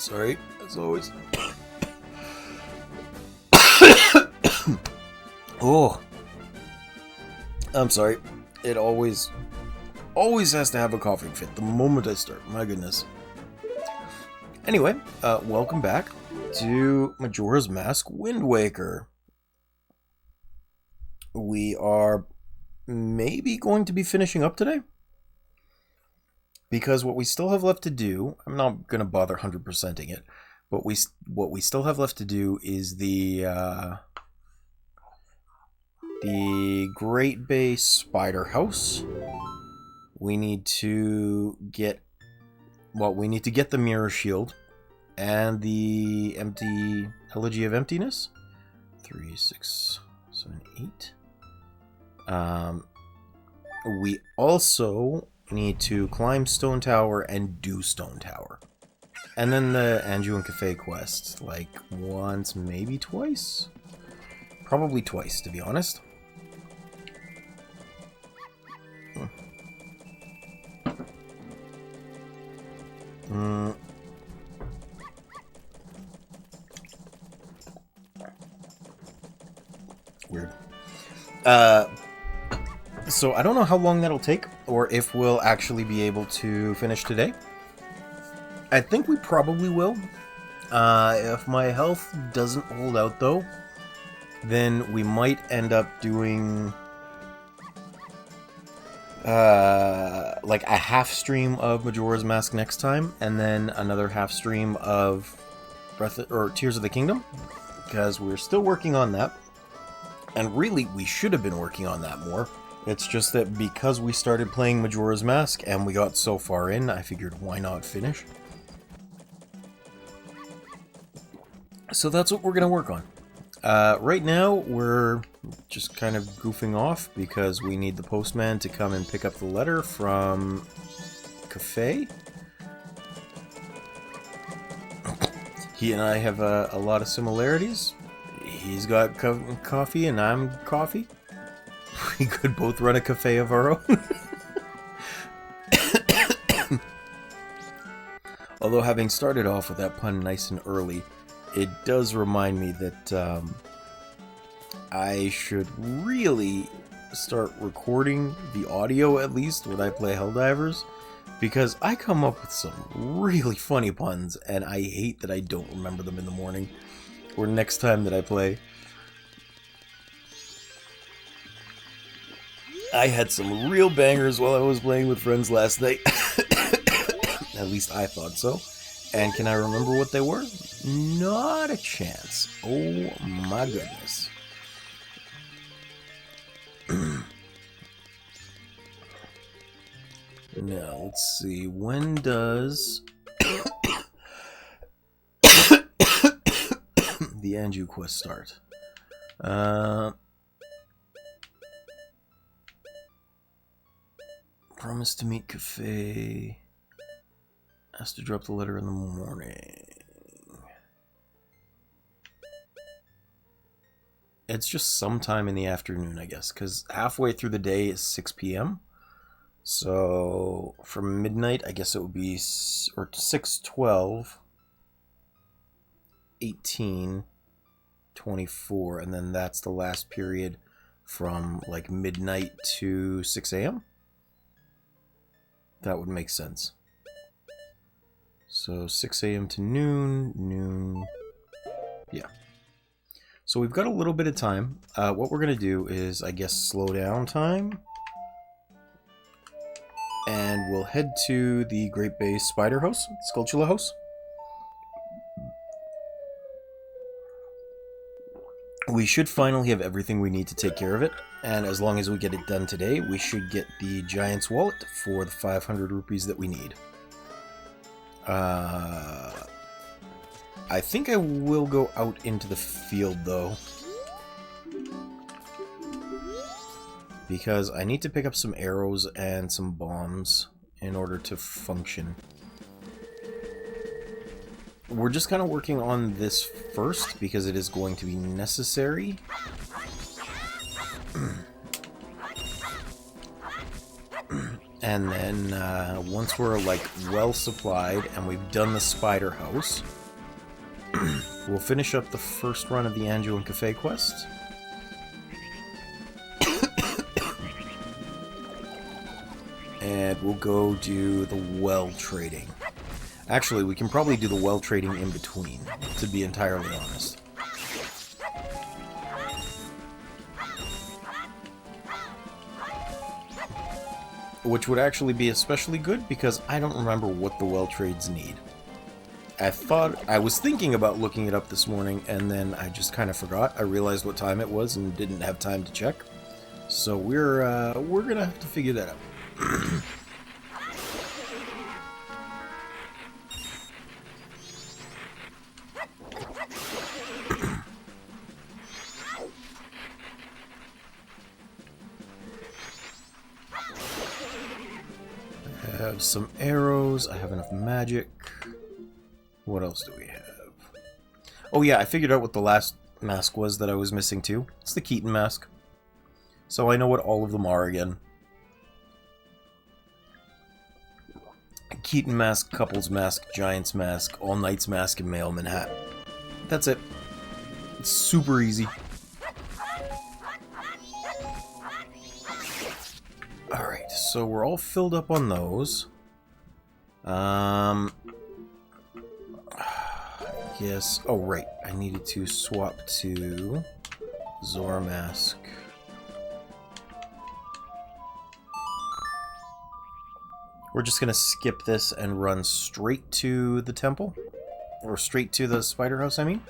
Sorry, as always. Oh, I'm sorry. It always has to have a coughing fit the moment I start. My goodness. Anyway, welcome back to Majora's Mask Wind Waker. We are maybe going to be finishing up today, because what we still have left to do, I'm not going to bother 100%ing it, but what we still have left to do is the Great Bay Spider House. We need to get, the Mirror Shield and the Elegy of Emptiness. 3, 6, 7, 8. We also need to climb Stone Tower and do Stone Tower. And then the Anju and Kafei quest, like once, maybe twice? Probably twice, to be honest. Weird. So I don't know how long that'll take, or if we'll actually be able to finish today. I think we probably will. If my health doesn't hold out, though, then we might end up doing like a half stream of Majora's Mask next time, and then another half stream of Tears of the Kingdom, because we're still working on that. And really, we should have been working on that more. It's just that because we started playing Majora's Mask and we got so far in, I figured why not finish? So that's what we're going to work on. Right now, we're just kind of goofing off because we need the postman to come and pick up the letter from Kafei. He and I have a lot of similarities. He's got coffee and I'm coffee. We could both run a cafe of our own. Although having started off with that pun nice and early, it does remind me that I should really start recording the audio, at least, when I play Helldivers, because I come up with some really funny puns, and I hate that I don't remember them in the morning, or next time that I play. I had some real bangers while I was playing with friends last night. At least I thought so. And can I remember what they were? Not a chance. Oh my goodness. Now, let's see. When does the Anju quest start? Promise to meet Kafei. Has to drop the letter in the morning. It's just sometime in the afternoon, I guess, because halfway through the day is 6 p.m. So from midnight, I guess it would be 6:12, 18, 24, and then that's the last period from like midnight to 6 a.m. That would make sense. So 6 a.m. to noon, yeah. So we've got a little bit of time. What we're going to do is, I guess, slow down time. And we'll head to the Great Bay Spider House, Skulltula House. We should finally have everything we need to take care of it. And as long as we get it done today, we should get the Giant's Wallet for the 500 rupees that we need. I think I will go out into the field, though. Because I need to pick up some arrows and some bombs in order to function. We're just kind of working on this first, because it is going to be necessary. And then once we're like well supplied and we've done the spider house, we'll finish up the first run of the Anju and Kafei quest. And we'll go do the well trading. Actually, we can probably do the well trading in between, to be entirely honest. Which would actually be especially good because I don't remember what the well trades need. I was thinking about looking it up this morning and then I just kind of forgot. I realized what time it was and didn't have time to check. So we're gonna have to figure that out. I have some arrows. I have enough magic. What else do we have? Oh yeah, I figured out what the last mask was that I was missing too. It's the Keaton mask. So I know what all of them are again. Keaton mask, couples mask, giant's mask, all knight's mask, and mailman hat. That's it. It's super easy. Alright, so we're all filled up on those. I guess... Oh, right. I needed to swap to Zora mask. We're just gonna skip this and run straight to the temple. Or straight to the spider house, I mean.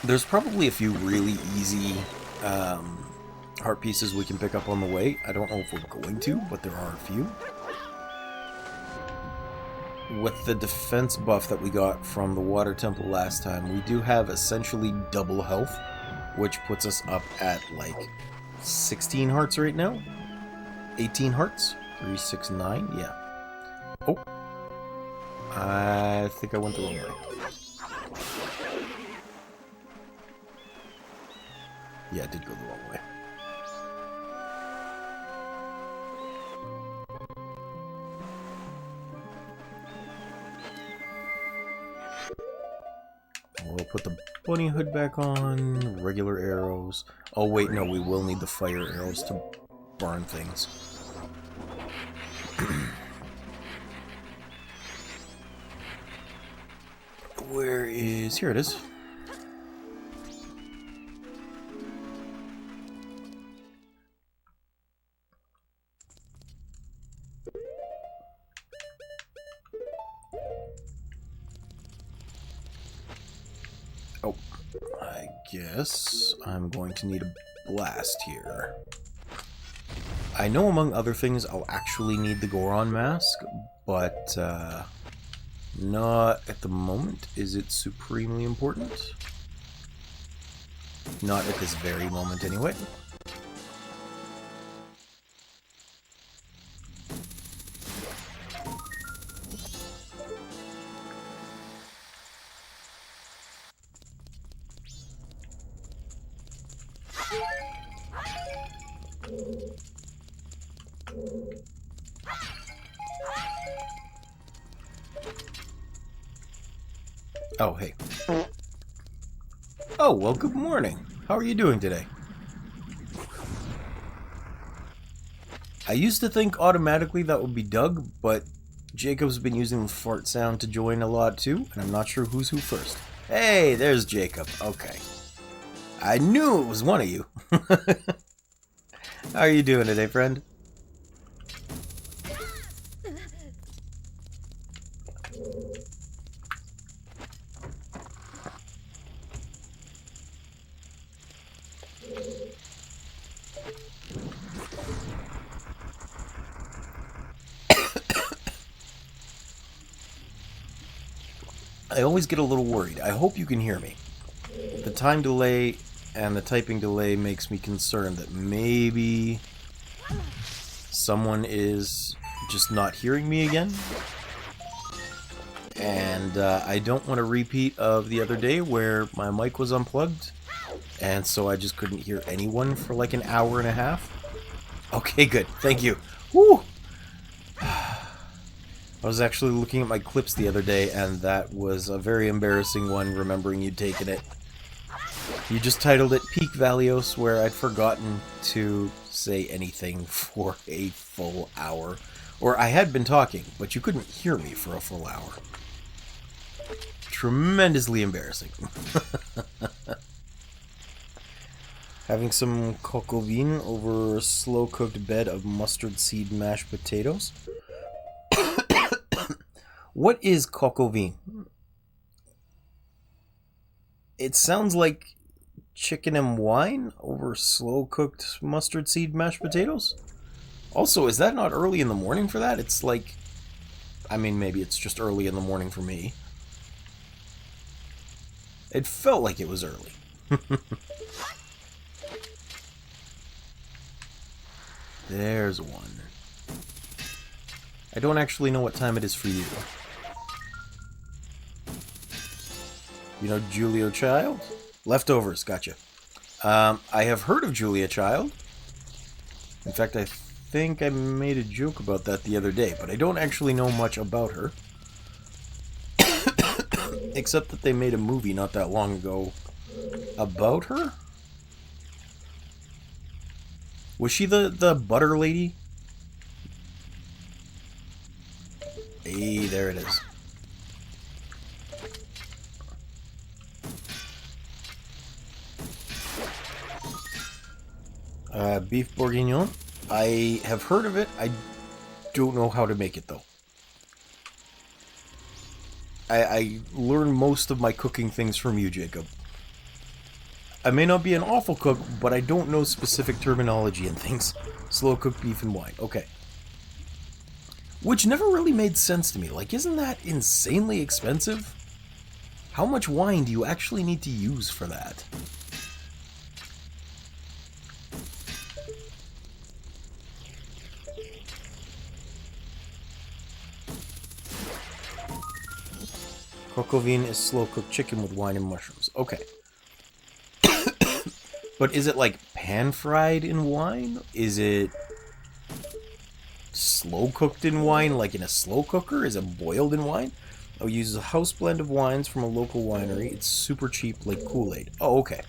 There's probably a few really easy heart pieces we can pick up on the way. I don't know if we're going to, but there are a few. With the defense buff that we got from the water temple last time, we do have essentially double health, which puts us up at like 16 hearts right now. 18 hearts? 3, 6, 9? Yeah. Oh. I think I went the wrong way. Yeah, I did go the wrong way. We'll put the bunny hood back on, regular arrows. Oh wait, no, we will need the fire arrows to burn things. Where is... Here it is. Oh, I guess I'm going to need a blast here. I know among other things I'll actually need the Goron mask, but not at the moment. Is it supremely important? Not at this very moment anyway. Oh, hey. Oh, well, good morning. How are you doing today? I used to think automatically that would be Doug, but Jacob's been using the fart sound to join a lot too, and I'm not sure who's who first. Hey, there's Jacob. Okay. I knew it was one of you. How are you doing today, friend? I always get a little worried. I hope you can hear me. The time delay and the typing delay makes me concerned that maybe someone is just not hearing me again. And I don't want a repeat of the other day where my mic was unplugged, and so I just couldn't hear anyone for like an hour and a half. Okay, good. Thank you. Woo! I was actually looking at my clips the other day, and that was a very embarrassing one, remembering you'd taken it. You just titled it Peak Valios, where I'd forgotten to say anything for a full hour. Or I had been talking, but you couldn't hear me for a full hour. Tremendously embarrassing. Having some coq au vin over a slow-cooked bed of mustard seed mashed potatoes. What is coq au vin? It sounds like chicken and wine over slow-cooked mustard seed mashed potatoes? Also, is that not early in the morning for that? It's like... I mean, maybe it's just early in the morning for me. It felt like it was early. There's one. I don't actually know what time it is for you. You know Julia Child? Leftovers, gotcha. I have heard of Julia Child. In fact, I think I made a joke about that the other day, but I don't actually know much about her. Except that they made a movie not that long ago about her? Was she the butter lady? Hey, there it is. Beef bourguignon. I have heard of it. I don't know how to make it, though. I learned most of my cooking things from you, Jacob. I may not be an awful cook, but I don't know specific terminology and things. Slow-cooked beef and wine. Okay. Which never really made sense to me. Like, isn't that insanely expensive? How much wine do you actually need to use for that? Coq au vin is slow-cooked chicken with wine and mushrooms. Okay. But is it like pan-fried in wine? Is it slow-cooked in wine, like in a slow cooker? Is it boiled in wine? Oh, uses a house blend of wines from a local winery. It's super cheap, like Kool-Aid. Oh, okay.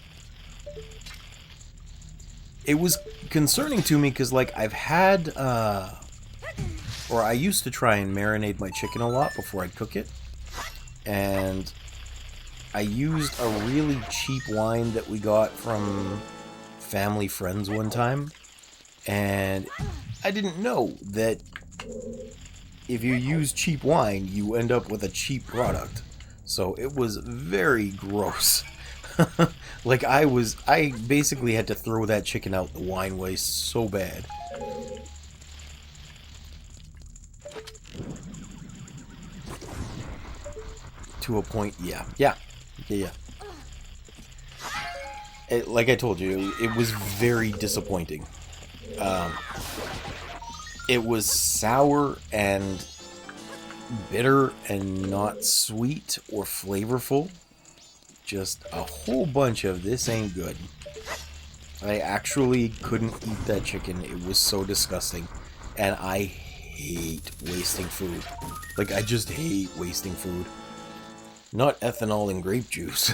It was concerning to me because, like, I've had, or I used to try and marinate my chicken a lot before I'd cook it. And I used a really cheap wine that we got from family friends one time, and I didn't know that if you use cheap wine, you end up with a cheap product. So it was very gross. Like, I basically had to throw that chicken out the wine waste so bad. To a point, yeah. Like I told you, it was very disappointing. It was sour and bitter and not sweet or flavorful. Just a whole bunch of this ain't good. I actually couldn't eat that chicken. It was so disgusting. And I hate wasting food. Like, I just hate wasting food. Not ethanol and grape juice.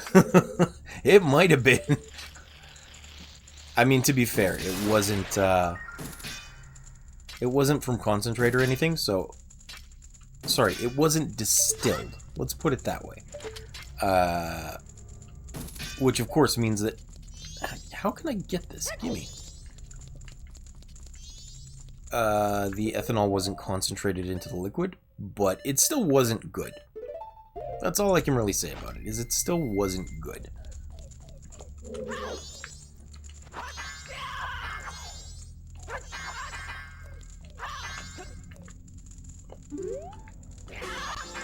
It might have been. I mean, to be fair, it wasn't from concentrate or anything, so... Sorry, it wasn't distilled. Let's put it that way. Which, of course, means that... How can I get this? Gimme. The ethanol wasn't concentrated into the liquid, but it still wasn't good. That's all I can really say about it, is it still wasn't good.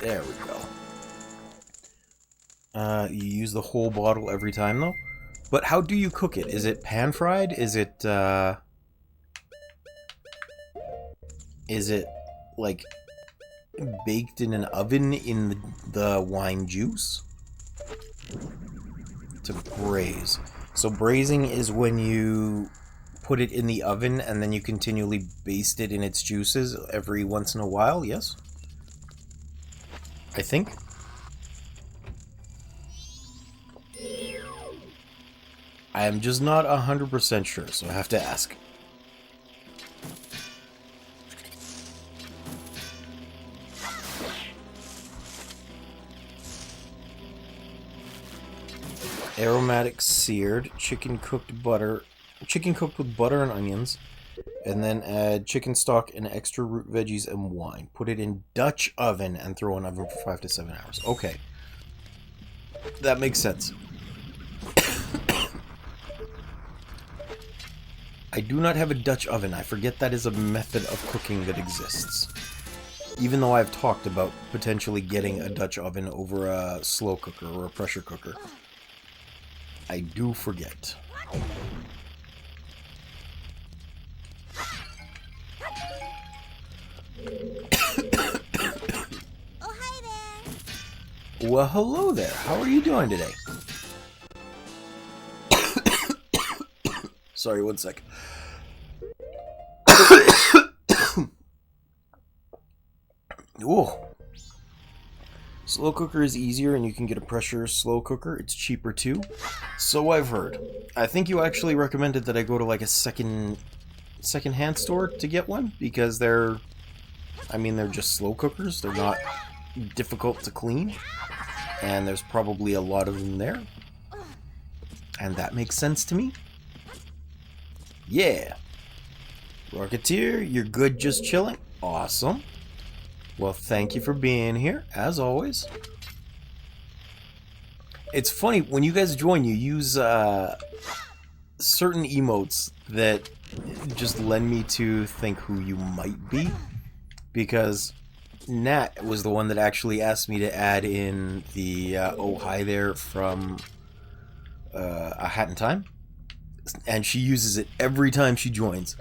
There we go. You use the whole bottle every time, though? But how do you cook it? Is it pan-fried? Is it, like, baked in an oven in the wine juice to braise. So braising is when you put it in the oven and then you continually baste it in its juices every once in a while, yes? I think. I am just not 100% sure, so I have to ask. Aromatic seared, chicken cooked with butter and onions, and then add chicken stock and extra root veggies and wine. Put it in Dutch oven and throw in oven for 5 to 7 hours. Okay. That makes sense. I do not have a Dutch oven. I forget that is a method of cooking that exists. Even though I've talked about potentially getting a Dutch oven over a slow cooker or a pressure cooker. I do forget. Oh, hi there. Well, hello there. How are you doing today? Sorry, one sec. Ooh. Slow cooker is easier and you can get a pressure slow cooker. It's cheaper too. So I've heard. I think you actually recommended that I go to like a second-hand store to get one because they're just slow cookers. They're not difficult to clean. And there's probably a lot of them there. And that makes sense to me. Yeah. Rocketeer, you're good just chilling? Awesome. Well, thank you for being here, as always. It's funny, when you guys join, you use certain emotes that just lend me to think who you might be. Because Nat was the one that actually asked me to add in the oh hi there from A Hat in Time. And she uses it every time she joins.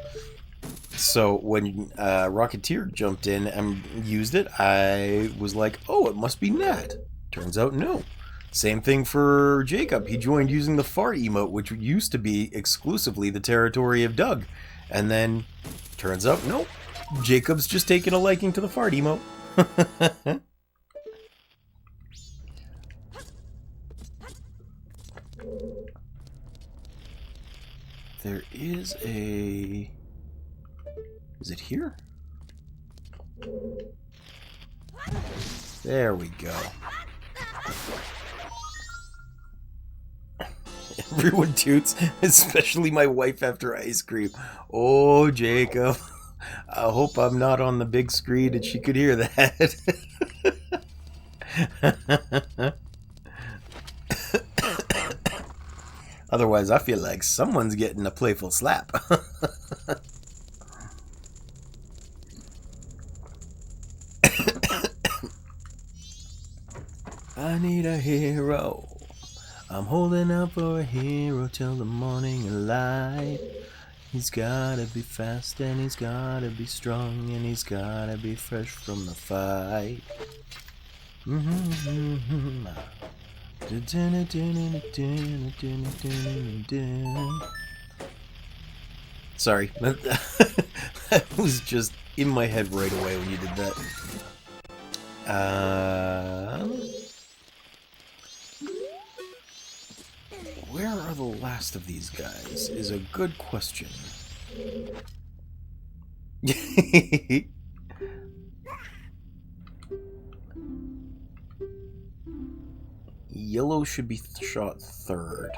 So when Rocketeer jumped in and used it, I was like, oh, it must be Nat. Turns out, no. Same thing for Jacob. He joined using the fart emote, which used to be exclusively the territory of Doug. And then, turns out, nope. Jacob's just taken a liking to the fart emote. There is a... Is it here? There we go. Everyone toots, especially my wife after ice cream. Oh, Jacob. I hope I'm not on the big screen and she could hear that. Otherwise, I feel like someone's getting a playful slap. I need a hero. I'm holding out for a hero till the morning light. He's gotta be fast and he's gotta be strong and he's gotta be fresh from the fight. Sorry, that was just in my head right away when you did that. Where are the last of these guys is a good question. Yellow should be shot third.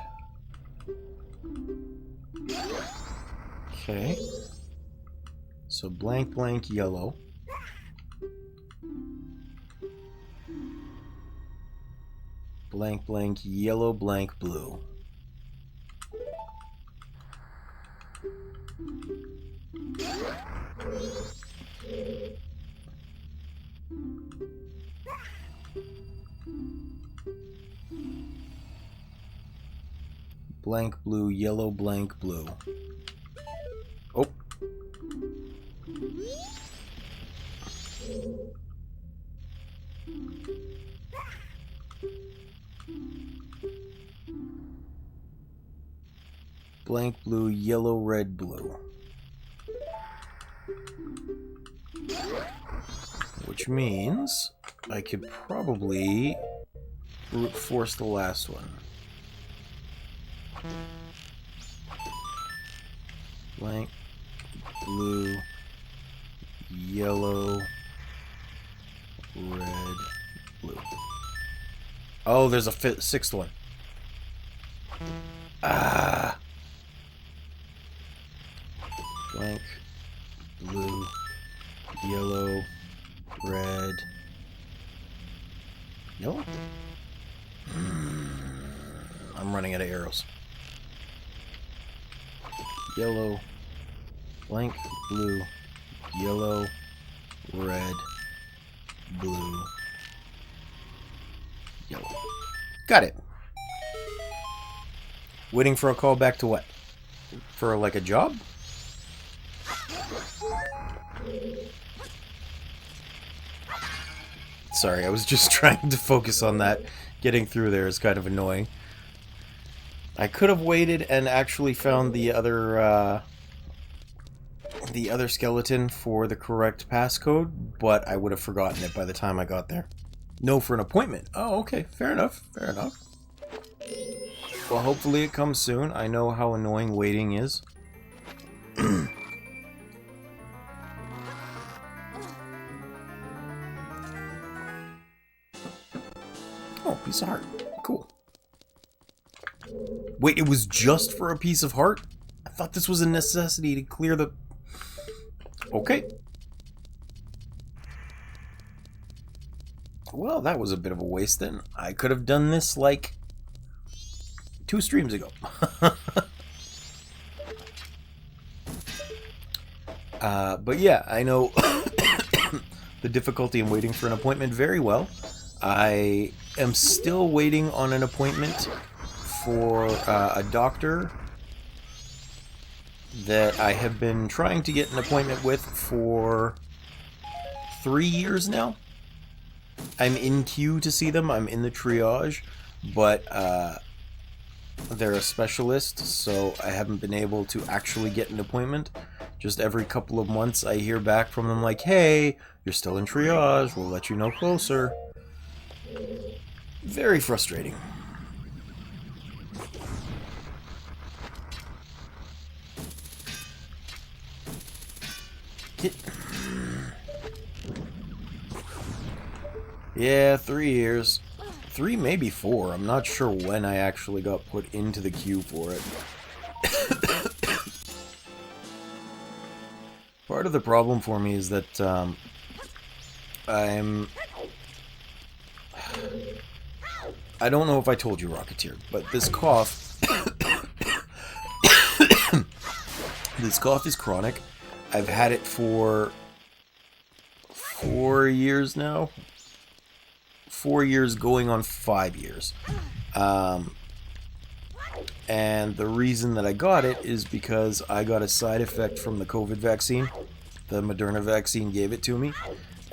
Okay. So blank blank yellow. Blank blank yellow blank blue. Blank blue, yellow blank blue. Oh. Blank blue, yellow, red, blue. Which means I could probably brute force the last one. Blank, blue, yellow, red, blue. Oh, there's a sixth one. Ah. Blank, blue, yellow, red. Yellow? I'm running out of arrows. Yellow, blank, blue, yellow, red, blue, yellow. Got it. Waiting for a call back to what? For like a job? Sorry, I was just trying to focus on that. Getting through there is kind of annoying. I could have waited and actually found the other skeleton for the correct passcode, but I would have forgotten it by the time I got there. No, for an appointment. Oh, okay. Fair enough. Fair enough. Well, hopefully it comes soon. I know how annoying waiting is. Oh, piece of heart. Cool. Wait, it was just for a piece of heart? I thought this was a necessity to clear the... Okay. Well, that was a bit of a waste then. I could have done this, like, 2 streams ago. But yeah, I know the difficulty in waiting for an appointment very well. I am still waiting on an appointment for a doctor that I have been trying to get an appointment with for 3 years now. I'm in queue to see them. I'm in the triage, but they're a specialist, so I haven't been able to actually get an appointment. Just every couple of months I hear back from them like, hey, you're still in triage, we'll let you know closer. Very frustrating. Yeah, 3 years. 3, maybe 4. I'm not sure when I actually got put into the queue for it. Part of the problem for me is that I don't know if I told you, Rocketeer, but this cough... this cough is chronic. I've had it for 4 years now. 4 years going on 5 years. And the reason that I got it is because I got a side effect from the COVID vaccine. The Moderna vaccine gave it to me.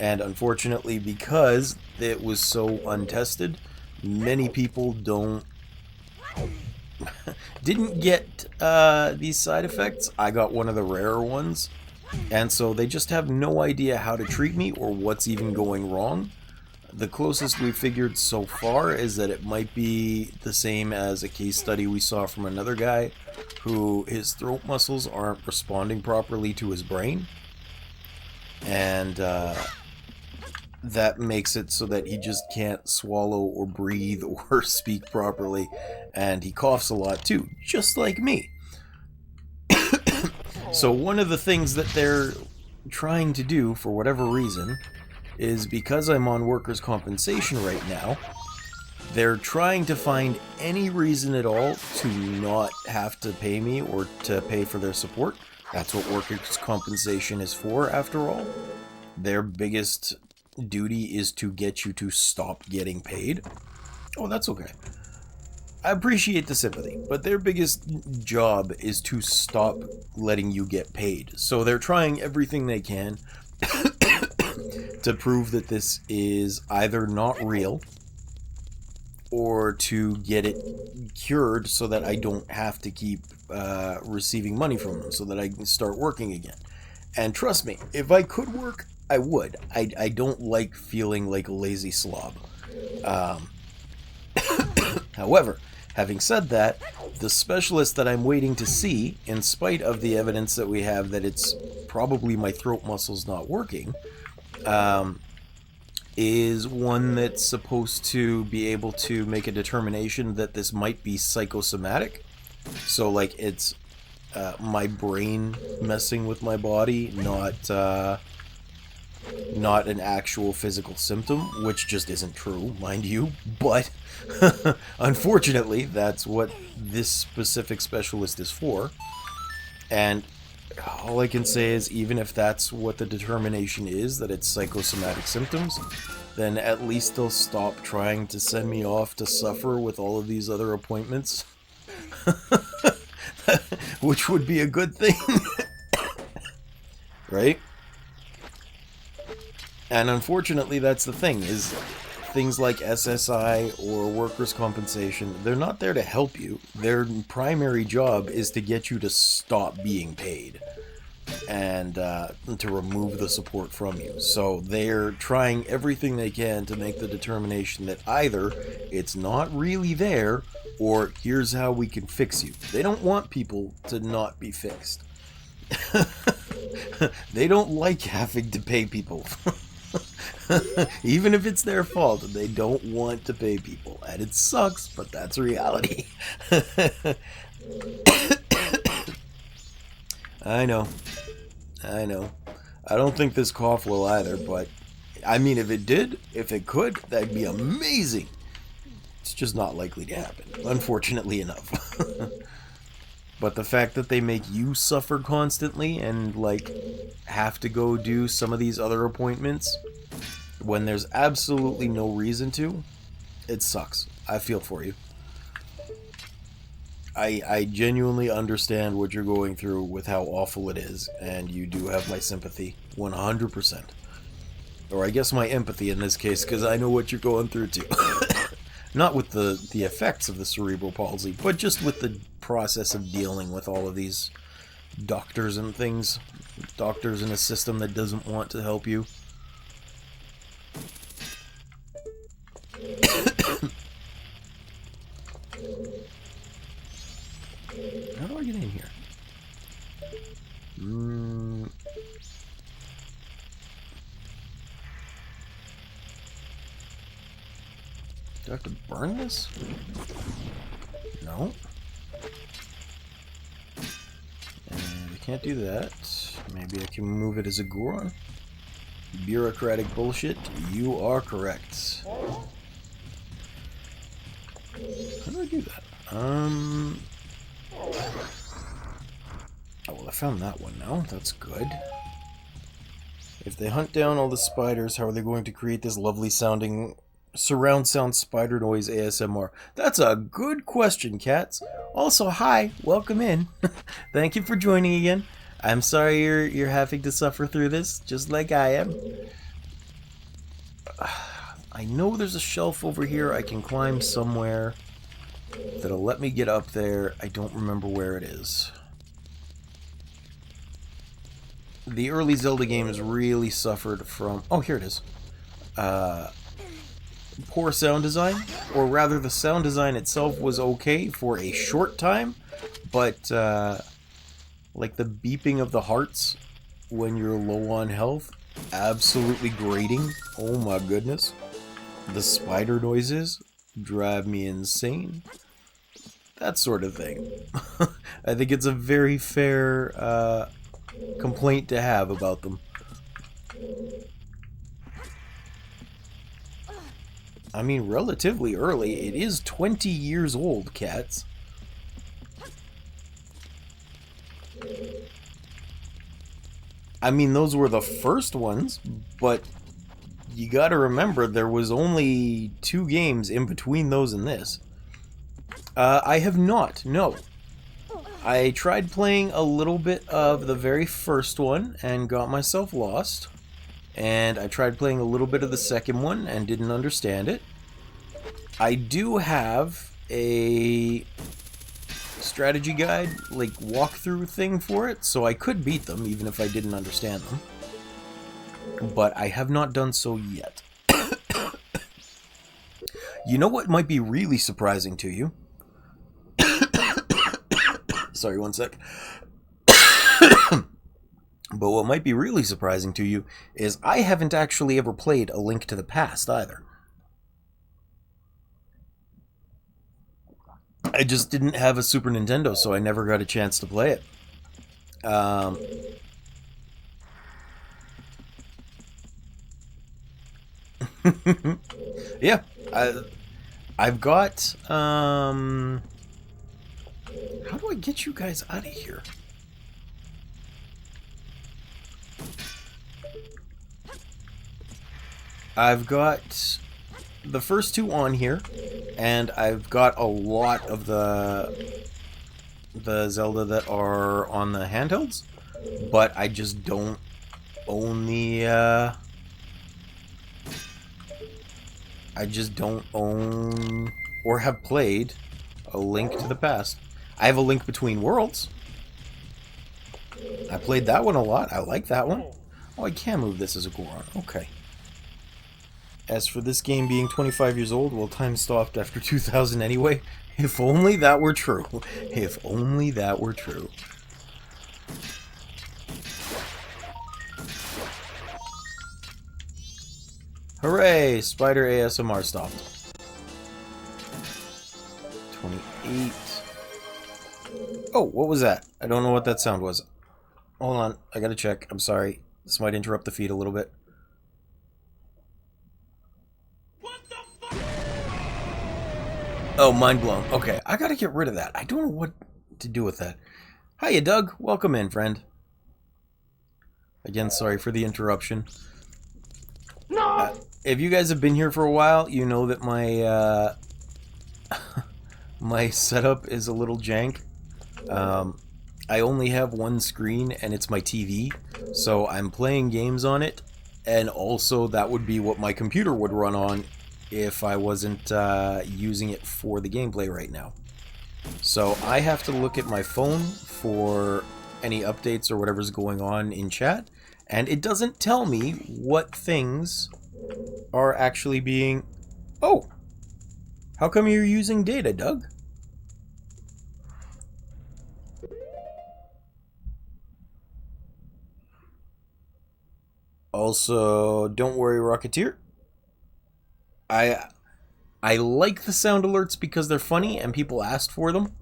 And unfortunately, because it was so untested, many people didn't get these side effects. I got one of the rarer ones. And so they just have no idea how to treat me or what's even going wrong. The closest we figured so far is that it might be the same as a case study we saw from another guy who his throat muscles aren't responding properly to his brain. And that makes it so that he just can't swallow or breathe or speak properly. And he coughs a lot too, just like me. So one of the things that they're trying to do, for whatever reason, is because I'm on workers' compensation right now, they're trying to find any reason at all to not have to pay me or to pay for their support. That's what workers' compensation is for, after all. Their biggest duty is to get you to stop getting paid. Oh, that's okay. I appreciate the sympathy, but their biggest job is to stop letting you get paid. So they're trying everything they can to prove that this is either not real or to get it cured so that I don't have to keep receiving money from them, so that I can start working again. And trust me, if I could work, I would. I don't like feeling like a lazy slob. However, having said that, the specialist that I'm waiting to see, in spite of the evidence that we have that it's probably my throat muscles not working, is one that's supposed to be able to make a determination that this might be psychosomatic. So, like, it's my brain messing with my body, not an actual physical symptom, which just isn't true, mind you, but unfortunately, that's what this specific specialist is for. And all I can say is, even if that's what the determination is, that it's psychosomatic symptoms, then at least they'll stop trying to send me off to suffer with all of these other appointments. Which would be a good thing. Right? And unfortunately, that's the thing, is things like SSI or workers' compensation, they're not there to help you. Their primary job is to get you to stop being paid and to remove the support from you. So they're trying everything they can to make the determination that either it's not really there, or here's how we can fix you. They don't want people to not be fixed. They don't like having to pay people. Even if it's their fault, they don't want to pay people. And it sucks, but that's reality. I know. I don't think this cough will either, but I mean, if it did, if it could, that'd be amazing. It's just not likely to happen, unfortunately enough. But the fact that they make you suffer constantly and, like, have to go do some of these other appointments when there's absolutely no reason to, it sucks. I feel for you. I genuinely understand what you're going through with how awful it is, and you do have my sympathy, 100%. Or I guess my empathy in this case, because I know what you're going through too. Not with the effects of the cerebral palsy, but just with the process of dealing with all of these doctors and things. Doctors in a system that doesn't want to help you. How do I get in here? Do I have to burn this? No. And I can't do that. Maybe I can move it as a Goron. Bureaucratic bullshit. You are correct. How do I do that? Oh, well, I found that one now. That's good. If they hunt down all the spiders, how are they going to create this lovely sounding surround sound spider noise ASMR? That's a good question, cats. Also, hi, welcome in. Thank you for joining again. I'm sorry you're having to suffer through this, just like I am. I know there's a shelf over here I can climb somewhere that'll let me get up there. I don't remember where it is. The early Zelda games really suffered from... Oh, here it is. Poor sound design, or rather the sound design itself was okay for a short time, but like the beeping of the hearts when you're low on health, absolutely grating. Oh my goodness. The spider noises drive me insane. That sort of thing. I think it's a very fair complaint to have about them. I mean, relatively early. It is 20 years old, cats. I mean, those were the first ones, but you gotta remember there was only 2 games in between those and this. I have not, no. I tried playing a little bit of the very first one and got myself lost. and I tried playing a little bit of the second one and didn't understand it. I do have a strategy guide, like walkthrough thing for it, so I could beat them even if I didn't understand them. But I have not done so yet. You know what might be really surprising to you? Sorry, one sec. But what might be really surprising to you is I haven't actually ever played A Link to the Past either. I just didn't have a Super Nintendo, so I never got a chance to play it. Yeah, I've got, how do I get you guys out of here? I've got the first two on here, and I've got a lot of the Zelda that are on the handhelds, but I just don't own the, I just don't own or have played A Link to the Past. I have A Link Between Worlds. I played that one a lot. I like that one. Oh, I can move this as a Goron. Okay. As for this game being 25 years old, well, time stopped after 2000 anyway. If only that were true. If only that were true. Hooray! Spider ASMR stopped. 28. Oh, what was that? I don't know what that sound was. Hold on, I gotta check. I'm sorry. This might interrupt the feed a little bit. Oh, mind blown. Okay, I gotta get rid of that. I don't know what to do with that. Hiya, Doug. Welcome in, friend. Again, sorry for the interruption. No! If you guys have been here for a while, you know that my, my setup is a little jank. I only have one screen, and it's my TV, so I'm playing games on it, and also that would be what my computer would run on if I wasn't using it for the gameplay right now. So I have to look at my phone for any updates or whatever's going on in chat, and it doesn't tell me what things are actually being... Oh! How come you're using data, Doug? Also, don't worry, Rocketeer. I like the sound alerts because they're funny and people asked for them.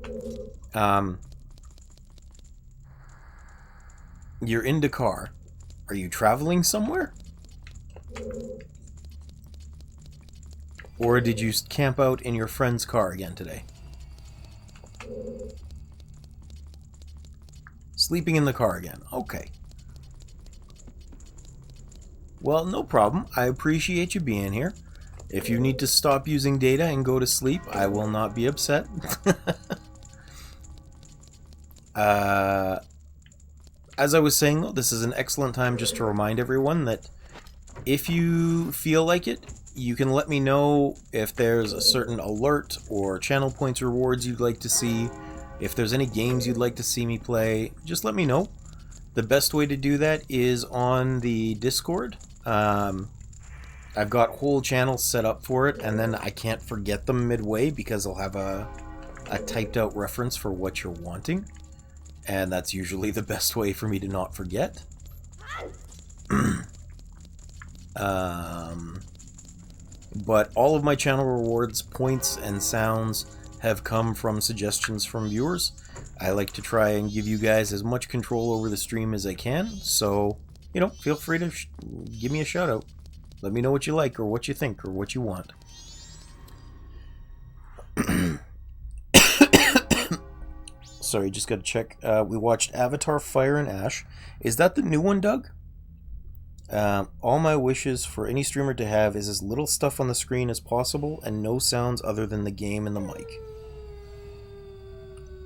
You're in Dakar. Are you traveling somewhere? Or did you camp out in your friend's car again today? Sleeping in the car again. Okay. Well, no problem. I appreciate you being here. If you need to stop using data and go to sleep, I will not be upset. As I was saying, though, this is an excellent time just to remind everyone that if you feel like it, you can let me know if there's a certain alert or channel points rewards you'd like to see. If there's any games you'd like to see me play, just let me know. The best way to do that is on the Discord. I've got whole channels set up for it, and then I can't forget them midway because I'll have a typed out reference for what you're wanting. And that's usually the best way for me to not forget. But all of my channel rewards, points, and sounds have come from suggestions from viewers. I like to try and give you guys as much control over the stream as I can, so, you know, feel free to give me a shout out. Let me know what you like, or what you think, or what you want. Sorry, just gotta check. We watched Avatar Fire and Ash. Is that the new one, Doug? All my wishes for any streamer to have is as little stuff on the screen as possible and no sounds other than the game and the mic.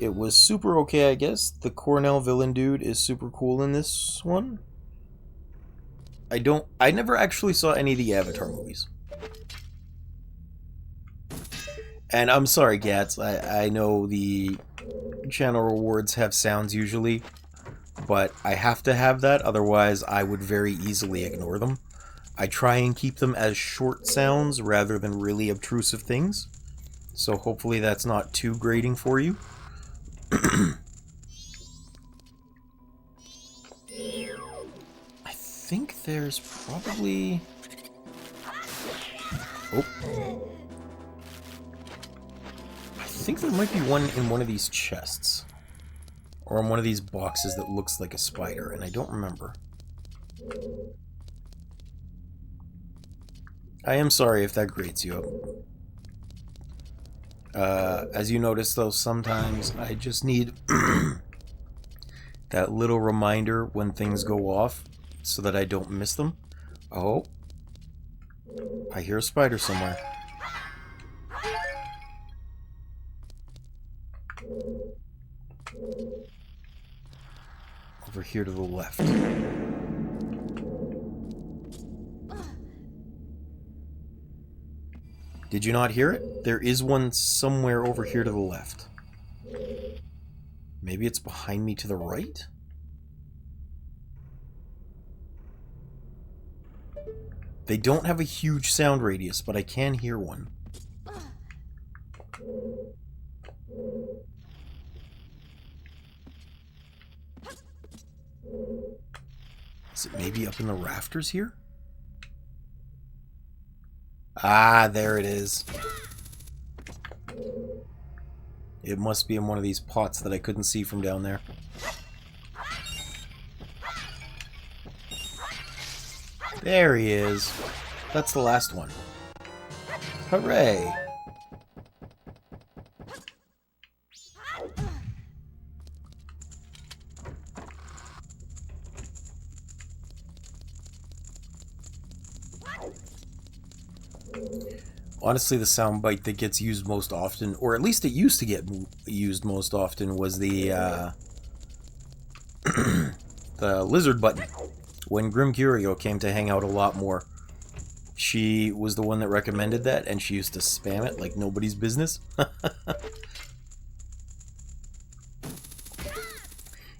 It was super okay, I guess. The Cornell villain dude is super cool in this one. I never actually saw any of the Avatar movies. And I'm sorry, Gats, I know the channel rewards have sounds usually, but I have to have that, otherwise I would very easily ignore them. I try and keep them as short sounds rather than really obtrusive things, so hopefully that's not too grating for you. I think there's probably... Oh. I think there might be one in one of these chests. Or in one of these boxes that looks like a spider, and I don't remember. I am sorry if that grates you up. As you notice, though, sometimes I just need that little reminder when things go off so that I don't miss them. Oh. I hear a spider somewhere. Over here to the left. Did you not hear it? There is one somewhere over here to the left. Maybe it's behind me to the right? They don't have a huge sound radius, but I can hear one. Is it maybe up in the rafters here? Ah, there it is. It must be in one of these pots that I couldn't see from down there. There he is. That's the last one. Hooray! Honestly, the soundbite that gets used most often, or at least it used to get used most often, was the the lizard button. When Grim Curio came to hang out a lot more, she was the one that recommended that, and she used to spam it like nobody's business.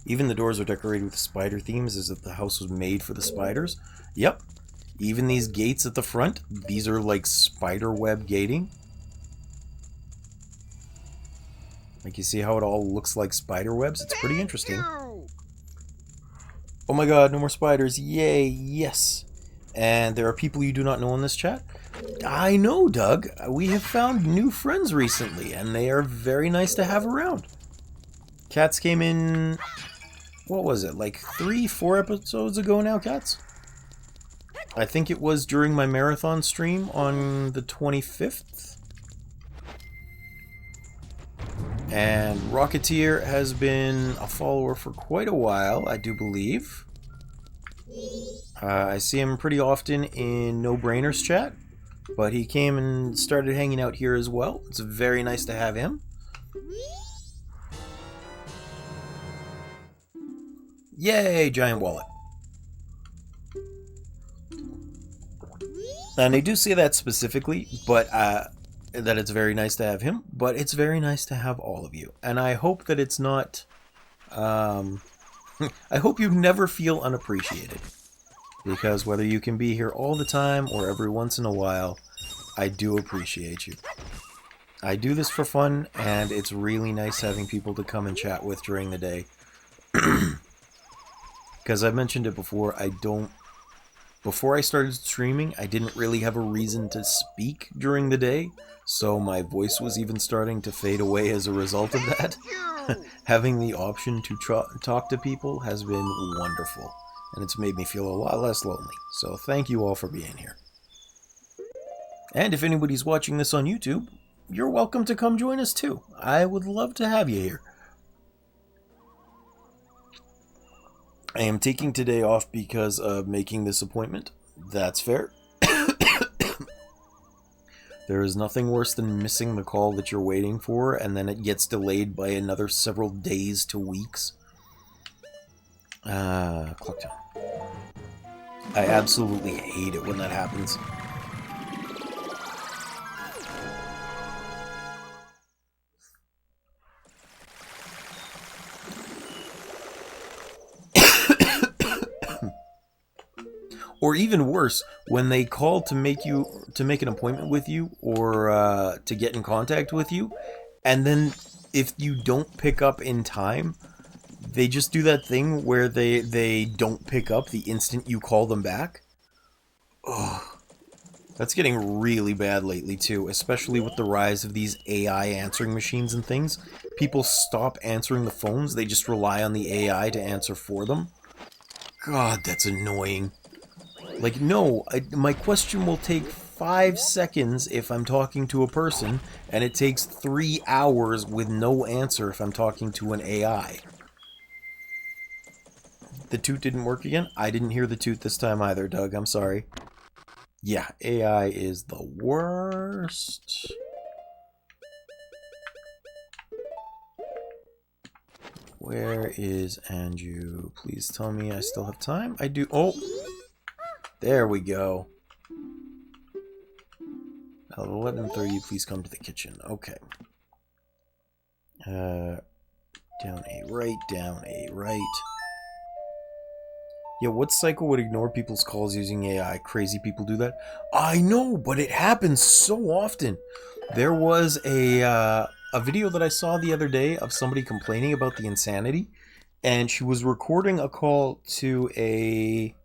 Even the doors are decorated with spider themes, as if the house was made for the spiders. Yep. Even these gates at the front, these are like spider web gating. Like, you see how it all looks like spider webs? It's pretty interesting. Oh my god, no more spiders. Yay, yes. And there are people you do not know in this chat? I know, Doug. We have found new friends recently, and they are very nice to have around. Cats came in... What was it? Like 3-4 episodes ago now, Cats? I think it was during my marathon stream on the 25th. And Rocketeer has been a follower for quite a while, I do believe. I see him pretty often in No Brainers chat, but he came and started hanging out here as well. It's very nice to have him. Yay, giant wallet. And I do say that specifically, but that it's very nice to have him, but it's very nice to have all of you. And I hope that it's not... I hope you never feel unappreciated. Because whether you can be here all the time or every once in a while, I do appreciate you. I do this for fun, and it's really nice having people to come and chat with during the day. Because I've mentioned it before, before I started streaming, I didn't really have a reason to speak during the day, so my voice was even starting to fade away as a result of that. Having the option to talk to people has been wonderful, and it's made me feel a lot less lonely, so thank you all for being here. And if anybody's watching this on YouTube, you're welcome to come join us too. I would love to have you here. I am taking today off because of making this appointment. That's fair. There is nothing worse than missing the call that you're waiting for, and then it gets delayed by another several days to weeks. Clock time. I absolutely hate it when that happens. Or even worse, when they call to make an appointment with you, or to get in contact with you, and then if you don't pick up in time, they just do that thing where they don't pick up the instant you call them back. Ugh. That's getting really bad lately too, especially with the rise of these AI answering machines and things. People stop answering the phones, they just rely on the AI to answer for them. God, that's annoying. Like, no, my question will take 5 seconds if I'm talking to a person, and it takes 3 hours with no answer if I'm talking to an AI. The toot didn't work again? I didn't hear the toot this time either, Doug. I'm sorry. Yeah, AI is the worst. Where is Anju? Please tell me I still have time. I do. Oh! There we go. At 11:30, please come to the kitchen. Okay. Down a right, down a right. Yeah, what psycho would ignore people's calls using AI? Crazy people do that? I know, but it happens so often. There was a video that I saw the other day of somebody complaining about the insanity, and she was recording a call to a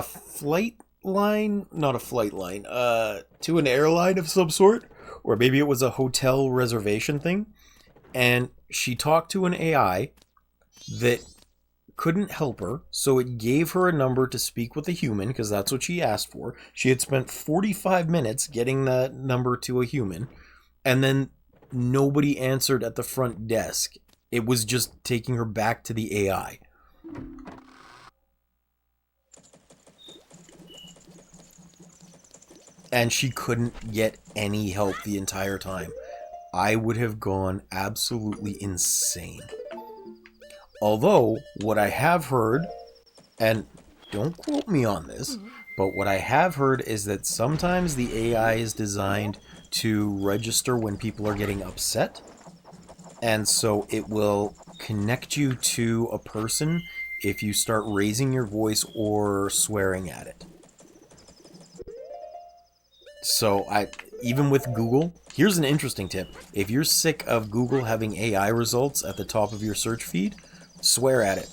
flight line, not a flight line, to an airline of some sort, or maybe it was a hotel reservation thing, and she talked to an AI that couldn't help her, so it gave her a number to speak with a human, because that's what she asked for. She had spent 45 minutes getting that number to a human, and then nobody answered at the front desk. It was just taking her back to the AI. And she couldn't get any help the entire time. I would have gone absolutely insane. Although, what I have heard, and don't quote me on this, but what I have heard is that sometimes the AI is designed to register when people are getting upset, and so it will connect you to a person if you start raising your voice or swearing at it. So even with Google, here's an interesting tip. If you're sick of Google having AI results at the top of your search feed, swear at it.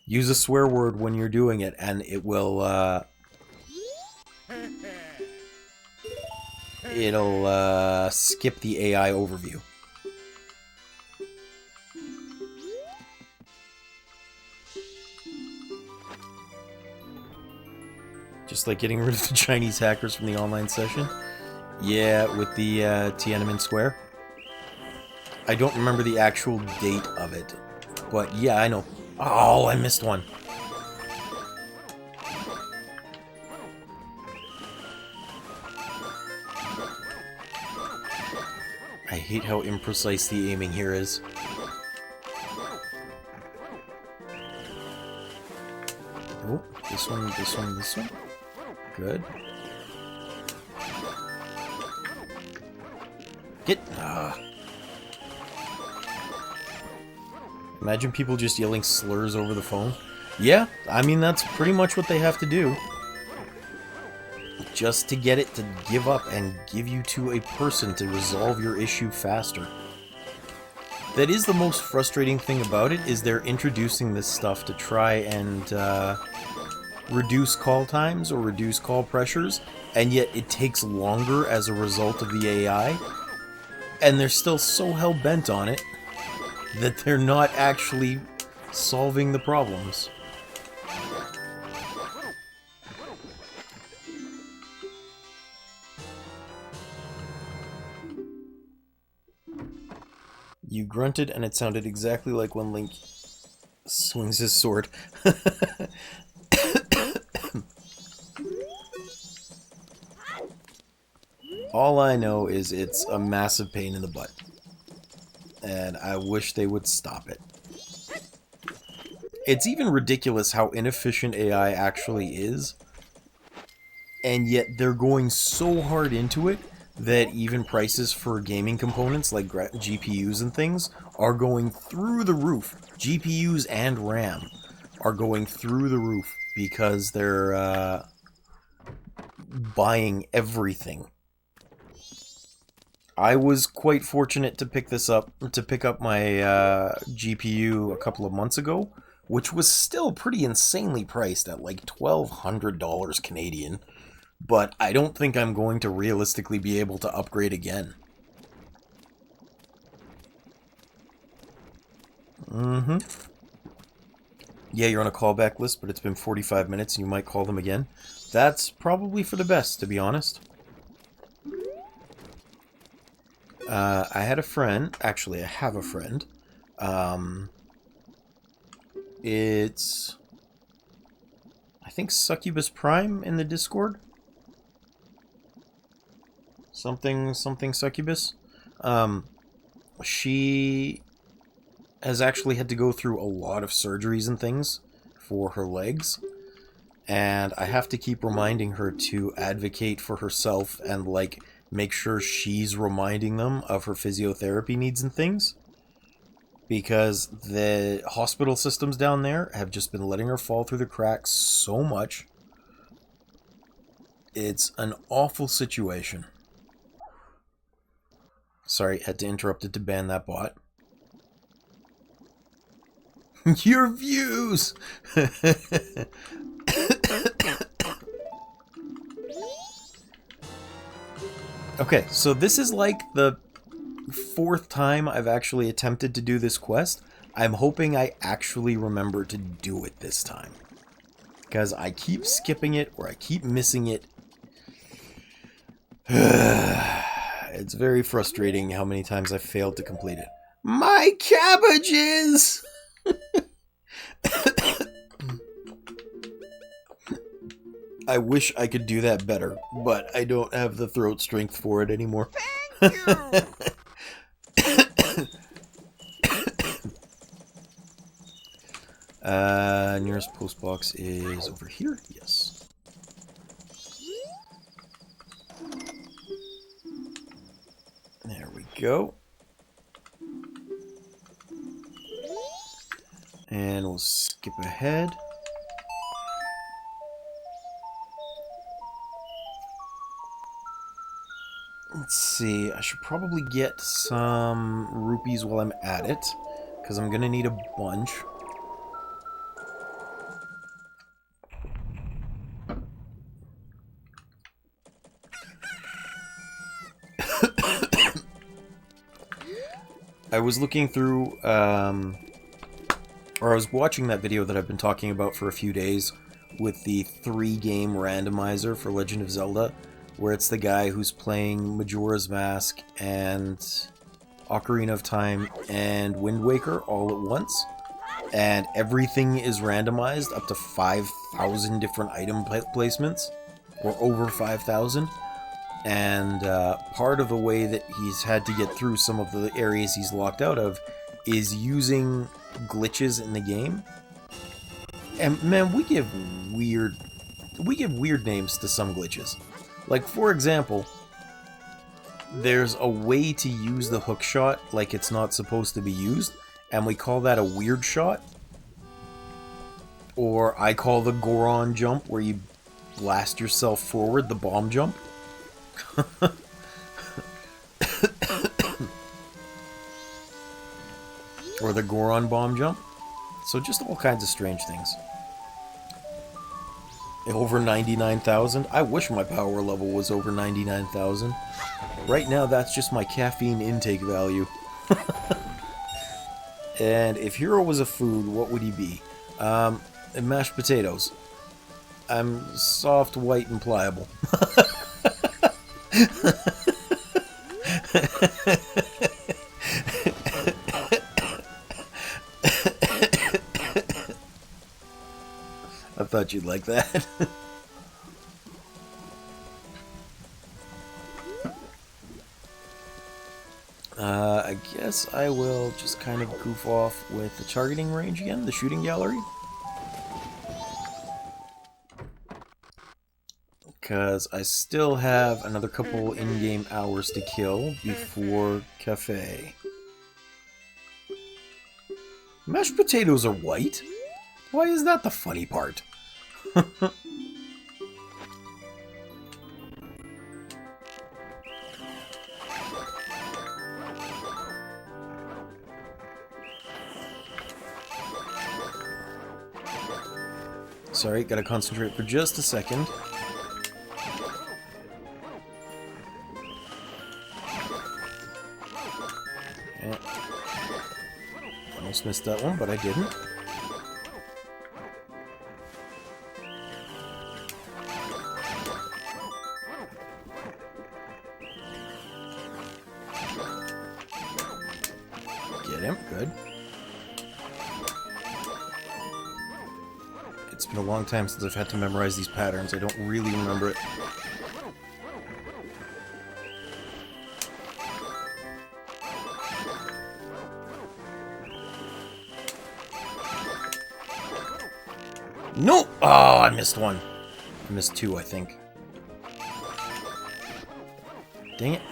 Use a swear word when you're doing it, and it will, it'll skip the AI overview. Just like getting rid of the Chinese hackers from the online session. Yeah, with the Tiananmen Square. I don't remember the actual date of it, but yeah, I know. Oh, I missed one. I hate how imprecise the aiming here is. Oh, this one, this one, this one. Good. Get... Imagine people just yelling slurs over the phone. Yeah, I mean, that's pretty much what they have to do. Just to get it to give up and give you to a person to resolve your issue faster. That is the most frustrating thing about it, is they're introducing this stuff to try and reduce call times or reduce call pressures, and yet it takes longer as a result of the AI, and they're still so hell-bent on it that they're not actually solving the problems. You grunted and it sounded exactly like when Link swings his sword. All I know is it's a massive pain in the butt. And I wish they would stop it. It's even ridiculous how inefficient AI actually is, and yet they're going so hard into it that even prices for gaming components like GPUs and things are going through the roof. GPUs and RAM are going through the roof because they're buying everything. I was quite fortunate to pick up my GPU a couple of months ago, which was still pretty insanely priced at like $1,200 Canadian. But I don't think I'm going to realistically be able to upgrade again. Yeah, you're on a callback list, but it's been 45 minutes and you might call them again. That's probably for the best, to be honest. I had a friend. Actually, I have a friend. It's... I think Succubus Prime in the Discord? Something Succubus. She has actually had to go through a lot of surgeries and things for her legs, and I have to keep reminding her to advocate for herself and like make sure she's reminding them of her physiotherapy needs and things, because the hospital systems down there have just been letting her fall through the cracks so much. It's an awful situation. Sorry, had to interrupt it to ban that bot. Your views! Okay, so this is like the 4th time I've actually attempted to do this quest. I'm hoping I actually remember to do it this time, because I keep skipping it or I keep missing it. It's very frustrating how many times I've failed to complete it. My cabbages! I wish I could do that better, but I don't have the throat strength for it anymore. Thank you. Nearest post box is over here. Yes. There we go. And we'll skip ahead. Let's see, I should probably get some rupees while I'm at it, because I'm going to need a bunch. I was looking through, or I was watching that video that I've been talking about for a few days with the 3-game randomizer for Legend of Zelda, where it's the guy who's playing Majora's Mask and Ocarina of Time and Wind Waker all at once, and everything is randomized up to 5,000 different item placements, or over 5,000. And part of the way that he's had to get through some of the areas he's locked out of is using glitches in the game. And man, we give weird names to some glitches. Like, for example, there's a way to use the hook shot like it's not supposed to be used, and we call that a weird shot. Or I call the Goron jump, where you blast yourself forward, the bomb jump. Or the Goron bomb jump. So just all kinds of strange things. Over 99,000. I wish my power level was over 99,000. Right now, that's just my caffeine intake value. And if Hero was a food, what would he be? Mashed potatoes. I'm soft, white, and pliable. I thought you'd like that. I guess I will just kind of goof off with the targeting range again, the shooting gallery. Because I still have another couple in-game hours to kill before Kafei. Mashed potatoes are white? Why is that the funny part? Sorry, gotta concentrate for just a second. Yeah. Almost missed that one, but I didn't. Get him, good. It's been a long time since I've had to memorize these patterns. I don't really remember it. No! Oh, I missed one. I missed two, I think. Dang it.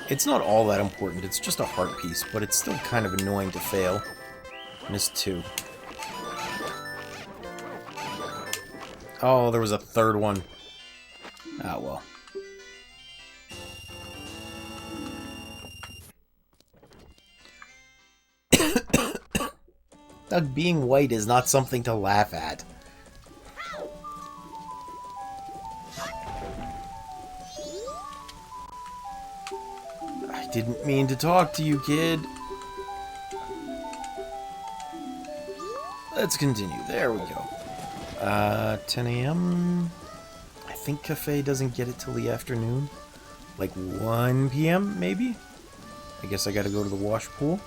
It's not all that important, it's just a heart piece, but it's still kind of annoying to fail. Missed two. Oh, there was a third one. Ah, well. Doug, being white is not something to laugh at. I didn't mean to talk to you, kid. Let's continue. There we go. 10 a.m. I think Kafei doesn't get it till the afternoon. Like 1 p.m. maybe? I guess I gotta go to the wash pool.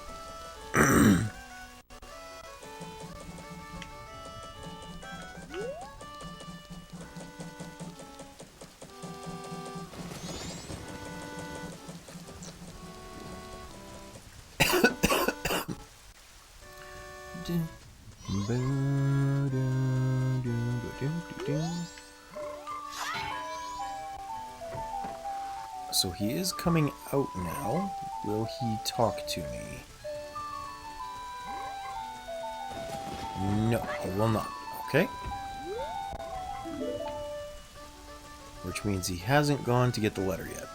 So he is coming out now. Will he talk to me? No, he will not. Okay. Which means he hasn't gone to get the letter yet.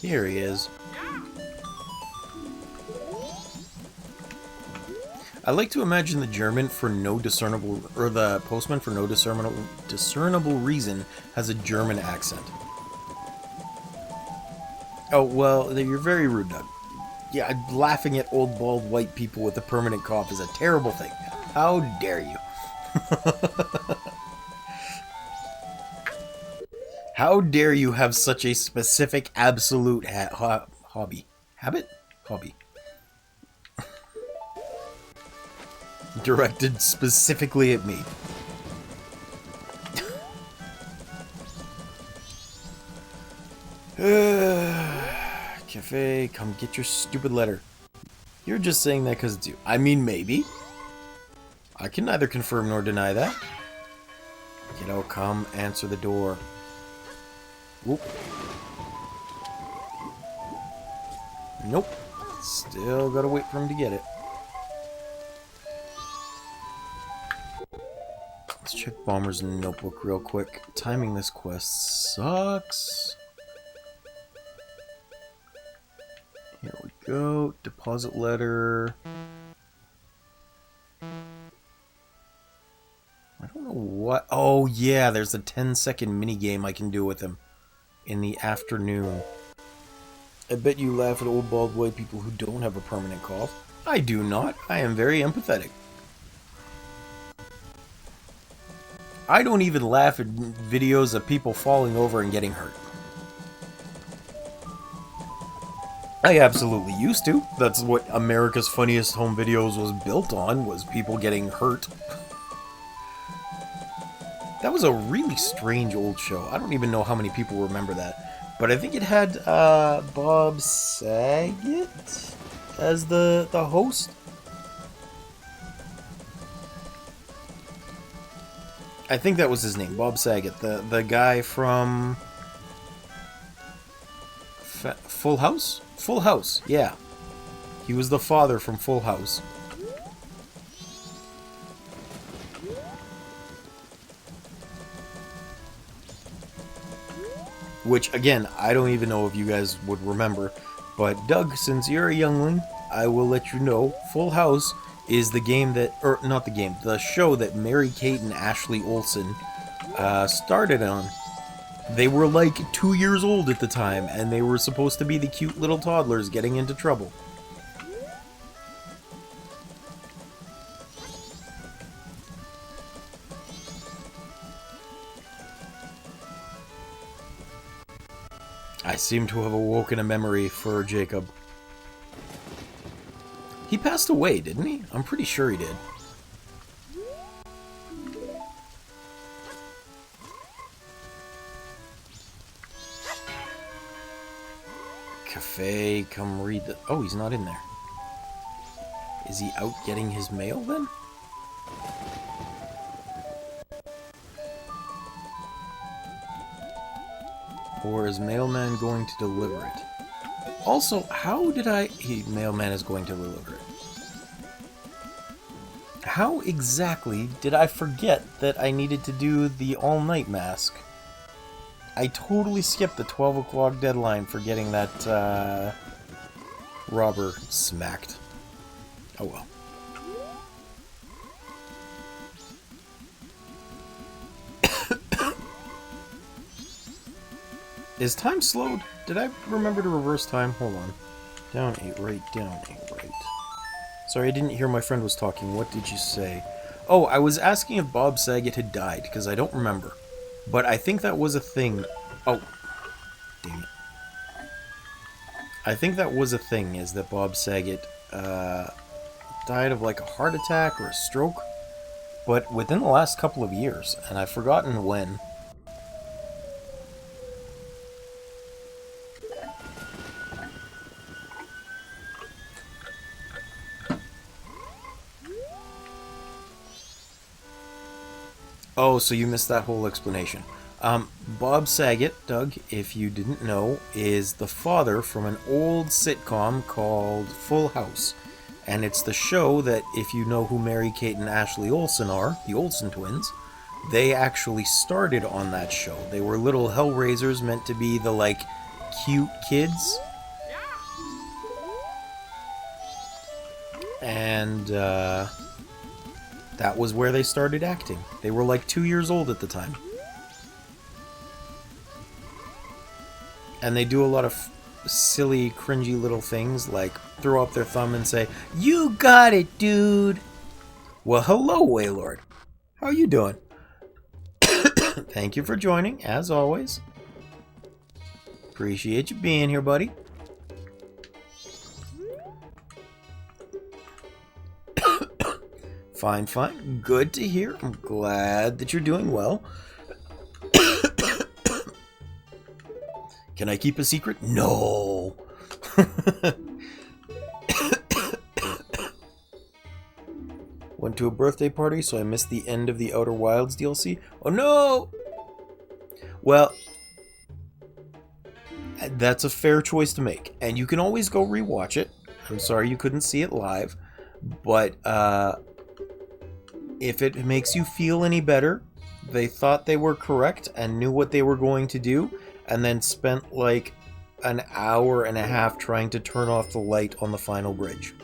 Here he is. I like to imagine the German for no discernible, or the postman for no discernible reason has a German accent. Oh, well, you're very rude, Doug. Yeah, laughing at old bald white people with a permanent cough is a terrible thing. How dare you? How dare you have such a specific, absolute hobby? Habit? Hobby. Directed specifically at me. Kafei, come get your stupid letter. You're just saying that because it's you. I mean, maybe. I can neither confirm nor deny that. Kiddo, come answer the door. Whoop. Nope. Still gotta wait for him to get it. Let's check Bomber's notebook real quick. Timing this quest sucks. Here we go. Deposit letter. I don't know what... Oh, yeah, there's a 10-second minigame I can do with him in the afternoon. I bet you laugh at old bald white people who don't have a permanent cough. I do not. I am very empathetic. I don't even laugh at videos of people falling over and getting hurt. I absolutely used to. That's what America's Funniest Home Videos was built on, was people getting hurt. That was a really strange old show. I don't even know how many people remember that. But I think it had Bob Saget as the host. I think that was his name, Bob Saget, the guy from Full House? Full House, yeah. He was the father from Full House. Which, again, I don't even know if you guys would remember. But, Doug, since you're a youngling, I will let you know, Full House is the game that... Or, not the game, the show that Mary-Kate and Ashley Olsen started on. They were like 2 years old at the time, and they were supposed to be the cute little toddlers getting into trouble. I seem to have awoken a memory for Jacob. He passed away, didn't he? I'm pretty sure he did. Kafei, come read the... Oh, he's not in there. Is he out getting his mail, then? Or is mailman going to deliver it? Also, how did mailman is going to deliver it. How exactly did I forget that I needed to do the all-night mask? I totally skipped the 12 o'clock deadline for getting that, robber smacked. Oh well. Is time slowed? Did I remember to reverse time? Hold on. Down 8 right, down 8 right. Sorry, I didn't hear my friend was talking. What did you say? Oh, I was asking if Bob Saget had died, because I don't remember. But I think that was a thing. Oh. Dang it. I think that was a thing, is that Bob Saget died of like a heart attack or a stroke. But within the last couple of years, and I've forgotten when. Oh, so you missed that whole explanation. Bob Saget, Doug, if you didn't know, is the father from an old sitcom called Full House. And it's the show that, if you know who Mary-Kate and Ashley Olsen are, the Olsen twins, they actually started on that show. They were little Hellraisers meant to be the, like, cute kids. And, that was where they started acting. They were like 2 years old at the time. And they do a lot of silly, cringy little things, like throw up their thumb and say, "You got it, dude!" Well, hello, Waylord. How you doing? Thank you for joining, as always. Appreciate you being here, buddy. Fine, fine. Good to hear. I'm glad that you're doing well. Can I keep a secret? No. Went to a birthday party, so I missed the end of the Outer Wilds DLC. Oh no! Well, that's a fair choice to make. And you can always go rewatch it. I'm sorry you couldn't see it live. But, if it makes you feel any better, they thought they were correct and knew what they were going to do, and then spent like an hour and a half trying to turn off the light on the final bridge.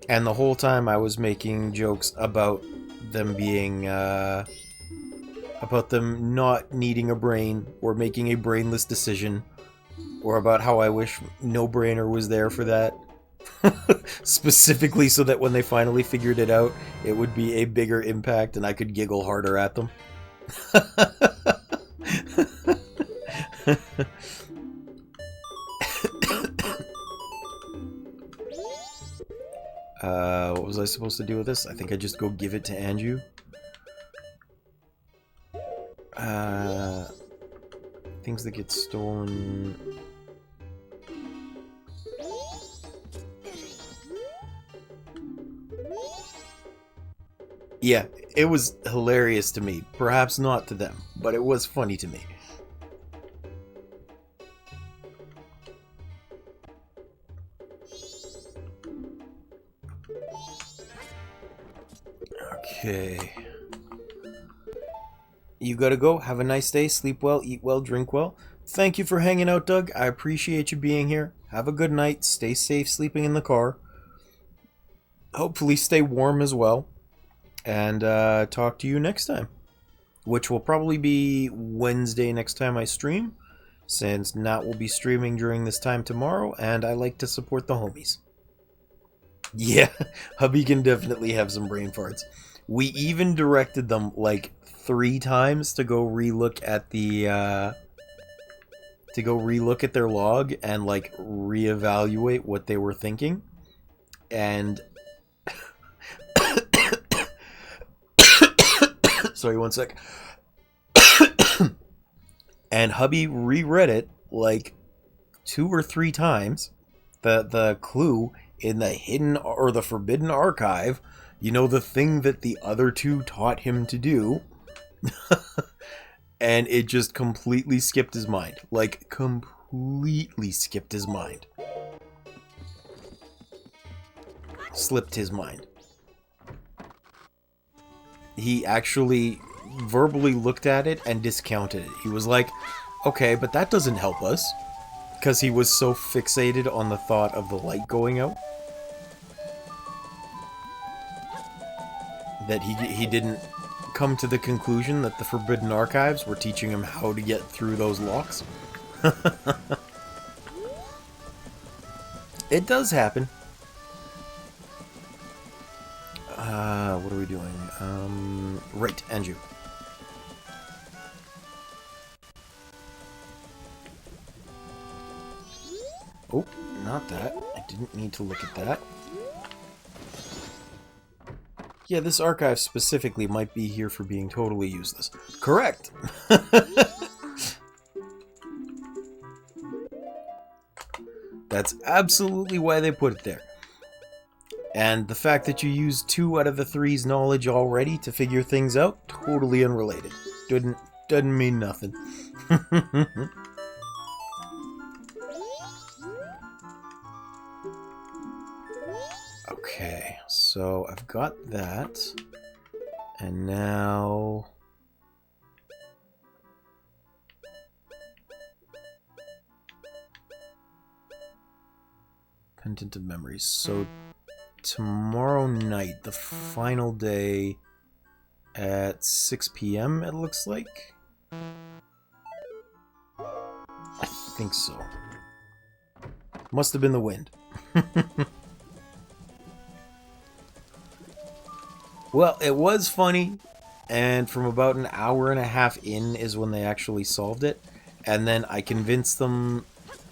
And the whole time I was making jokes about them being, about them not needing a brain, or making a brainless decision, or about how I wish No Brainer was there for that. Specifically so that when they finally figured it out, it would be a bigger impact and I could giggle harder at them. What was I supposed to do with this? I think I just go give it to Anju. Things that get stolen. Yeah, it was hilarious to me. Perhaps not to them, but it was funny to me. Okay. You gotta go. Have a nice day. Sleep well, eat well, drink well. Thank you for hanging out, Doug. I appreciate you being here. Have a good night. Stay safe sleeping in the car. Hopefully stay warm as well. And talk to you next time. Which will probably be Wednesday next time I stream. Since Nat will be streaming during this time tomorrow. And I like to support the homies. Yeah, hubby can definitely have some brain farts. We even directed them like 3 times to go relook at the their log and like reevaluate what they were thinking. And sorry, one sec. And hubby reread it like 2 or 3 times. The clue in the hidden or the forbidden archive, you know, the thing that the other 2 taught him to do. And it just completely skipped his mind. Like, completely skipped his mind. Slipped his mind. He actually verbally looked at it and discounted it. He was like, okay, but that doesn't help us. Because he was so fixated on the thought of the light going out. That he didn't come to the conclusion that the Forbidden Archives were teaching him how to get through those locks. It does happen. What are we doing? Right, Anju. Oh, not that. I didn't need to look at that. Yeah, this archive specifically might be here for being totally useless. Correct! That's absolutely why they put it there. And the fact that you used 2 out of the 3's knowledge already to figure things out, totally unrelated. Doesn't mean nothing. Okay, so I've got that. And now... Content of memories. So tomorrow night, the final day at 6 p.m. it looks like? I think so. Must have been the wind. Well, it was funny, and from about an hour and a half in is when they actually solved it. And then I convinced them...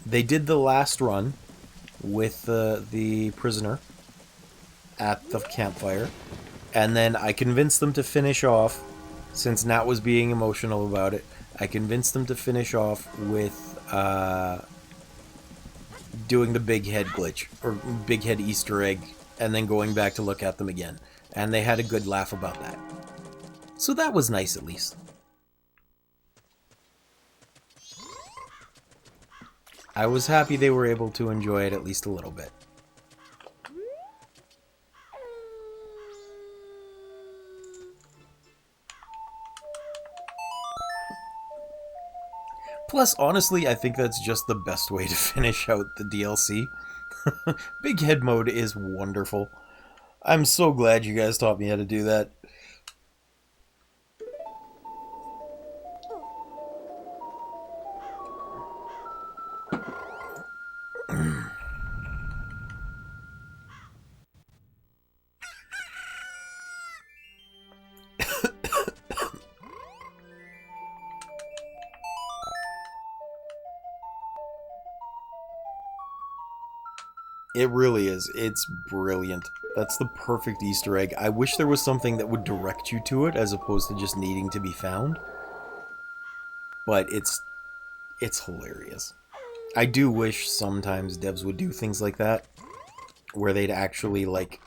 They did the last run with the prisoner at the campfire. And then I convinced them to finish off, since Nat was being emotional about it, I convinced them to finish off with doing the big head glitch, or big head Easter egg, and then going back to look at them again. And they had a good laugh about that. So that was nice, at least. I was happy they were able to enjoy it at least a little bit. Plus, honestly, I think that's just the best way to finish out the DLC. Big head mode is wonderful. I'm so glad you guys taught me how to do that. It really is. It's brilliant. That's the perfect Easter egg. I wish there was something that would direct you to it as opposed to just needing to be found. But it's hilarious. I do wish sometimes devs would do things like that, where they'd actually, like,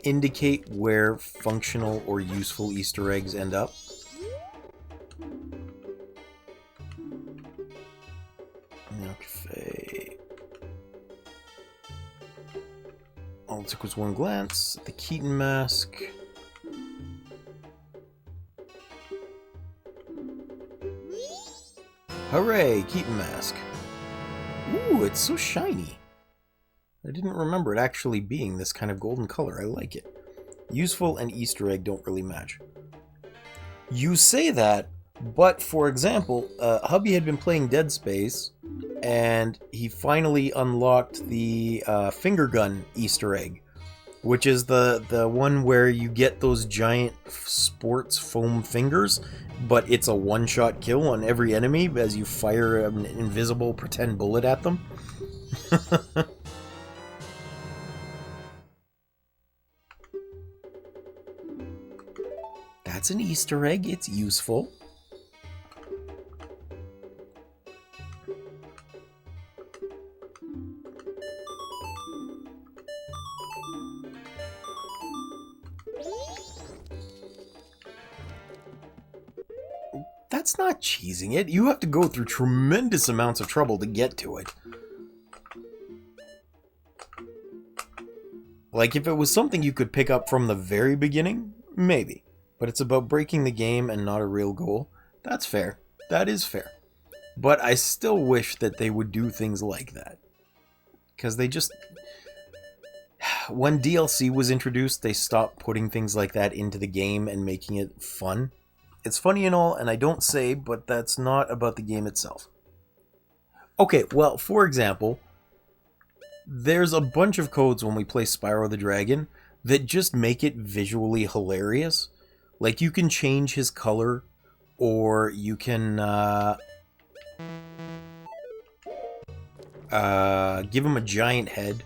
indicate where functional or useful Easter eggs end up. Kafei. All it took was one glance. The Keaton mask. Hooray, Keaton mask. Ooh, it's so shiny. I didn't remember it actually being this kind of golden color. I like it. Useful and Easter egg don't really match. You say that, but for example, hubby had been playing Dead Space, and he finally unlocked the finger gun Easter egg, which is the one where you get those giant sports foam fingers, but it's a one-shot kill on every enemy as you fire an invisible pretend bullet at them. That's an Easter egg. It's useful. That's not cheesing it. You have to go through tremendous amounts of trouble to get to it. Like, if it was something you could pick up from the very beginning, maybe. But it's about breaking the game and not a real goal. That's fair. That is fair. But I still wish that they would do things like that. Because they just... When DLC was introduced, they stopped putting things like that into the game and making it fun. It's funny and all, and I don't say, but that's not about the game itself. Okay, well, for example, there's a bunch of codes when we play Spyro the Dragon that just make it visually hilarious. Like, you can change his color, or you can give him a giant head,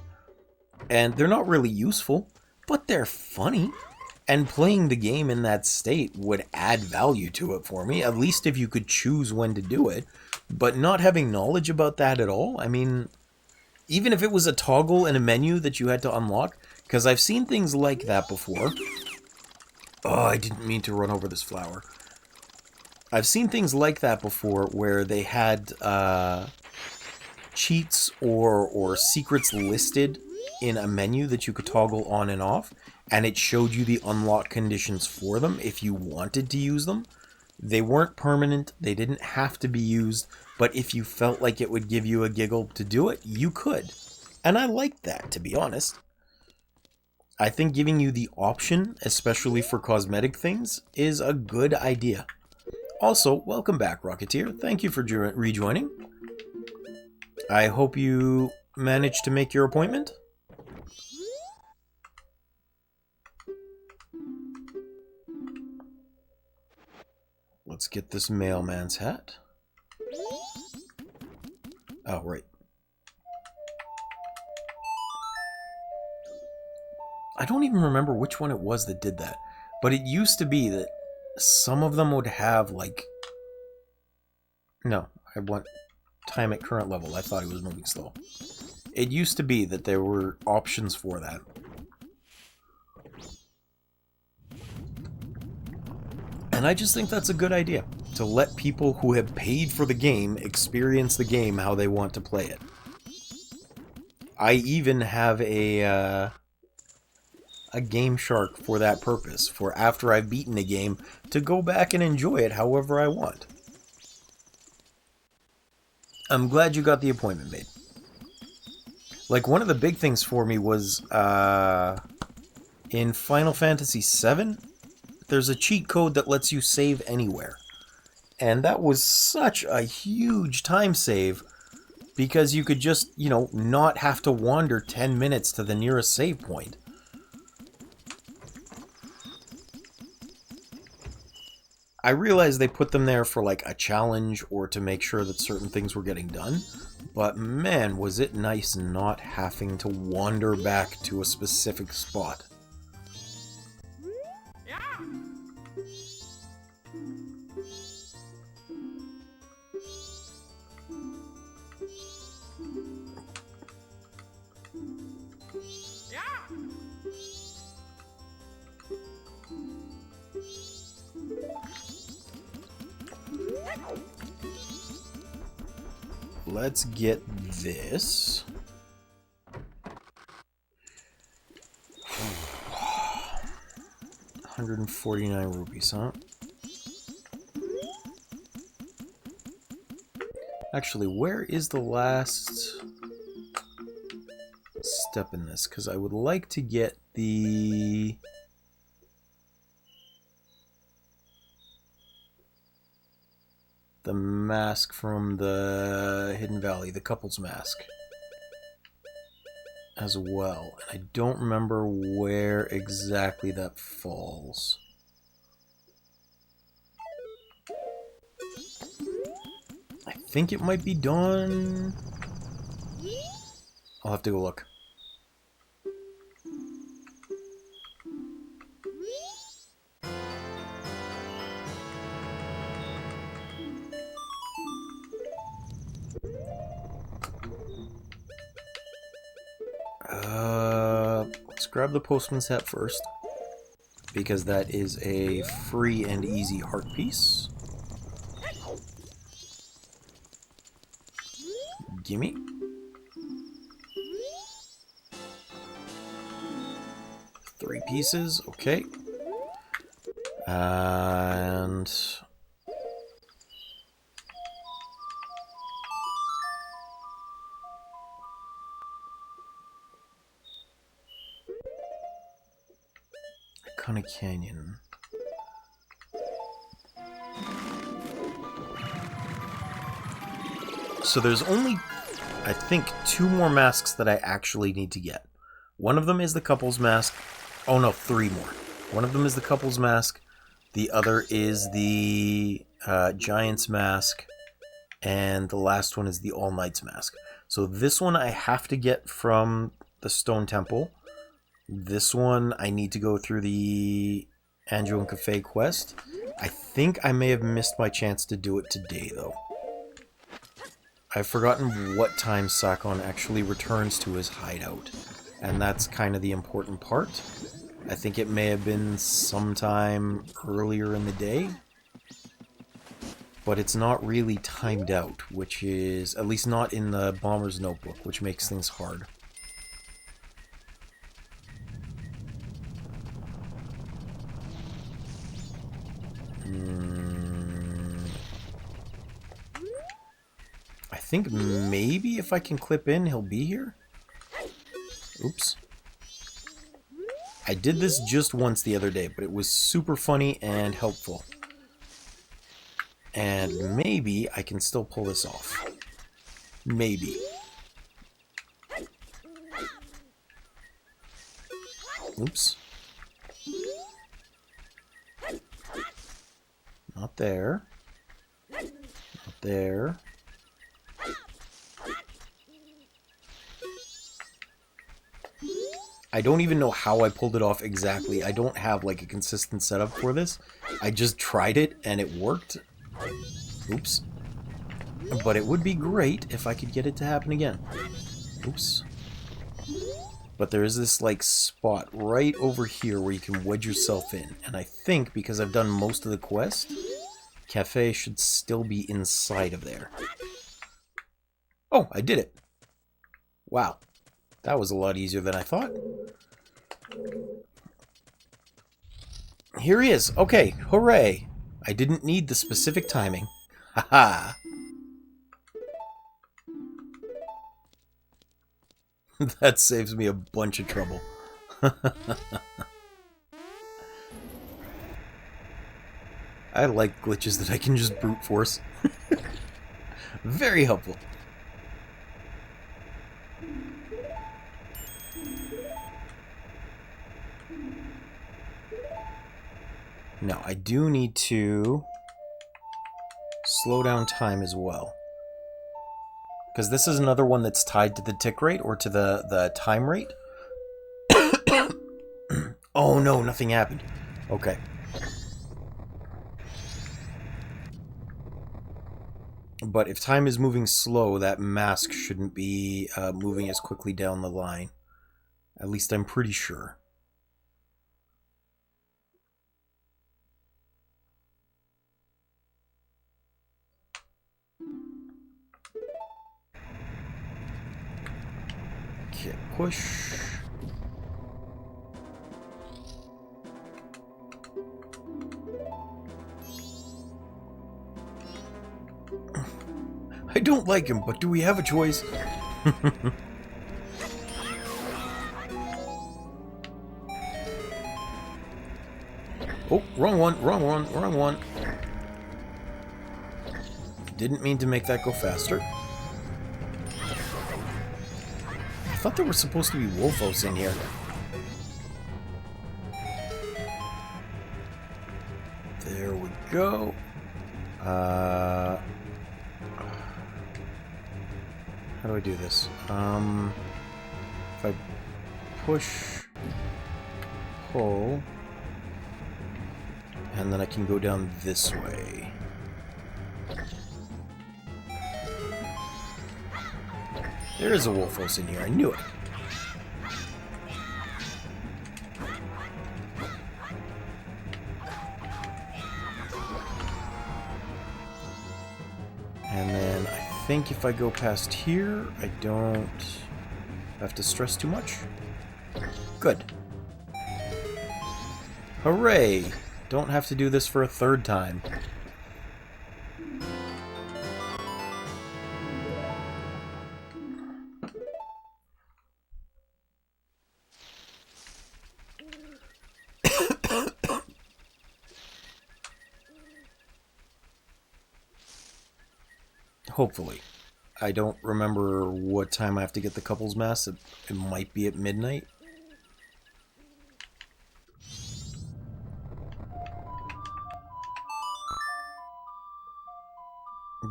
and they're not really useful, but they're funny. And playing the game in that state would add value to it for me, at least if you could choose when to do it. But not having knowledge about that at all, I mean, even if it was a toggle in a menu that you had to unlock, because I've seen things like that before. Oh, I didn't mean to run over this flower. I've seen things like that before where they had cheats or secrets listed in a menu that you could toggle on and off, and it showed you the unlock conditions for them if you wanted to use them. They weren't permanent, they didn't have to be used, but if you felt like it would give you a giggle to do it, you could. And I liked that, to be honest. I think giving you the option, especially for cosmetic things, is a good idea. Also, welcome back, Rocketeer. Thank you for rejoining. I hope you managed to make your appointment. Let's get this mailman's hat. Oh, right. I don't even remember which one it was that did that. But it used to be that some of them would have, like... No, I want time at current level. I thought he was moving slow. It used to be that there were options for that. And I just think that's a good idea, to let people who have paid for the game experience the game how they want to play it. I even have a Game Shark for that purpose, for after I've beaten a game, to go back and enjoy it however I want. I'm glad you got the appointment made. Like, one of the big things for me was, in Final Fantasy VII, there's a cheat code that lets you save anywhere. And that was such a huge time save, because you could just, you know, not have to wander 10 minutes to the nearest save point. I realized they put them there for, like, a challenge or to make sure that certain things were getting done, But man, was it nice not having to wander back to a specific spot. Let's get this. 149 rupees, huh? Actually, where is the last step in this? Because I would like to get the... mask from the Hidden Valley, the couple's mask, as well. And I don't remember where exactly that falls. I think it might be done. I'll have to go look. Let's grab the postman's hat first, because that is a free and easy heart piece. Gimme. Three pieces, okay. And... Iconic Canyon. So there's only, I think, 2 more masks that I actually need to get. One of them is the couple's mask. Oh no, 3 more. One of them is the couple's mask. The other is the Giant's mask. And the last one is the All Knight's mask. So this one I have to get from the Stone Temple. This one I need to go through the Anju and Kafei quest. I think I may have missed my chance to do it today, though. I've forgotten what time Sakon actually returns to his hideout. And that's kind of the important part. I think it may have been sometime earlier in the day. But it's not really timed out, which is, at least not in the Bomber's Notebook, which makes things hard. I think maybe if I can clip in, he'll be here. Oops. I did this just once the other day, but it was super funny and helpful. And maybe I can still pull this off. Maybe. Oops. Not there. Not there. I don't even know how I pulled it off exactly. I don't have like a consistent setup for this. I just tried it and it worked. Oops. But it would be great if I could get it to happen again. Oops. But there is this like spot right over here where you can wedge yourself in. And I think because I've done most of the quest, Kafei should still be inside of there. Oh, I did it. Wow. That was a lot easier than I thought. Here he is. Okay, hooray. I didn't need the specific timing. Haha. That saves me a bunch of trouble. I like glitches that I can just brute force. Very helpful. Now, I do need to slow down time as well. Because this is another one that's tied to the tick rate or to the time rate. Oh no, nothing happened. Okay. But if time is moving slow, that mask shouldn't be moving as quickly down the line. At least I'm pretty sure. Okay, push. I don't like him, but do we have a choice? Oh, wrong one, wrong one, wrong one. Didn't mean to make that go faster. I thought there were supposed to be wolfos in here. There we go. How do I do this? If I push, pull, and then I can go down this way. There is a wolfos in here, I knew it. And then I think if I go past here, I don't have to stress too much. Good. Hooray! Don't have to do this for a third time. Hopefully. I don't remember what time I have to get the couples mass. It might be at midnight.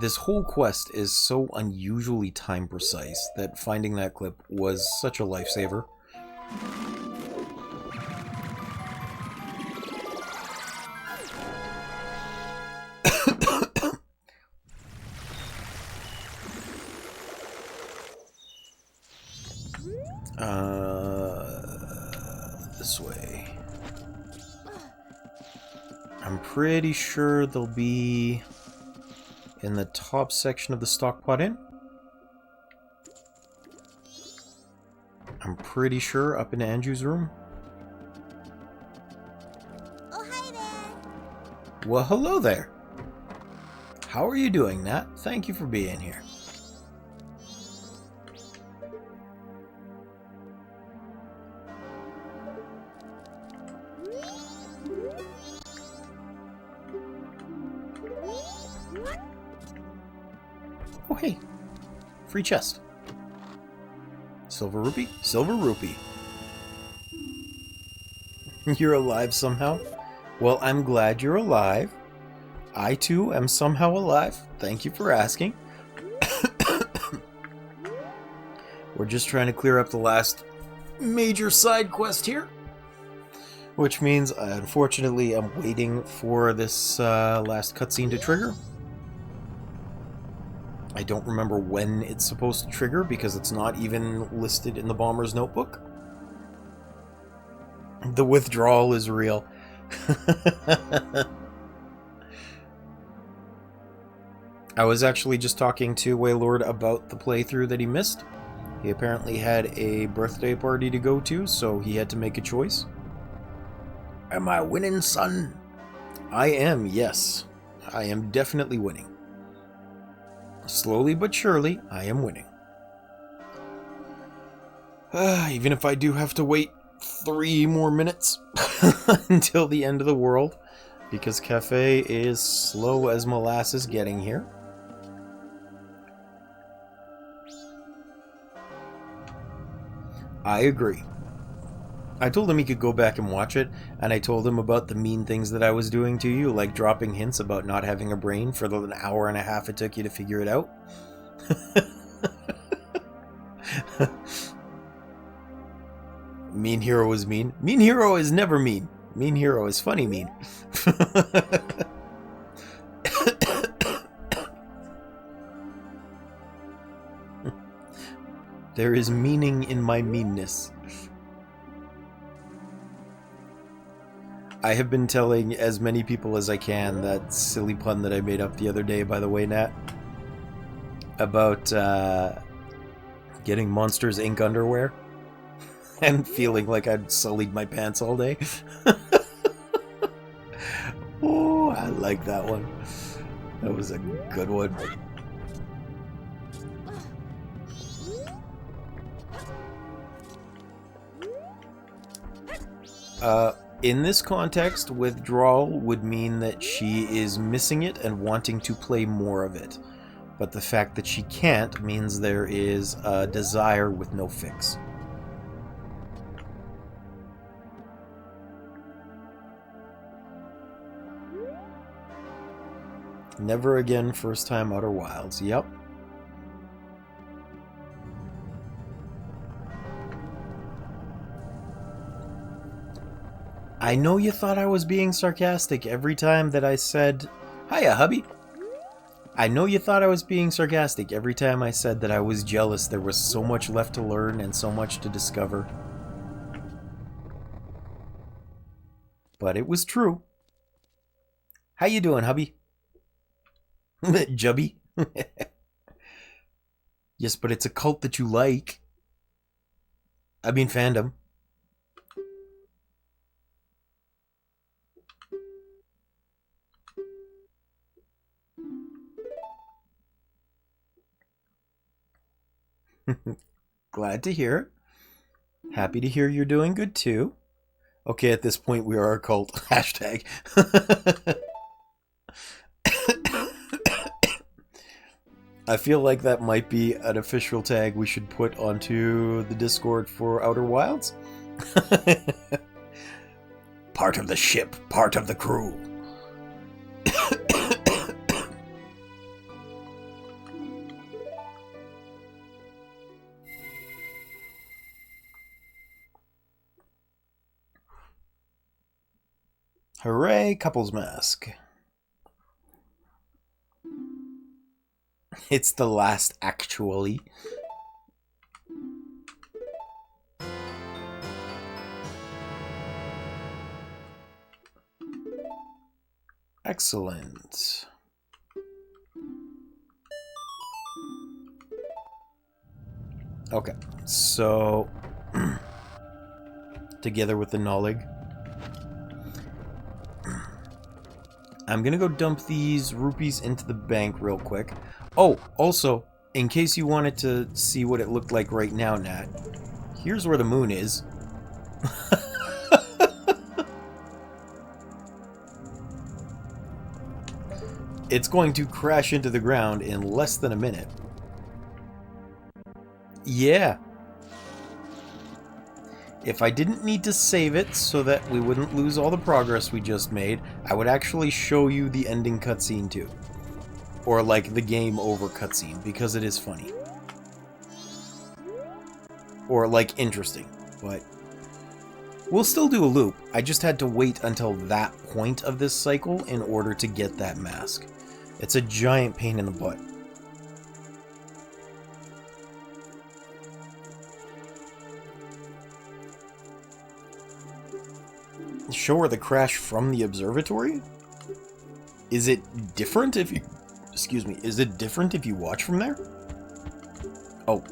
This whole quest is so unusually time precise that finding that clip was such a lifesaver. This way. I'm pretty sure they'll be in the top section of the stockpot inn. I'm pretty sure up in Anju's room. Oh, hi there. Well, hello there. How are you doing, Nat? Thank you for being here. Oh, hey. Free chest. Silver rupee? Silver rupee. You're alive somehow? Well, I'm glad you're alive. I, too, am somehow alive. Thank you for asking. We're just trying to clear up the last major side quest here. Which means, unfortunately, I'm waiting for this last cutscene to trigger. I don't remember when it's supposed to trigger because it's not even listed in the bomber's notebook. The withdrawal is real. I was actually just talking to Waylord about the playthrough that he missed. He apparently had a birthday party to go to, so he had to make a choice. Am I winning, son? I am, yes. I am definitely winning. Slowly but surely, I am winning. Even if I do have to wait 3 more minutes until the end of the world, because Kafei is slow as molasses getting here. I agree. I told him he could go back and watch it, and I told him about the mean things that I was doing to you, like dropping hints about not having a brain for the hour and a half it took you to figure it out. Mean hero is mean. Mean hero is never mean. Mean hero is funny mean. There is meaning in my meanness. I have been telling as many people as I can that silly pun that I made up the other day, by the way, Nat, about getting Monsters Inc. underwear and feeling like I'd sullied my pants all day. Oh, I like that one. That was a good one. In this context, withdrawal would mean that she is missing it and wanting to play more of it. But the fact that she can't means there is a desire with no fix. Never again, first time Outer Wilds. Yep. I know you thought I was being sarcastic every time that I said, "Hiya, hubby." I know you thought I was being sarcastic every time I said that I was jealous there was so much left to learn and so much to discover. But it was true. How you doing, hubby? Jubby? Yes, but it's a cult that you like. I mean, fandom. Glad to hear it. Happy to hear you're doing good too. Okay, at this point we are a cult. Hashtag. I feel like that might be an official tag we should put onto the Discord for Outer Wilds. Part of the ship, part of the crew. Hooray, couples mask. It's the last, actually. Excellent. Okay, so together with the Nollig, I'm gonna go dump these rupees into the bank real quick. Oh, also, in case you wanted to see what it looked like right now, Nat, here's where the moon is. It's going to crash into the ground in less than a minute. Yeah. If I didn't need to save it so that we wouldn't lose all the progress we just made, I would actually show you the ending cutscene too. Or like the game over cutscene, because it is funny. Or like interesting, but we'll still do a loop. I just had to wait until that point of this cycle in order to get that mask. It's a giant pain in the butt. Show her the crash from the observatory? Is it different if you... Excuse me, is it different if you watch from there? Oh.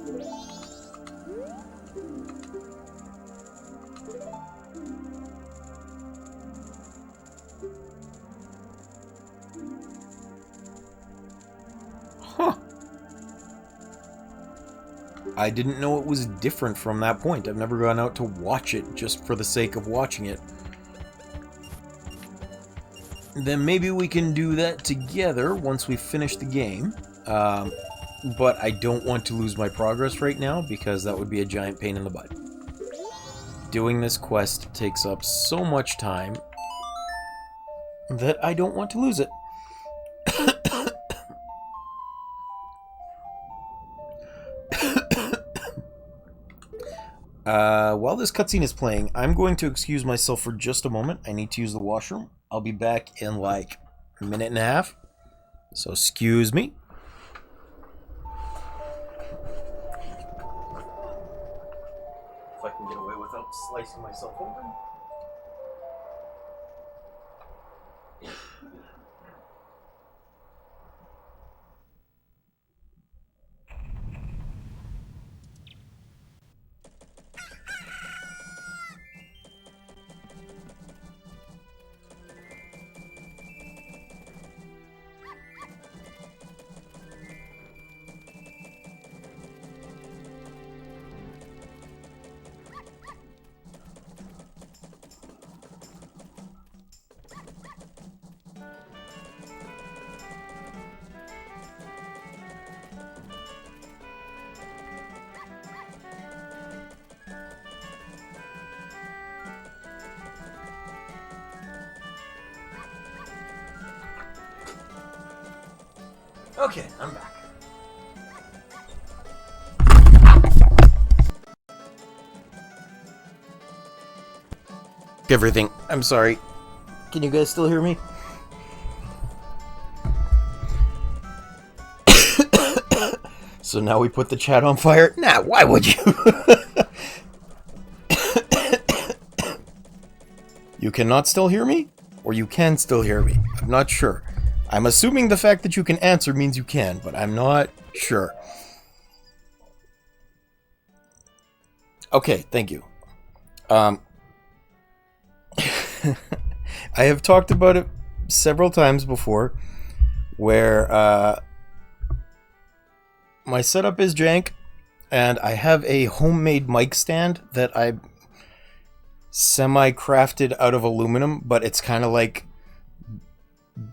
Huh. I didn't know it was different from that point. I've never gone out to watch it just for the sake of watching it. Then maybe we can do that together once we finish the game. But I don't want to lose my progress right now because that would be a giant pain in the butt. Doing this quest takes up so much time that I don't want to lose it. While this cutscene is playing, I'm going to excuse myself for just a moment. I need to use the washroom. I'll be back in like a minute and a half. So excuse me. If I can get away without slicing myself open. Okay, I'm back. Everything. I'm sorry. Can you guys still hear me? So now we put the chat on fire? Nah, why would you? You cannot still hear me? Or you can still hear me? I'm not sure. I'm assuming the fact that you can answer means you can, but I'm not sure. Okay, thank you. I have talked about it several times before, where my setup is jank, and I have a homemade mic stand that I semi-crafted out of aluminum, but it's kind of like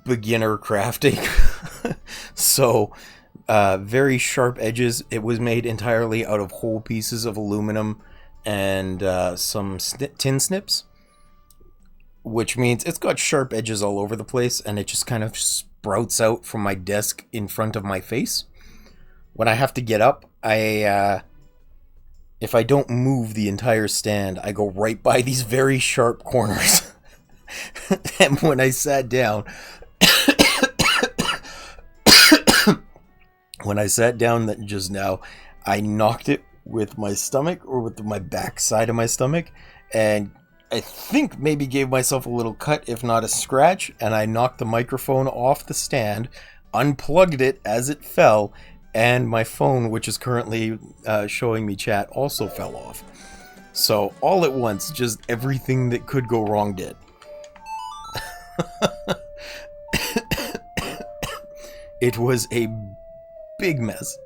beginner crafting. So, very sharp edges. It was made entirely out of whole pieces of aluminum and some tin snips, which means it's got sharp edges all over the place, and it just kind of sprouts out from my desk in front of my face. When I have to get up, if I don't move the entire stand, I go right by these very sharp corners. And when I sat down, just now, I knocked it with my stomach, or with my back side of my stomach, and I think maybe gave myself a little cut, if not a scratch, and I knocked the microphone off the stand, unplugged it as it fell, and my phone, which is currently showing me chat, also fell off. So, all at once, just everything that could go wrong did. It was a big mess.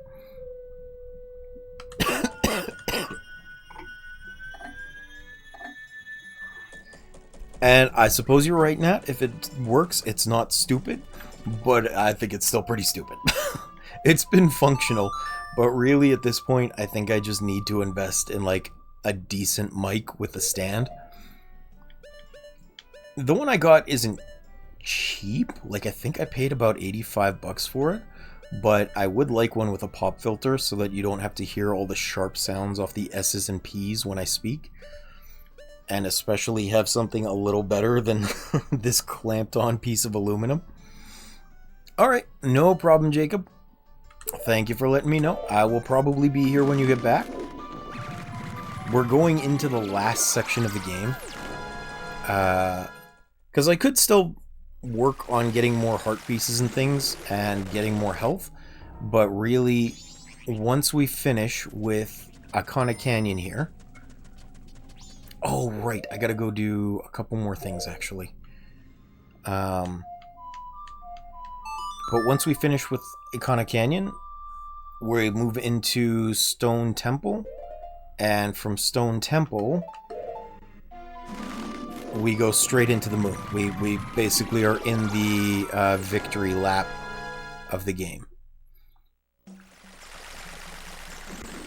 And I suppose you're right, Nat. If it works, it's not stupid. But I think it's still pretty stupid. It's been functional. But really, at this point, I think I just need to invest in, like, a decent mic with a stand. The one I got isn't cheap. Like, I think I paid about $85 for it. But I would like one with a pop filter so that you don't have to hear all the sharp sounds off the S's and P's when I speak. And especially have something a little better than this clamped on piece of aluminum. Alright, no problem, Jacob. Thank you for letting me know. I will probably be here when you get back. We're going into the last section of the game. Because I could still work on getting more heart pieces and things and getting more health. But really, once we finish with Akana Canyon here... Oh, right. I gotta go do a couple more things, actually. But once we finish with Ikana Canyon, we move into Stone Temple. And from Stone Temple, we go straight into the moon. We basically are in the victory lap of the game.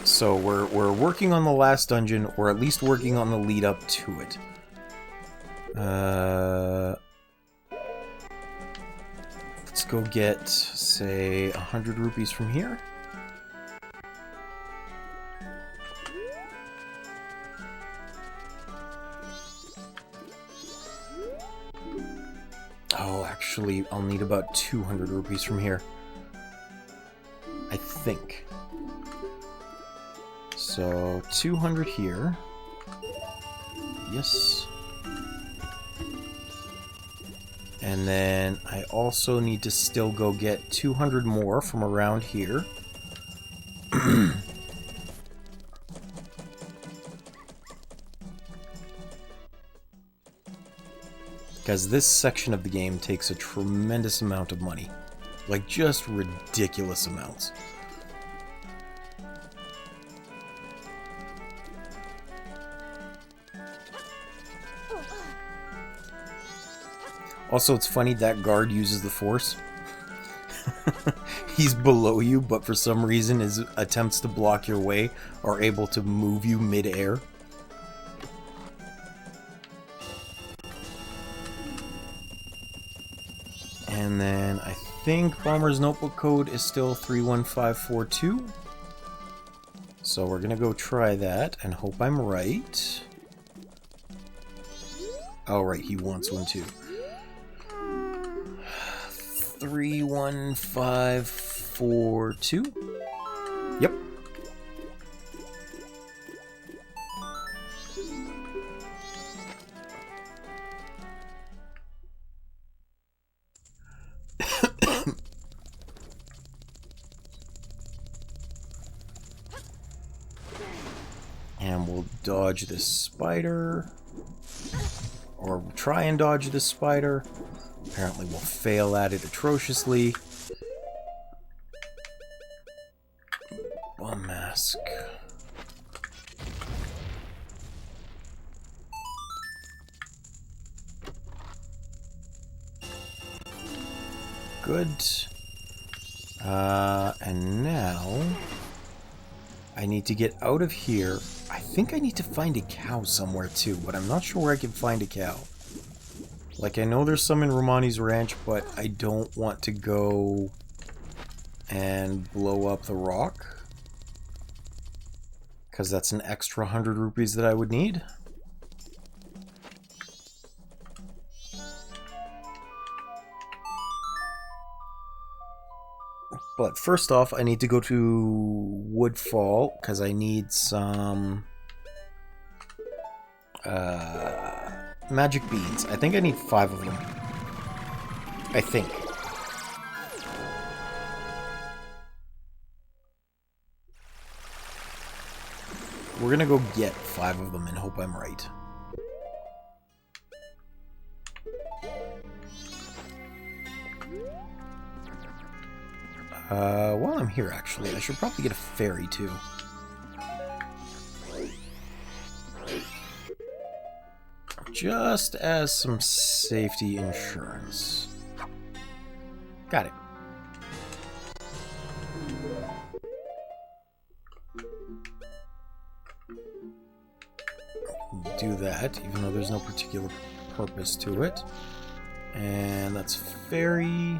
So we're working on the last dungeon, or at least working on the lead up to it. Let's go get, say, 100 rupees from here. actually, I'll need about 200 rupees from here. I think. So, 200 here. Yes. And then I also need to still go get 200 more from around here. Because this section of the game takes a tremendous amount of money. Like, just ridiculous amounts. Also, it's funny, that guard uses the Force. He's below you, but for some reason his attempts to block your way are able to move you mid-air. And then I think Bomber's Notebook code is still 31542. So we're gonna go try that and hope I'm right. Oh, right, he wants one too. 31542. Yep. And we'll dodge this spider. Or try and dodge this spider. Apparently we'll fail at it atrociously. Bum mask. Good. And now I need to get out of here. I think I need to find a cow somewhere too, but I'm not sure where I can find a cow. Like, I know there's some in Romani's ranch, but I don't want to go and blow up the rock. Because that's an extra 100 rupees that I would need. But first off, I need to go to Woodfall, because I need some magic beans. I think I need 5 of them. I think. We're gonna go get 5 of them and hope I'm right. While I'm here, actually, I should probably get a ferry, too. Just as some safety insurance. Got it. Do that, even though there's no particular purpose to it. And that's ferry.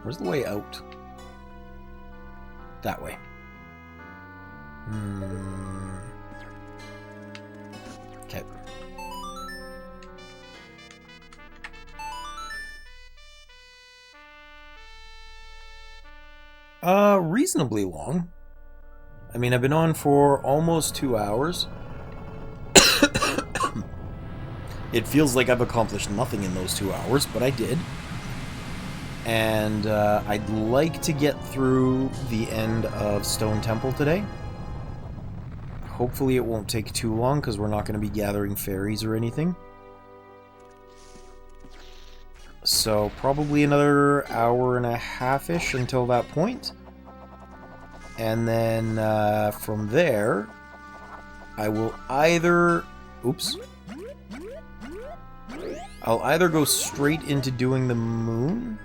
Where's the way out? That way. Okay. Reasonably long. I mean, I've been on for almost 2 hours. It feels like I've accomplished nothing in those 2 hours, but I did. And I'd like to get through the end of Stone Temple today. Hopefully it won't take too long, because we're not going to be gathering fairies or anything. So probably another hour and a half-ish until that point. And then from there, I will either... Oops. I'll either go straight into doing the moon,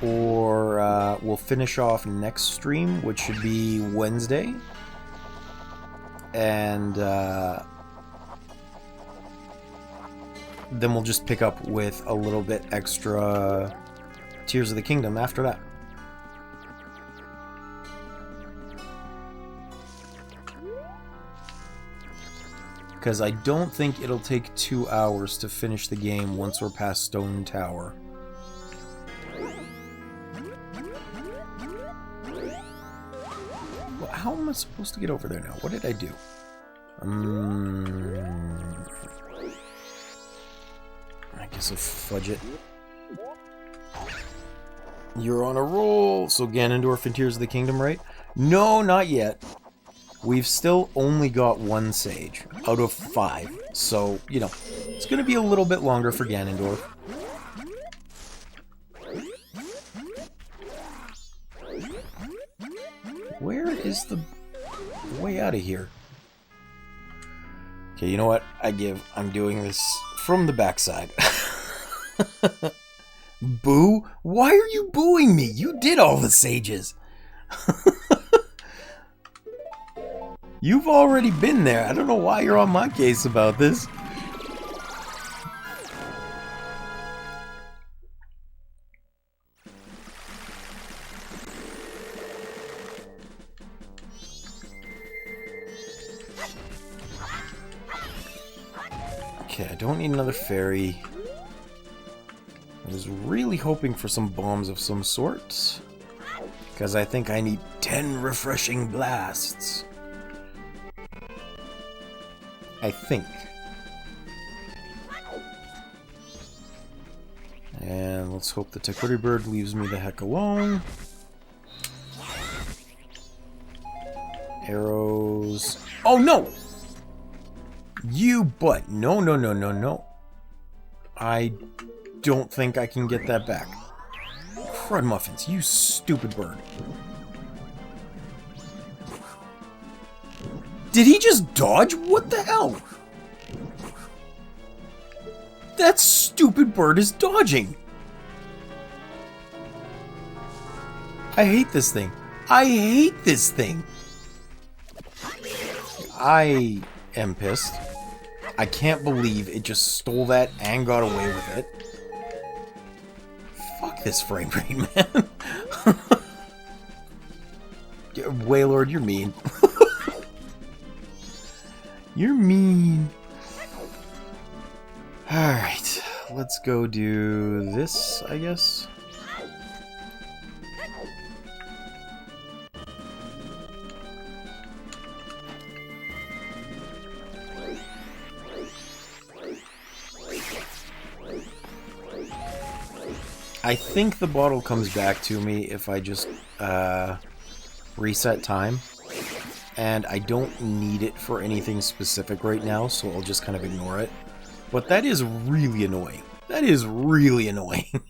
or we'll finish off next stream, which should be Wednesday. And then we'll just pick up with a little bit extra Tears of the Kingdom after that. because I don't think it'll take 2 hours to finish the game once we're past Stone Tower. Well, how am I supposed to get over there now? What did I do? I guess I'll fudge it. You're on a roll! So Ganondorf and Tears of the Kingdom, right? No, not yet. We've still only got 1 sage out of 5. So, you know, it's going to be a little bit longer for Ganondorf. Where is the way out of here? Okay, you know what? I'm doing this from the backside. Boo? Why are you booing me? You did all the sages. You've already been there. I don't know why you're on my case about this. Okay, I don't need another fairy. I was really hoping for some bombs of some sort, because I think I need 10 refreshing blasts. I think. And let's hope the Takuri bird leaves me the heck alone. Arrows. Oh no! You butt. No, no, no, no, no. I don't think I can get that back. Crud muffins, you stupid bird. Did he just dodge? What the hell? That stupid bird is dodging. I hate this thing. I hate this thing. I am pissed. I can't believe it just stole that and got away with it. Fuck this frame rate, man. Waylord, you're mean. You're mean. Alright, let's go do this, I guess. I think the bottle comes back to me if I just reset time. And I don't need it for anything specific right now, so I'll just kind of ignore it. But that is really annoying. That is really annoying.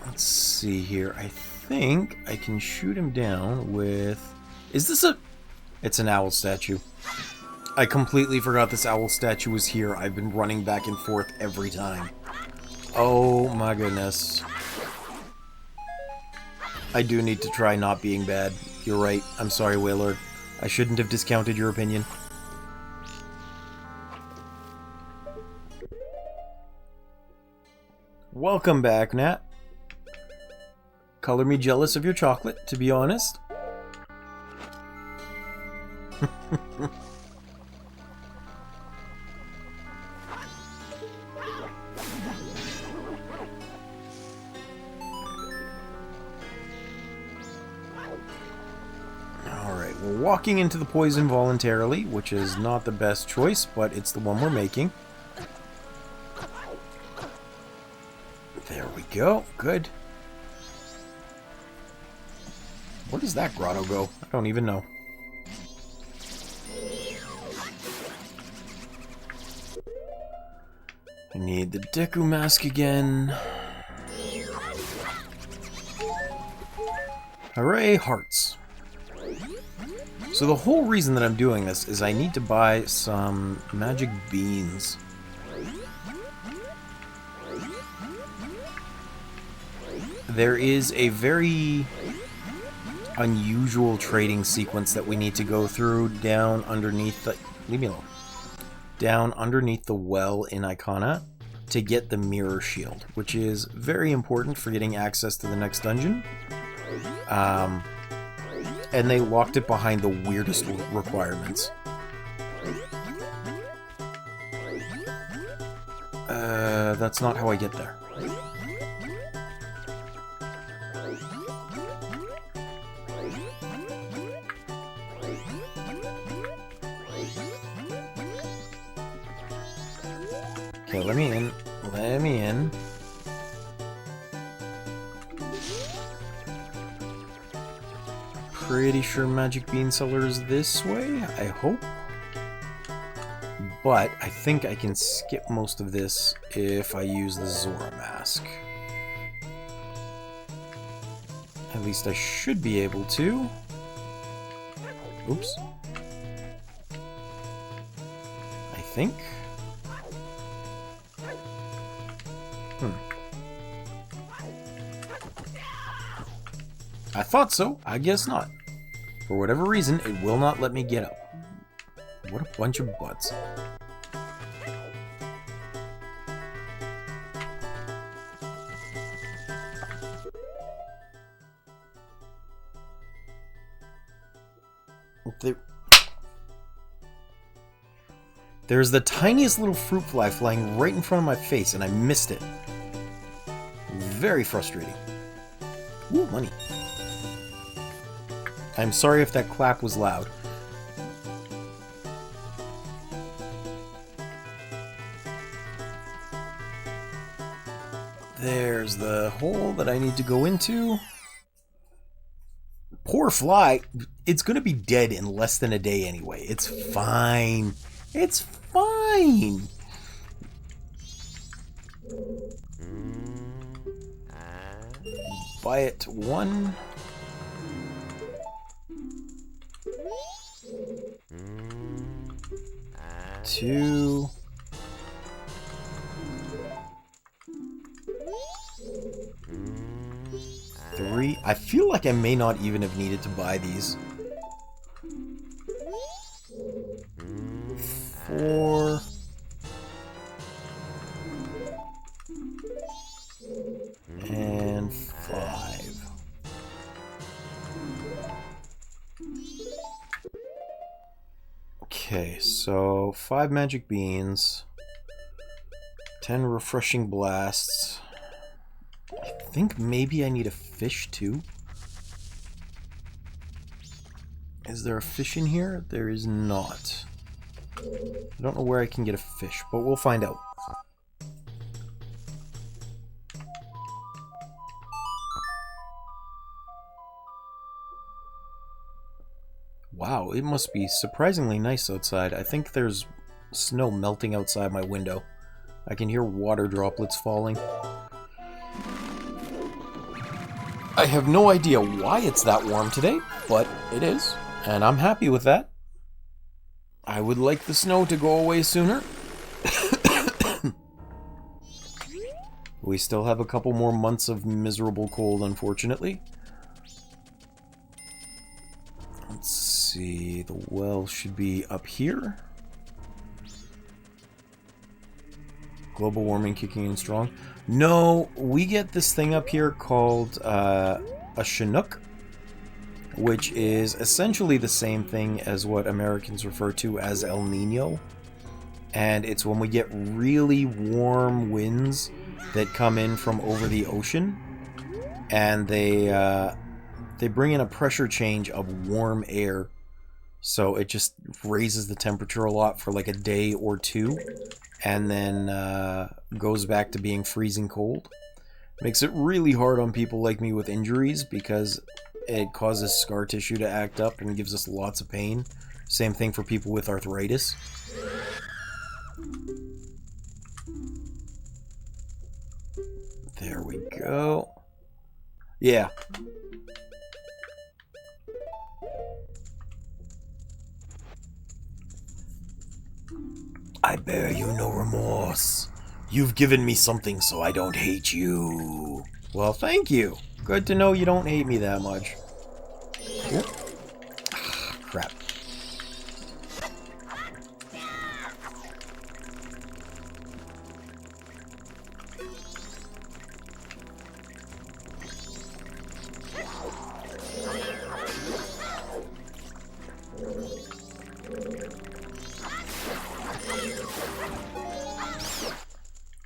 Let's see here. I think I can shoot him down with... Is this a... It's an owl statue. I completely forgot this owl statue was here. I've been running back and forth every time. Oh my goodness. I do need to try not being bad. You're right. I'm sorry, Waylord. I shouldn't have discounted your opinion. Welcome back, Nat. Color me jealous of your chocolate, to be honest. We're walking into the poison voluntarily, which is not the best choice, but it's the one we're making. There we go. Good. Where does that grotto go? I don't even know. I need the Deku mask again. Hooray, hearts. So the whole reason that I'm doing this is I need to buy some magic beans. There is a very unusual trading sequence that we need to go through down underneath the... Leave me alone. Down underneath the well in Icona to get the mirror shield, which is very important for getting access to the next dungeon. and they locked it behind the weirdest requirements. That's not how I get there. Okay, let me in. Let me in. Pretty sure Magic Bean Cellar is this way, I hope. But I think I can skip most of this if I use the Zora mask. At least I should be able to. Oops. I think. I thought so. I guess not. For whatever reason, it will not let me get up. What a bunch of butts. There's the tiniest little fruit fly flying right in front of my face, and I missed it. Very frustrating. Ooh, money. I'm sorry if that clap was loud. There's the hole that I need to go into. Poor fly. It's gonna be dead in less than a day anyway. It's fine. It's fine. Buy it 1. 2. 3. I feel like I may not even have needed to buy these. 4. And 5. Okay, so 5 magic beans, 10 refreshing blasts. I think maybe I need a fish too. Is there a fish in here? There is not. I don't know where I can get a fish, but we'll find out. Wow, it must be surprisingly nice outside. I think there's snow melting outside my window. I can hear water droplets falling. I have no idea why it's that warm today, but it is, and I'm happy with that. I would like the snow to go away sooner. We still have a couple more months of miserable cold, unfortunately. Let's see, the well should be up here. Global warming kicking in strong. No, we get this thing up here called a Chinook, which is essentially the same thing as what Americans refer to as El Nino. And it's when we get really warm winds that come in from over the ocean, and they bring in a pressure change of warm air, so it just raises the temperature a lot for like a day or two, and then goes back to being freezing cold. Makes it really hard on people like me with injuries because it causes scar tissue to act up and gives us lots of pain. Same thing for people with arthritis. There we go. Yeah. I bear you no remorse. You've given me something so I don't hate you. Well, thank you. Good to know you don't hate me that much. Oop. Ah, crap.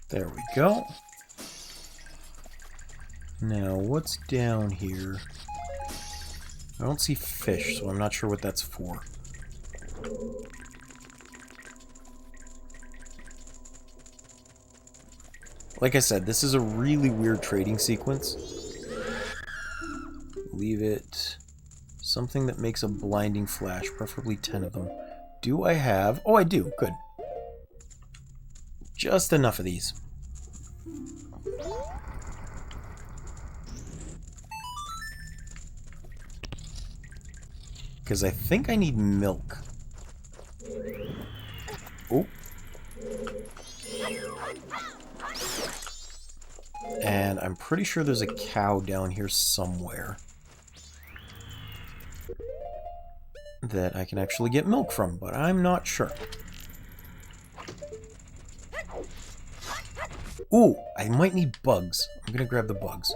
There we go. Now, what's down here? I don't see fish, so I'm not sure what that's for. Like I said, this is a really weird trading sequence. Leave it. Something that makes a blinding flash, preferably 10 of them. Do I have... Oh, I do. Good. Just enough of these. Because I think I need milk. Oh. And I'm pretty sure there's a cow down here somewhere that I can actually get milk from, but I'm not sure. Ooh, I might need bugs. I'm gonna grab the bugs.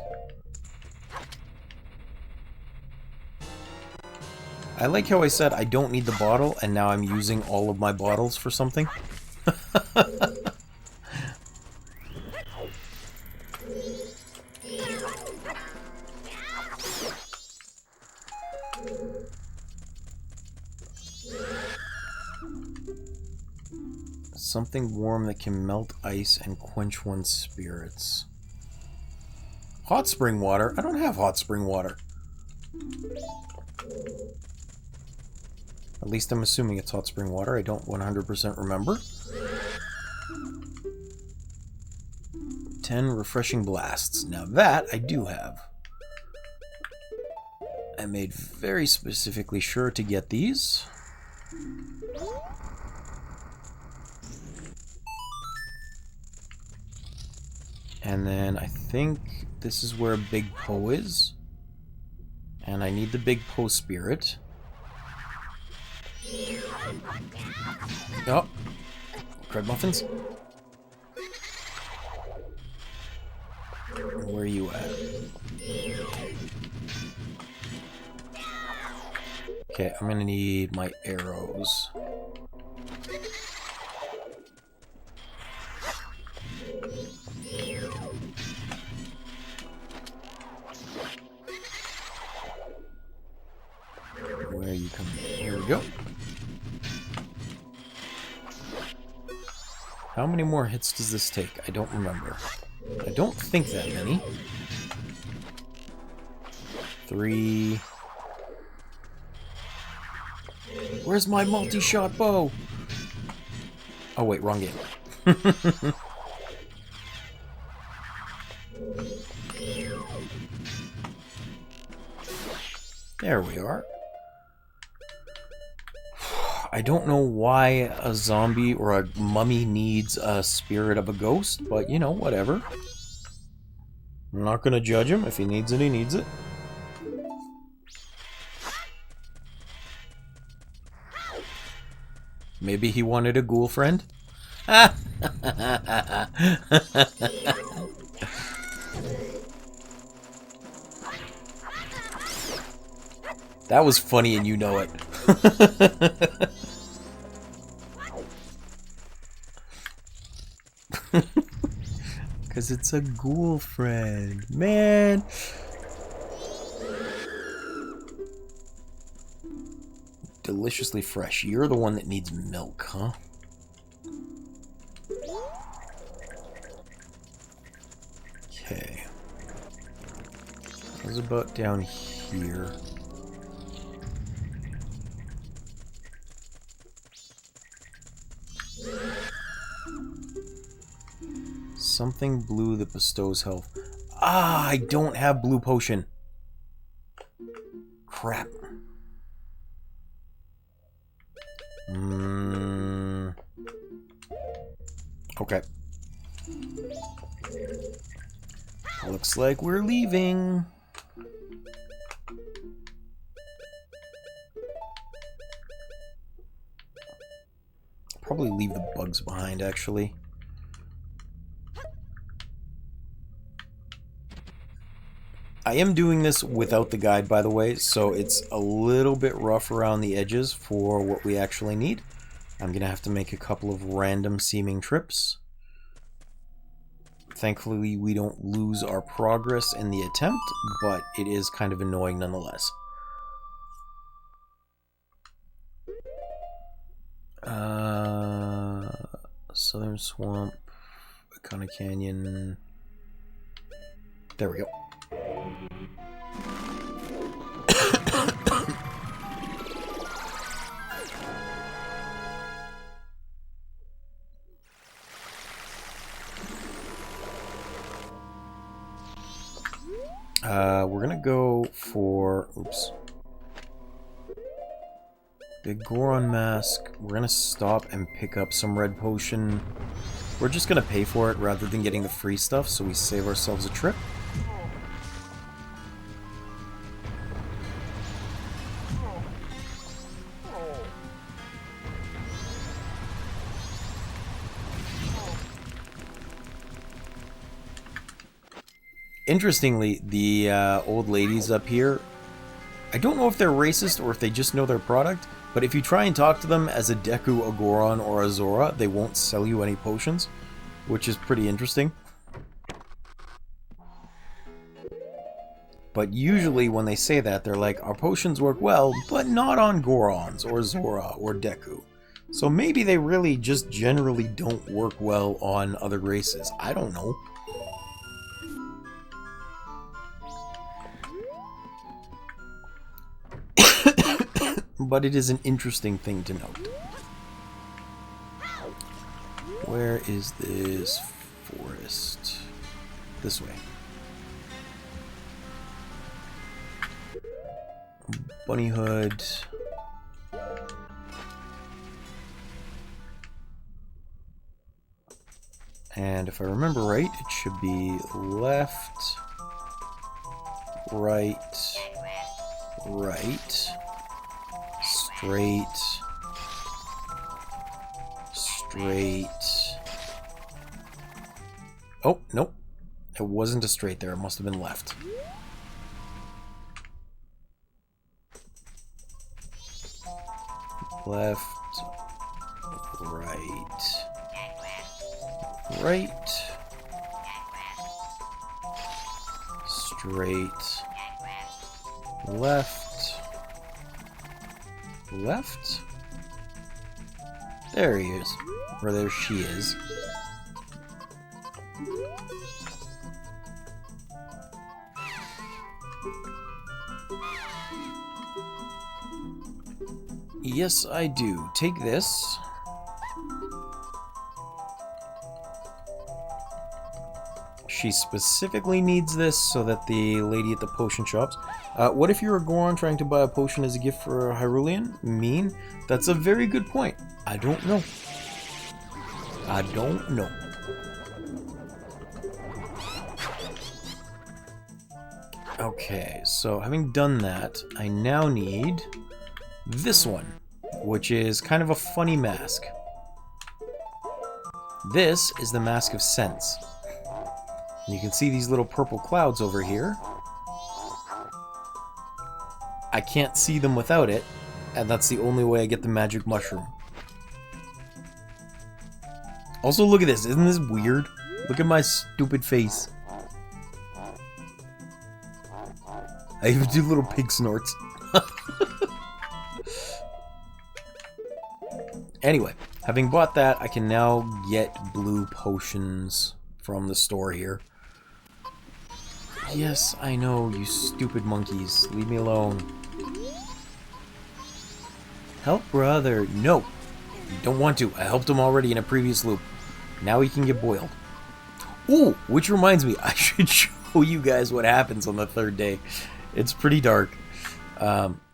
I like how I said I don't need the bottle, and now I'm using all of my bottles for something. Something warm that can melt ice and quench one's spirits. Hot spring water? I don't have hot spring water. At least I'm assuming it's hot spring water. I don't 100% remember. 10 refreshing blasts. Now that I do have. I made very specifically sure to get these. And then I think this is where Big Po is. And I need the Big Po spirit. Oh, crab muffins. Where are you at? Okay, I'm gonna need my arrows. Where are you coming? Here we go. How many more hits does this take? I don't remember. I don't think that many. 3. Where's my multi-shot bow? Oh wait, wrong game. There we are. I don't know why a zombie or a mummy needs a spirit of a ghost, but you know, whatever. I'm not gonna judge him. If he needs it, he needs it. Maybe he wanted a ghoul friend? That was funny and you know it. Because it's a ghoul friend. Man. Deliciously fresh. You're the one that needs milk, huh? Okay. How's about down here? Something blue that bestows health. Ah, I don't have blue potion. Crap. Okay. Looks like we're leaving. Probably leave the bugs behind, actually. I am doing this without the guide, by the way, so it's a little bit rough around the edges for what we actually need. I'm gonna have to make a couple of random seeming trips. Thankfully, we don't lose our progress in the attempt, but it is kind of annoying nonetheless. Southern Swamp, Icona Canyon. There we go. We're gonna go for... Oops. Big Goron mask. We're gonna stop and pick up some red potion. We're just gonna pay for it rather than getting the free stuff, so we save ourselves a trip. Interestingly, the old ladies up here, I don't know if they're racist or if they just know their product, but if you try and talk to them as a Deku, a Goron, or a Zora, they won't sell you any potions, which is pretty interesting. But usually when they say that, they're like, our potions work well, but not on Gorons, or Zora, or Deku. So maybe they really just generally don't work well on other races. I don't know. But it is an interesting thing to note. Where is this forest? This way. Bunny Hood. And if I remember right, it should be left, right, right, straight, straight. Oh, nope. It wasn't a straight there. It must have been left. Left, right, right, straight, left, left. There he is. Or there she is. Yes, I do. Take this. She specifically needs this so that the lady at the potion shops... what if you're a Goron trying to buy a potion as a gift for a Hyrulean? Mean? That's a very good point. I don't know. I don't know. Okay, so having done that, I now need this one, which is kind of a funny mask. This is the Mask of Sense. And you can see these little purple clouds over here. I can't see them without it, and that's the only way I get the magic mushroom. Also, look at this. Isn't this weird? Look at my stupid face. I even do little pig snorts. Anyway, having bought that, I can now get blue potions from the store here. Yes, I know, you stupid monkeys. Leave me alone. Help brother. No. You don't want to. I helped him already in a previous loop. Now he can get boiled. Ooh, which reminds me, I should show you guys what happens on the third day. It's pretty dark.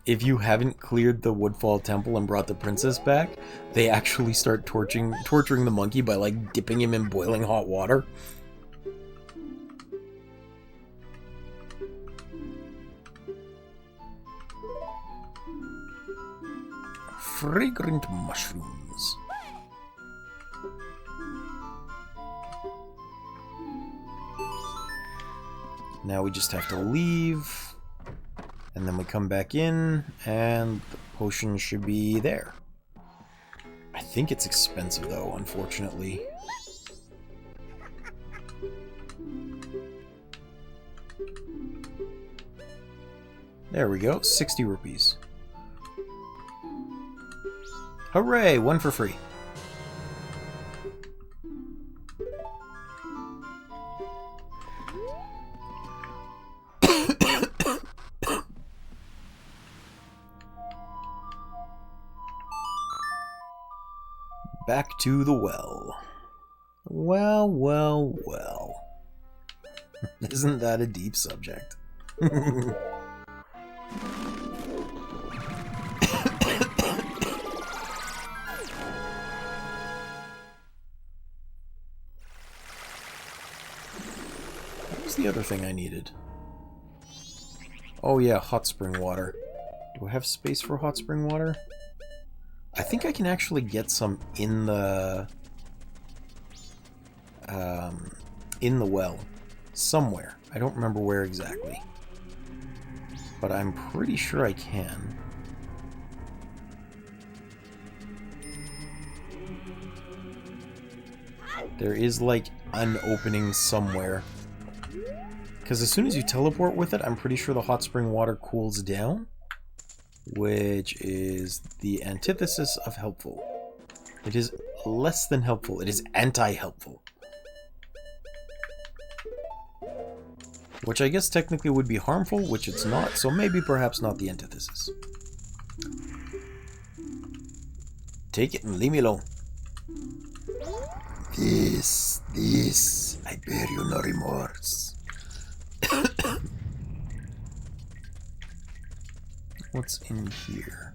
If you haven't cleared the Woodfall Temple and brought the princess back, they actually start torturing the monkey by, like, dipping him in boiling hot water. Fragrant mushrooms. Now we just have to leave. And then we come back in, and the potion should be there. I think it's expensive, though, unfortunately. There we go, 60 rupees. Hooray, one for free. Back to the well. Well, well, well. Isn't that a deep subject? What was the other thing I needed? Oh yeah, hot spring water. Do I have space for hot spring water? I think I can actually get some in the well somewhere. I don't remember where exactly, but I'm pretty sure I can. There is like an opening somewhere, because as soon as you teleport with it, I'm pretty sure the hot spring water cools down. Which is the antithesis of helpful. It is less than helpful. It is anti-helpful. Which I guess technically would be harmful, which it's not, so maybe perhaps not the antithesis. Take it and leave me alone. This, I bear you no remorse. What's in here?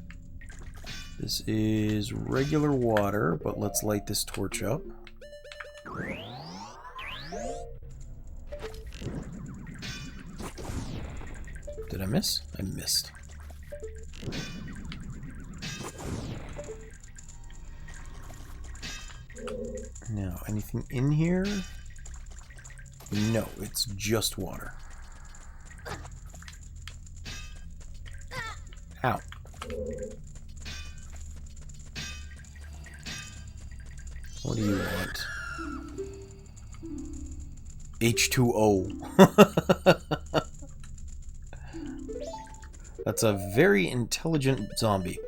This is regular water, but let's light this torch up. Did I miss? I missed. Now, anything in here? No, it's just water. Ow. What do you want? H2O. That's a very intelligent zombie.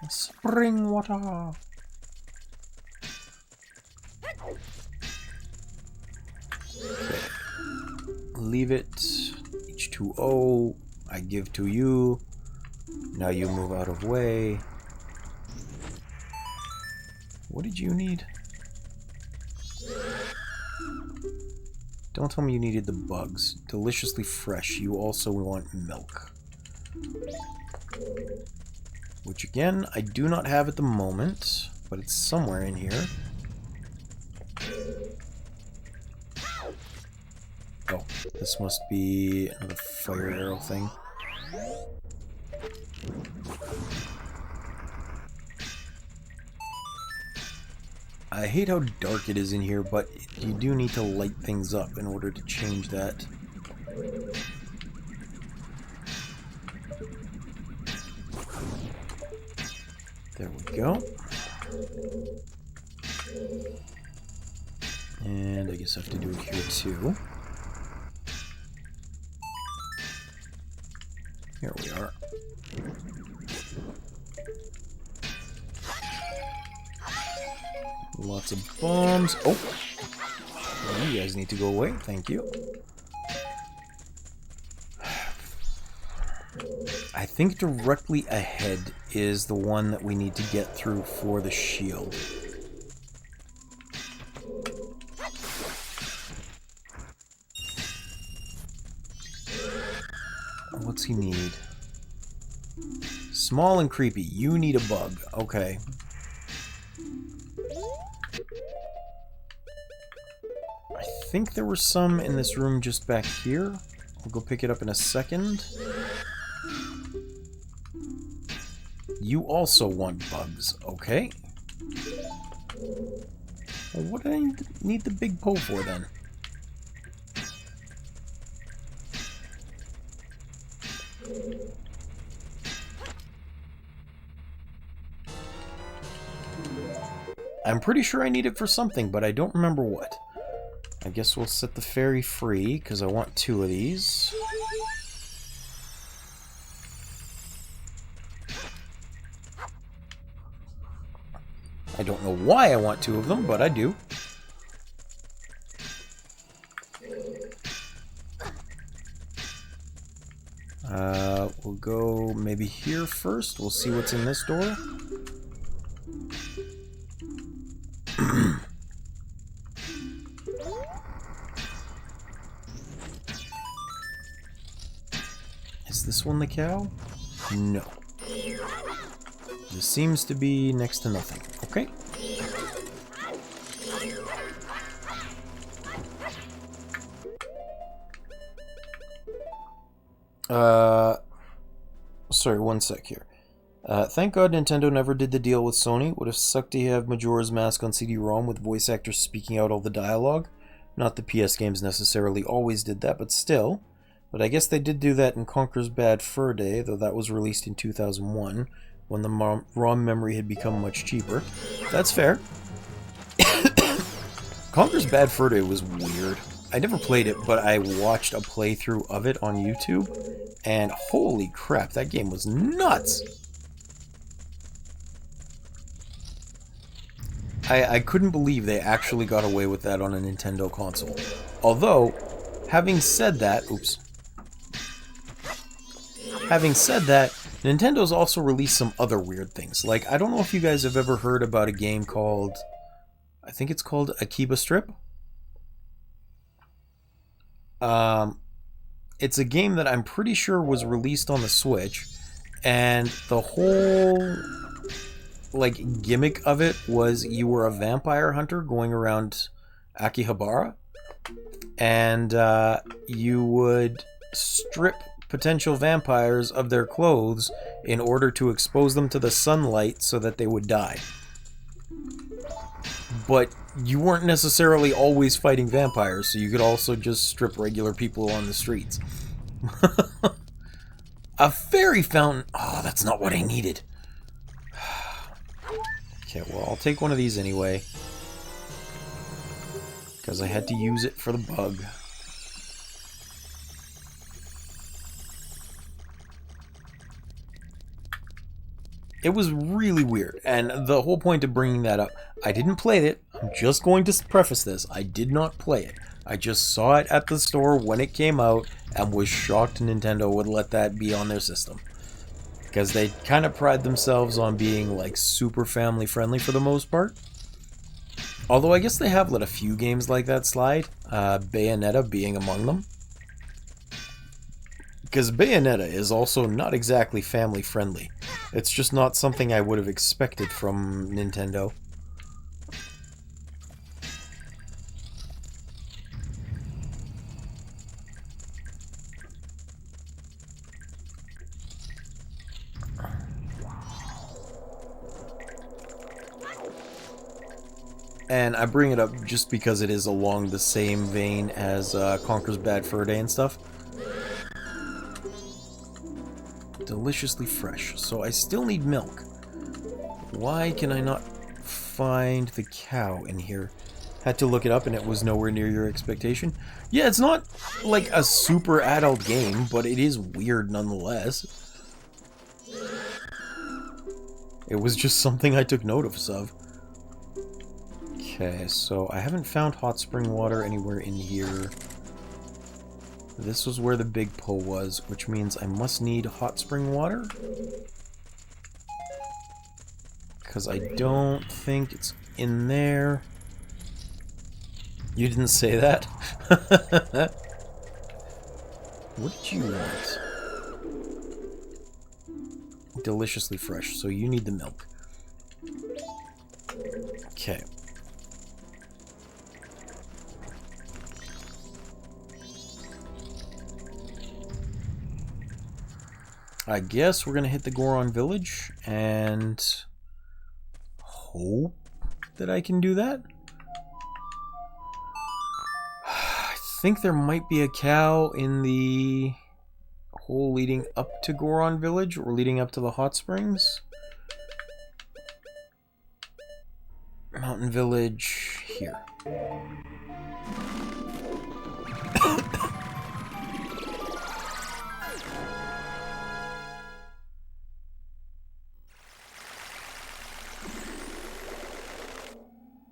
Spring water. Okay. Leave it. H2O. I give to you. Now you move out of way. What did you need? Don't tell me you needed the bugs. Deliciously fresh. You also want milk. Which again, I do not have at the moment, but it's somewhere in here. Oh, this must be another fire arrow thing. I hate how dark it is in here, but you do need to light things up in order to change that. There we go. And I guess I have to do it here too. Here we are. Lots of bombs. Oh! You guys need to go away. Thank you. I think directly ahead is the one that we need to get through for the shield. What's he need? Small and creepy. You need a bug. Okay. I think there were some in this room just back here. I'll go pick it up in a second. You also want bugs, okay? Well, what do I need the big pole for then? I'm pretty sure I need it for something, but I don't remember what. I guess we'll set the fairy free, because I want 2 of these. I don't know why I want 2 of them, but I do. We'll go maybe here first. We'll see what's in this door. Is this one the cow? No. This seems to be next to nothing. Okay. Sorry, one sec here. Thank God Nintendo never did the deal with Sony. Would have sucked to have Majora's Mask on CD-ROM with voice actors speaking out all the dialogue. Not the PS games necessarily always did that, but still. But I guess they did do that in Conker's Bad Fur Day, though that was released in 2001, when the ROM memory had become much cheaper. That's fair. Conker's Bad Fur Day was weird. I never played it, but I watched a playthrough of it on YouTube, and holy crap, that game was nuts! I couldn't believe they actually got away with that on a Nintendo console. Although, having said that, Nintendo's also released some other weird things. Like, I don't know if you guys have ever heard about a game called, I think it's called Akiba Strip. It's a game that I'm pretty sure was released on the Switch, and the whole like gimmick of it was you were a vampire hunter going around Akihabara, and you would strip potential vampires of their clothes in order to expose them to the sunlight so that they would die. But you weren't necessarily always fighting vampires, so you could also just strip regular people on the streets. A fairy fountain! Oh, that's not what I needed. Okay, well, I'll take one of these anyway. Because I had to use it for the bug. It was really weird, and the whole point of bringing that up, I didn't play it. I'm just going to preface this. I did not play it. I just saw it at the store when it came out and was shocked Nintendo would let that be on their system. Because they kind of pride themselves on being like super family friendly for the most part. Although I guess they have let a few games like that slide, Bayonetta being among them. Because Bayonetta is also not exactly family friendly. It's just not something I would have expected from Nintendo. And I bring it up just because it is along the same vein as Conker's Bad Fur Day and stuff. Deliciously fresh. So I still need milk. Why can I not find the cow in here? Had to look it up and it was nowhere near your expectation. Yeah, it's not like a super adult game, but it is weird nonetheless. It was just something I took notice of. Okay, so I haven't found hot spring water anywhere in here. This was where the big pull was, which means I must need hot spring water. Because I don't think it's in there. You didn't say that? What did you want? Deliciously fresh, so you need the milk. Okay. I guess we're going to hit the Goron village and hope that I can do that. think there might be a cow in the hole leading up to Goron Village, or leading up to the hot springs. Mountain Village here.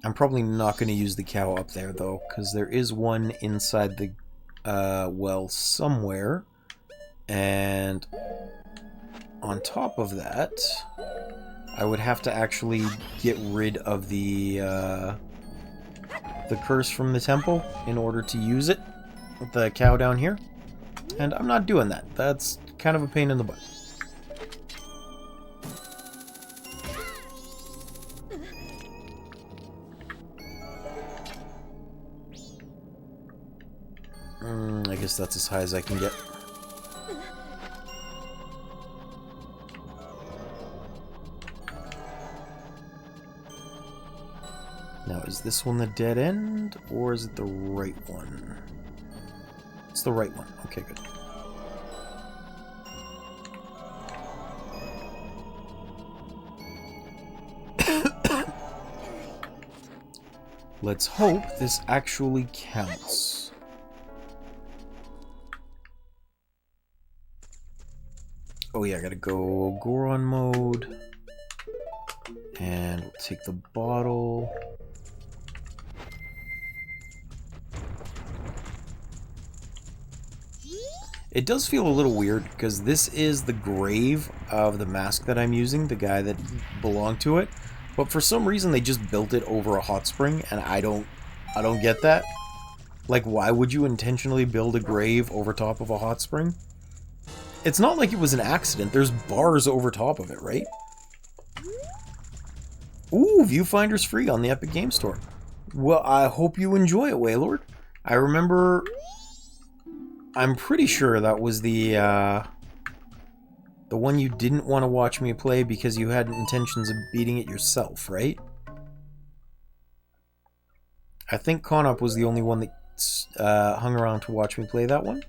I'm probably not going to use the cow up there, though, because there is one inside the well somewhere. And on top of that, I would have to actually get rid of the curse from the temple in order to use it with the cow down here. And I'm not doing that. That's kind of a pain in the butt. I guess that's as high as I can get. Now, is this one the dead end, or is it the right one? It's the right one. Okay, good. Let's hope this actually counts. Oh yeah, I gotta go Goron mode. And we'll take the bottle. It does feel a little weird, because this is the grave of the mask that I'm using, the guy that belonged to it. But for some reason they just built it over a hot spring, and I don't get that. Like, why would you intentionally build a grave over top of a hot spring? It's not like it was an accident. There's bars over top of it, right? Ooh, Viewfinder's free on the Epic Game Store. Well, I hope you enjoy it, Waylord. I remember... I'm pretty sure that was the one you didn't want to watch me play because you had intentions of beating it yourself, right? I think Conop was the only one that hung around to watch me play that one.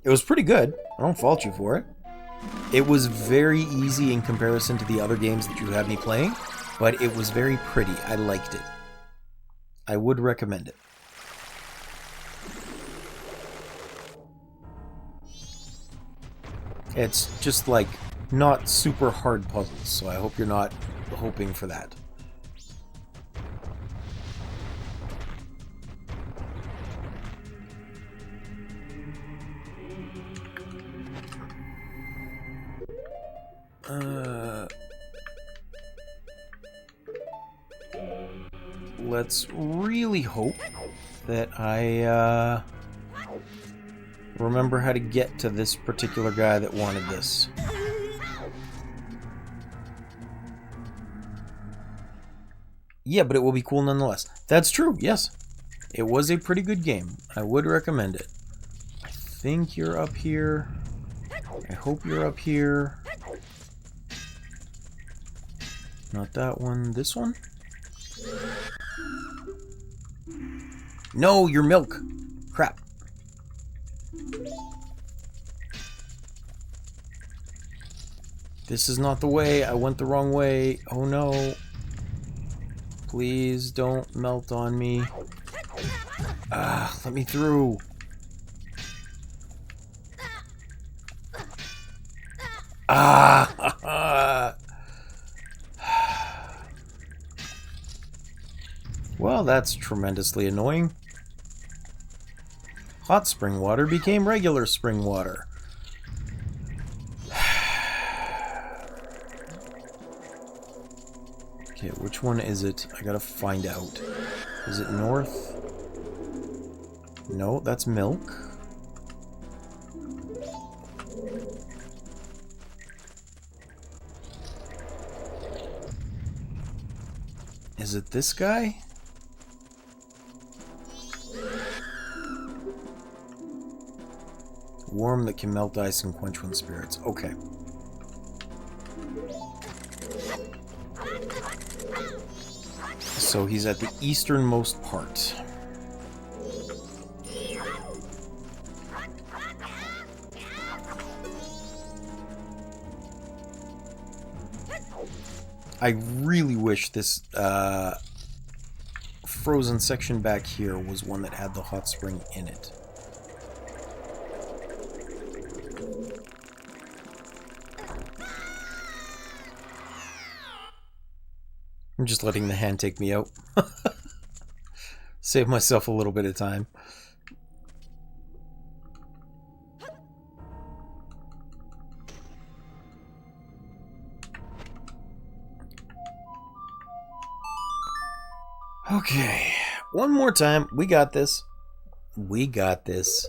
It was pretty good. I don't fault you for it. It was very easy in comparison to the other games that you had me playing, but it was very pretty. I liked it. I would recommend it. It's just like not super hard puzzles, so I hope you're not hoping for that. Let's really hope that I remember how to get to this particular guy that wanted this. Yeah, but it will be cool nonetheless. That's true, yes. It was a pretty good game. I would recommend it. I think you're up here. I hope you're up here. Not that one. This one? No, your milk. Crap. This is not the way. I went the wrong way. Oh no. Please don't melt on me. Let me through. Well, that's tremendously annoying. Hot spring water became regular spring water. Okay, which one is it? I gotta find out. Is it north? No, that's milk. Is it this guy? Worm that can melt ice and quench when spirits. Okay. So he's at the easternmost part. I really wish this frozen section back here was one that had the hot spring in it. I'm just letting the hand take me out. Save myself a little bit of time. Okay, one more time. We got this. We got this.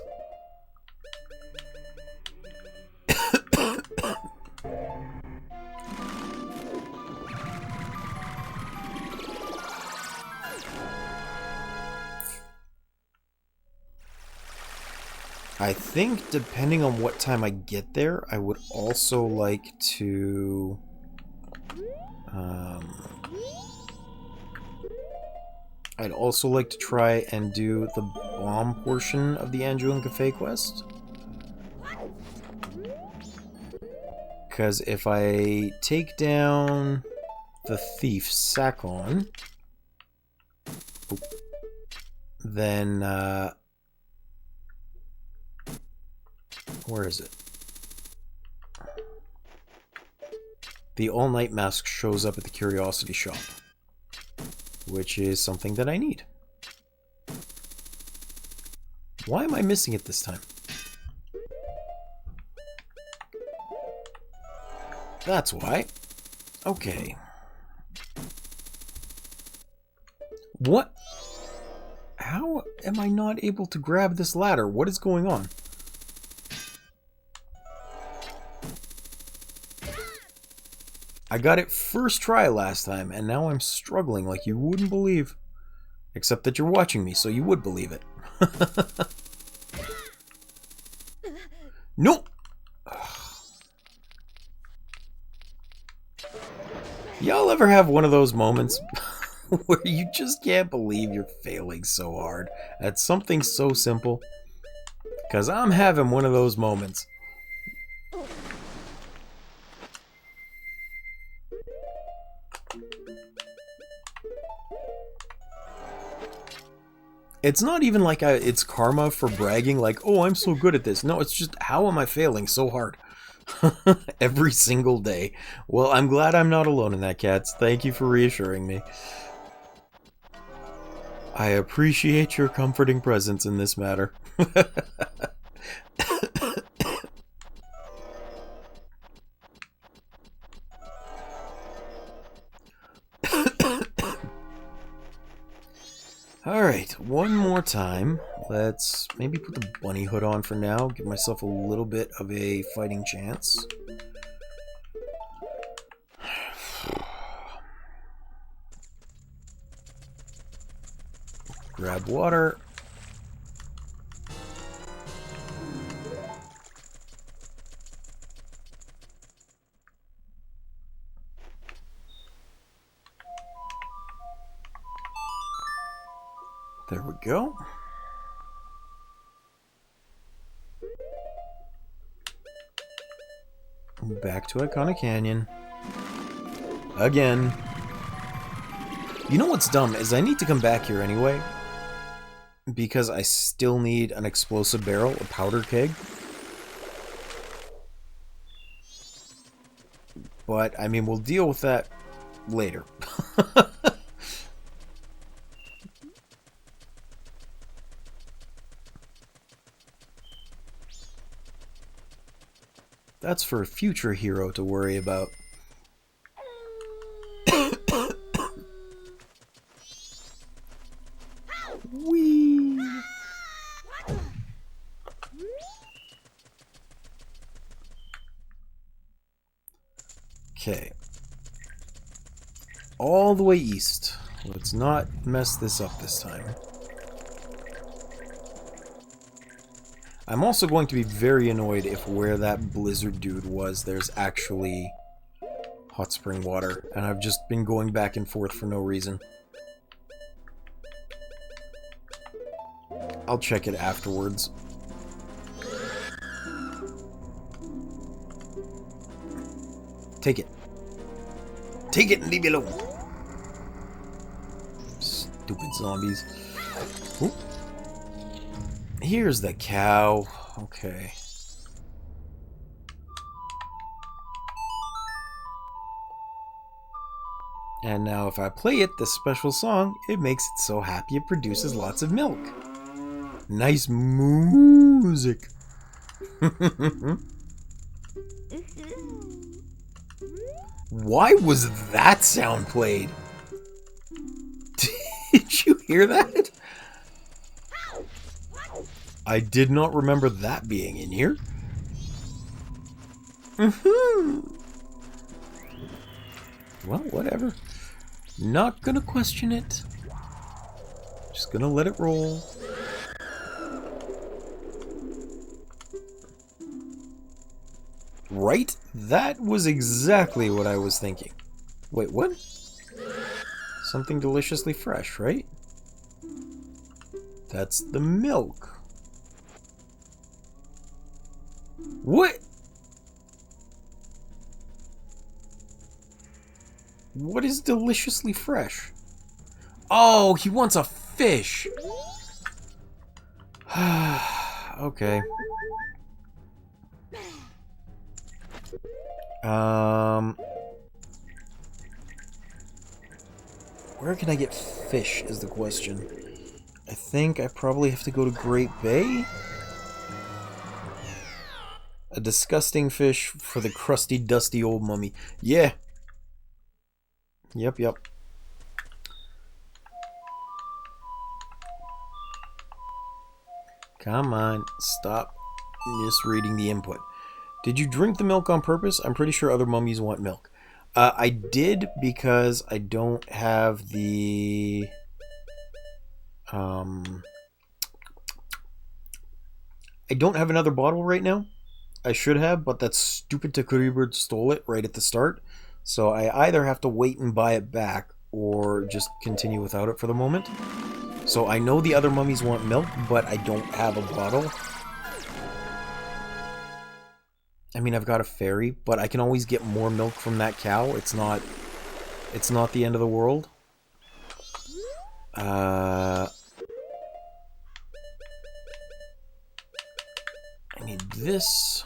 I think depending on what time I get there, I would also like to... I'd also like to try and do the bomb portion of the Anju and Kafei quest. Because if I take down the thief Sakon, then where is it? The all-night mask shows up at the curiosity shop, which is something that I need. Why am I missing it this time? That's why. Okay. What? How am I not able to grab this ladder? What is going on? I got it first try last time, and now I'm struggling like you wouldn't believe. Except that you're watching me, so you would believe it. Nope! Y'all ever have one of those moments where you just can't believe you're failing so hard at something so simple? Because I'm having one of those moments. It's not even like it's karma for bragging, like, oh, I'm so good at this. No, it's just, how am I failing so hard? Every single day. Well, I'm glad I'm not alone in that, cats. Thank you for reassuring me. I appreciate your comforting presence in this matter. Alright, one more time. Let's maybe put the bunny hood on for now. Give myself a little bit of a fighting chance. Grab water. There we go. Back to Iconic Canyon. Again. You know what's dumb is I need to come back here anyway. Because I still need an explosive barrel, a powder keg. But, I mean, we'll deal with that later. That's for a future hero to worry about. Whee! Okay. All the way east. Let's not mess this up this time. I'm also going to be very annoyed if where that blizzard dude was, there's actually hot spring water, and I've just been going back and forth for no reason. I'll check it afterwards. Take it. Take it and leave me alone. Stupid zombies. Ooh. Here's the cow. Okay. And now if I play it, this special song, it makes it so happy it produces lots of milk. Nice music. Why was that sound played? Did you hear that? I did not remember that being in here. Well, whatever. Not gonna question it. Just gonna let it roll. Right? That was exactly what I was thinking. Wait, what? Something deliciously fresh, right? That's the milk. What? What is deliciously fresh? Oh, he wants a fish. Okay. Where can I get fish is the question. I think I probably have to go to Great Bay. A disgusting fish for the crusty, dusty old mummy. Yeah. Yep. Come on, stop misreading the input. Did you drink the milk on purpose? I'm pretty sure other mummies want milk. I did because I don't have the... I don't have another bottle right now. I should have, but that stupid Takuri bird stole it right at the start. So I either have to wait and buy it back or just continue without it for the moment. So I know the other mummies want milk, but I don't have a bottle. I mean, I've got a fairy, but I can always get more milk from that cow. It's not the end of the world. I need this.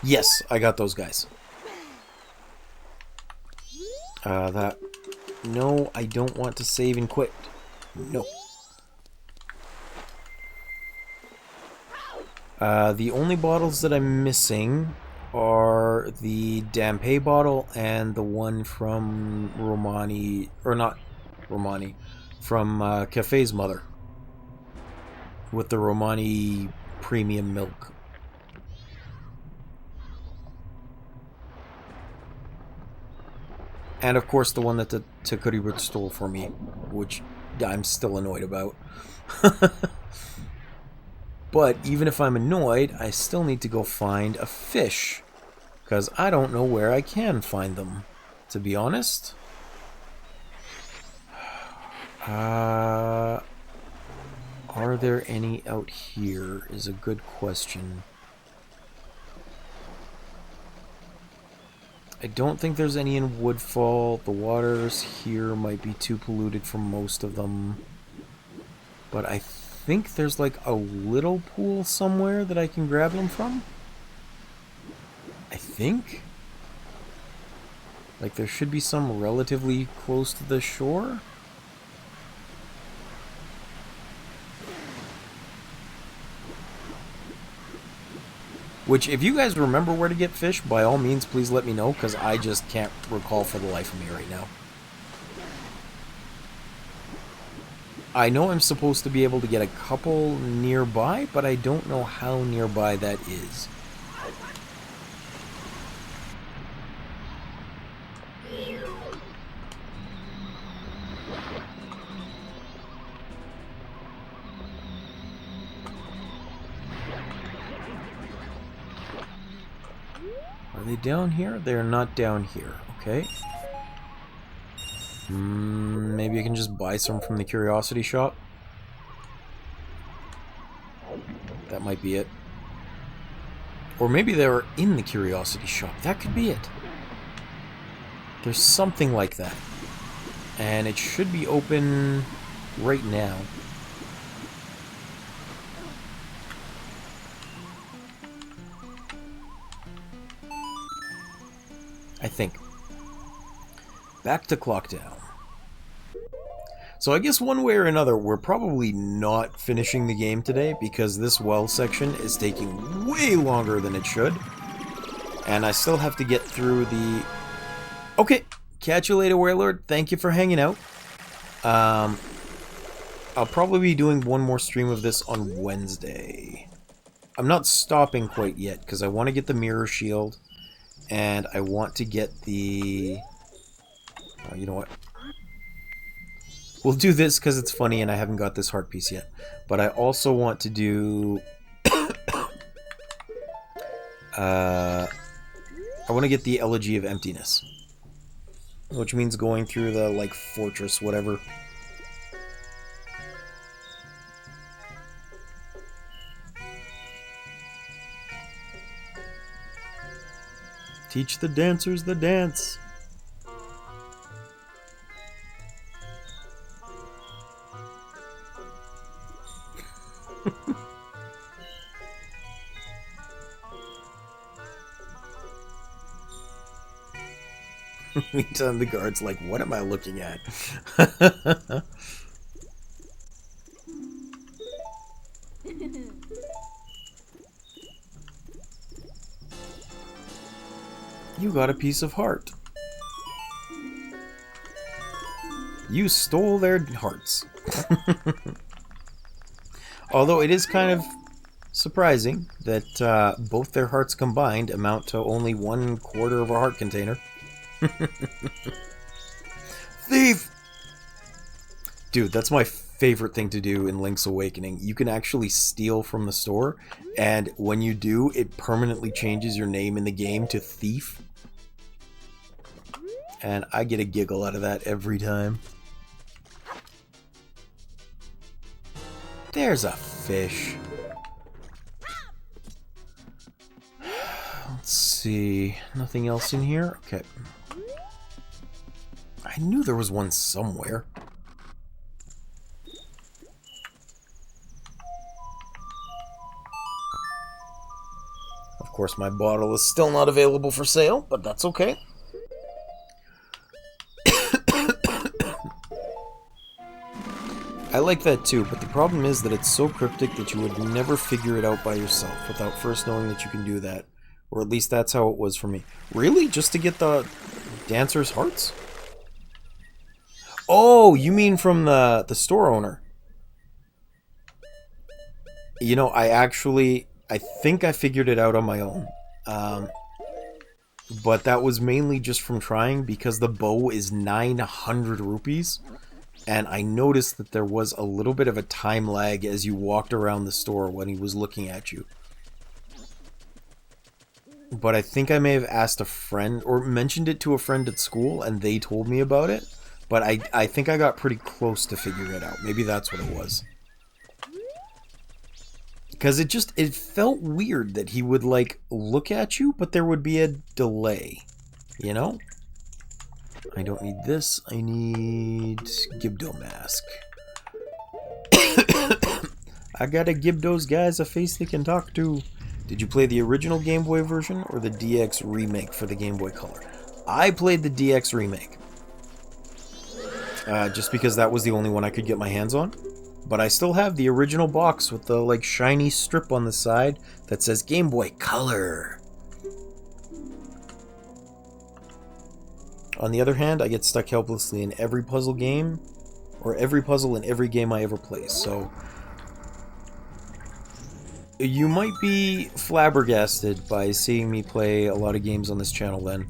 Yes, I got those guys. That... No, I don't want to save and quit. No. The only bottles that I'm missing are the Dampe bottle and the one from Romani, or not Romani, from Kafei's mother. With the Romani premium milk. And of course the one that the Takuri stole for me, which I'm still annoyed about. But even if I'm annoyed, I still need to go find a fish. Because I don't know where I can find them, to be honest. Are there any out here is a good question. I don't think there's any in Woodfall. The waters here might be too polluted for most of them. But I think there's like a little pool somewhere that I can grab them from. I think. Like there should be some relatively close to the shore. Which, if you guys remember where to get fish, by all means, please let me know, because I just can't recall for the life of me right now. I know I'm supposed to be able to get a couple nearby, but I don't know how nearby that is. Are they down here? They're not down here. Okay. Maybe I can just buy some from the curiosity shop. That might be it. Or maybe they were in the curiosity shop. That could be it. There's something like that. And it should be open right now. I think. Back to Clockdown. So I guess one way or another, we're probably not finishing the game today because this well section is taking way longer than it should. And I still have to get through the... Okay, catch you later, Warlord. Thank you for hanging out. I'll probably be doing one more stream of this on Wednesday. I'm not stopping quite yet because I want to get the mirror shield. And I want to get the... Oh, you know what? We'll do this because it's funny and I haven't got this heart piece yet. But I also want to do... I want to get the elegy of emptiness. Which means going through the, like, fortress, whatever. Teach the dancers the dance. Meantime, the guard's like, what am I looking at? You got a piece of heart. You stole their hearts. Although it is kind of surprising that both their hearts combined amount to only 1/4 of a heart container. Thief! Dude, that's my favorite thing to do in Link's Awakening. You can actually steal from the store, and when you do, it permanently changes your name in the game to Thief. And I get a giggle out of that every time. There's a fish. Let's see. Nothing else in here? Okay. I knew there was one somewhere. Of course, my bottle is still not available for sale, but that's okay. I like that too, but the problem is that it's so cryptic that you would never figure it out by yourself without first knowing that you can do that. Or at least that's how it was for me. Really? Just to get the dancers' hearts? Oh, you mean from the store owner? You know, I think I figured it out on my own. But that was mainly just from trying because the bow is 900 rupees. And I noticed that there was a little bit of a time lag as you walked around the store when he was looking at you. But I think I may have asked a friend or mentioned it to a friend at school and they told me about it. But I think I got pretty close to figuring it out. Maybe that's what it was. Because it felt weird that he would, like, look at you, but there would be a delay. You know? I don't need this. I need Gibdo mask. I gotta give those guys a face they can talk to. Did you play the original Game Boy version or the DX remake for the Game Boy Color? I played the DX remake. Just because that was the only one I could get my hands on. But I still have the original box with the, like, shiny strip on the side that says Game Boy Color. On the other hand, I get stuck helplessly in every puzzle game, or every puzzle in every game I ever play, so... You might be flabbergasted by seeing me play a lot of games on this channel then.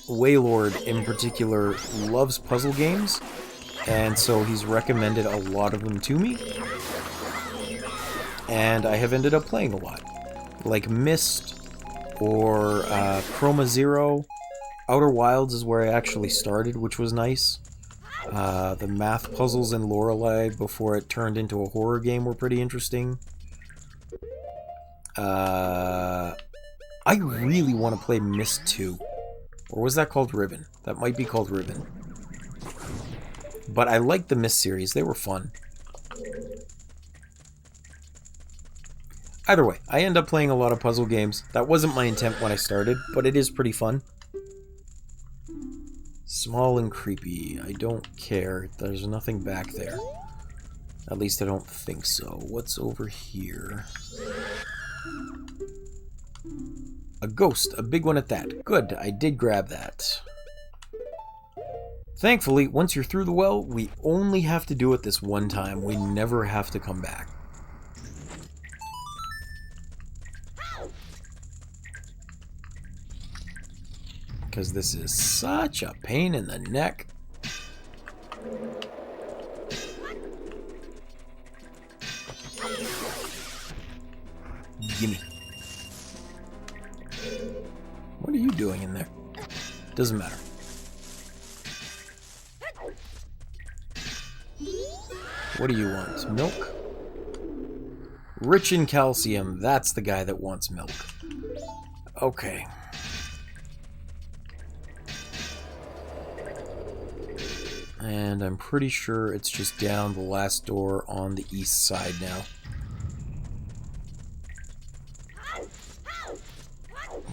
Waylord, in particular, loves puzzle games, and so he's recommended a lot of them to me. And I have ended up playing a lot. Like Myst, or Chroma Zero. Outer Wilds is where I actually started, which was nice. The math puzzles in Lorelei before it turned into a horror game were pretty interesting. I really want to play Myst 2. Or was that called Ribbon? That might be called Ribbon. But I liked the Myst series. They were fun. Either way, I end up playing a lot of puzzle games. That wasn't my intent when I started, but it is pretty fun. Small and creepy. I don't care. There's nothing back there. At least I don't think so. What's over here? A ghost. A big one at that. Good. I did grab that. Thankfully, once you're through the well, we only have to do it this one time. We never have to come back. Because this is such a pain in the neck. Gimme. What are you doing in there? Doesn't matter. What do you want? Milk? Rich in calcium. That's the guy that wants milk. Okay. And I'm pretty sure it's just down the last door on the east side now.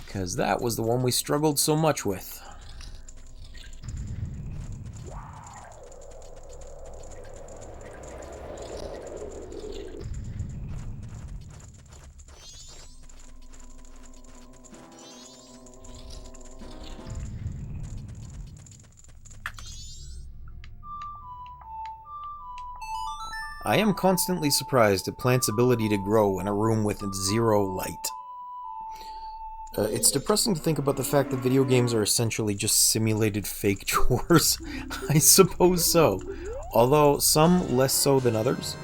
Because that was the one we struggled so much with. I am constantly surprised at plants' ability to grow in a room with zero light. It's depressing to think about the fact that video games are essentially just simulated fake chores. I suppose so. Although some less so than others.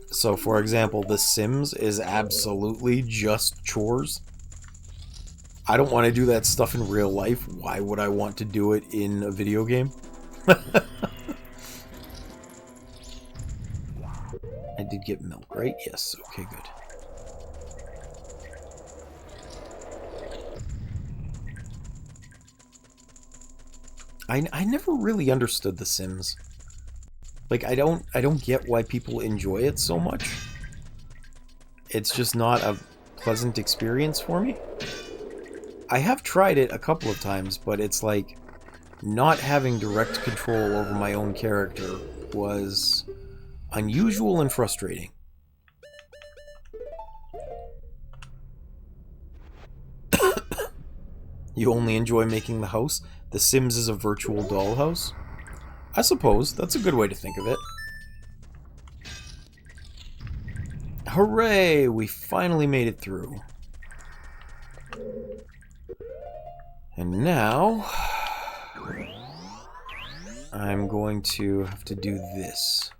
So, for example, The Sims is absolutely just chores. I don't want to do that stuff in real life. Why would I want to do it in a video game? I did get milk, right? Yes. Okay, good. I never really understood The Sims. Like, I don't get why people enjoy it so much. It's just not a pleasant experience for me. I have tried it a couple of times, but it's like not having direct control over my own character was unusual and frustrating. You only enjoy making the house? The Sims is a virtual dollhouse? I suppose. That's a good way to think of it. Hooray! We finally made it through. And now I'm going to have to do this.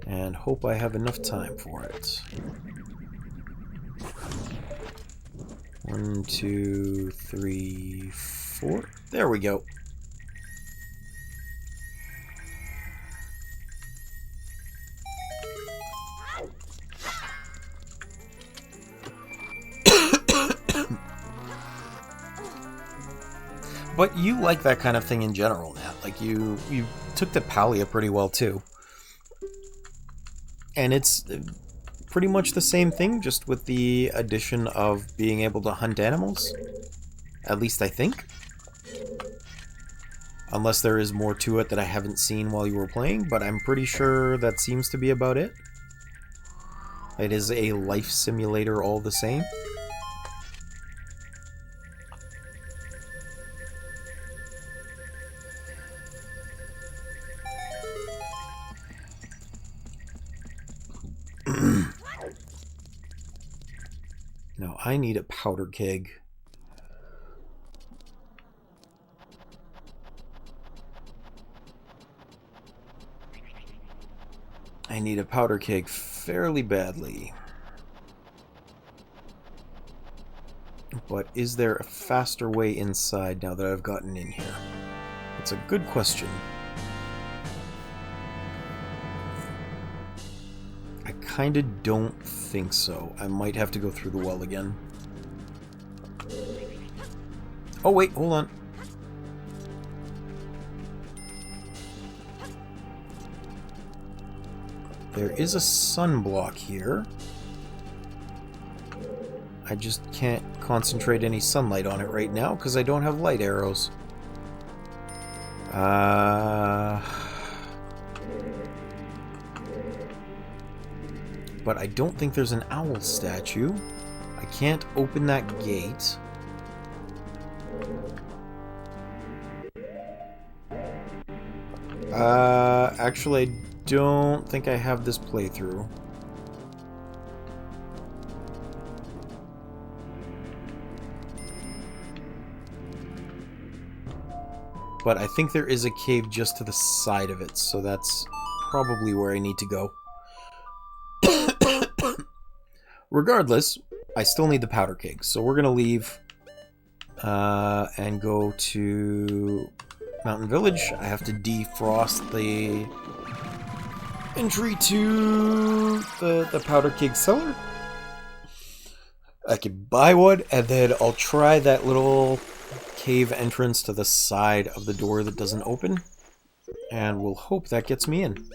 And hope I have enough time for it. 1, 2, 3, 4. There we go. But you like that kind of thing in general, Nat. Like, you took the Palia pretty well, too. And it's pretty much the same thing, just with the addition of being able to hunt animals. At least I think. Unless there is more to it that I haven't seen while you were playing, but I'm pretty sure that seems to be about it. It is a life simulator all the same. No, I need a powder keg. I need a powder keg fairly badly. But is there a faster way inside now that I've gotten in here? It's a good question. I kinda don't think so. I might have to go through the well again. Oh wait, hold on. There is a sunblock here. I just can't concentrate any sunlight on it right now because I don't have light arrows. But I don't think there's an owl statue. I can't open that gate. Actually, I don't think I have this playthrough. But I think there is a cave just to the side of it, so that's probably where I need to go. Regardless, I still need the powder keg, so we're gonna leave and go to Mountain Village. I have to defrost the entry to the powder keg cellar. I could buy one, and then I'll try that little cave entrance to the side of the door that doesn't open, and we'll hope that gets me in.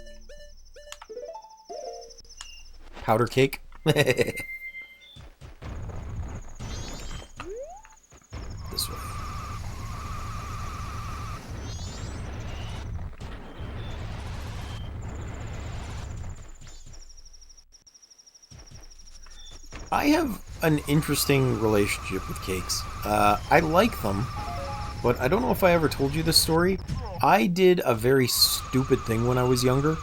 Powder cake. This way. I have an interesting relationship with cakes. I like them, but I don't know if I ever told you this story. I did a very stupid thing when I was younger,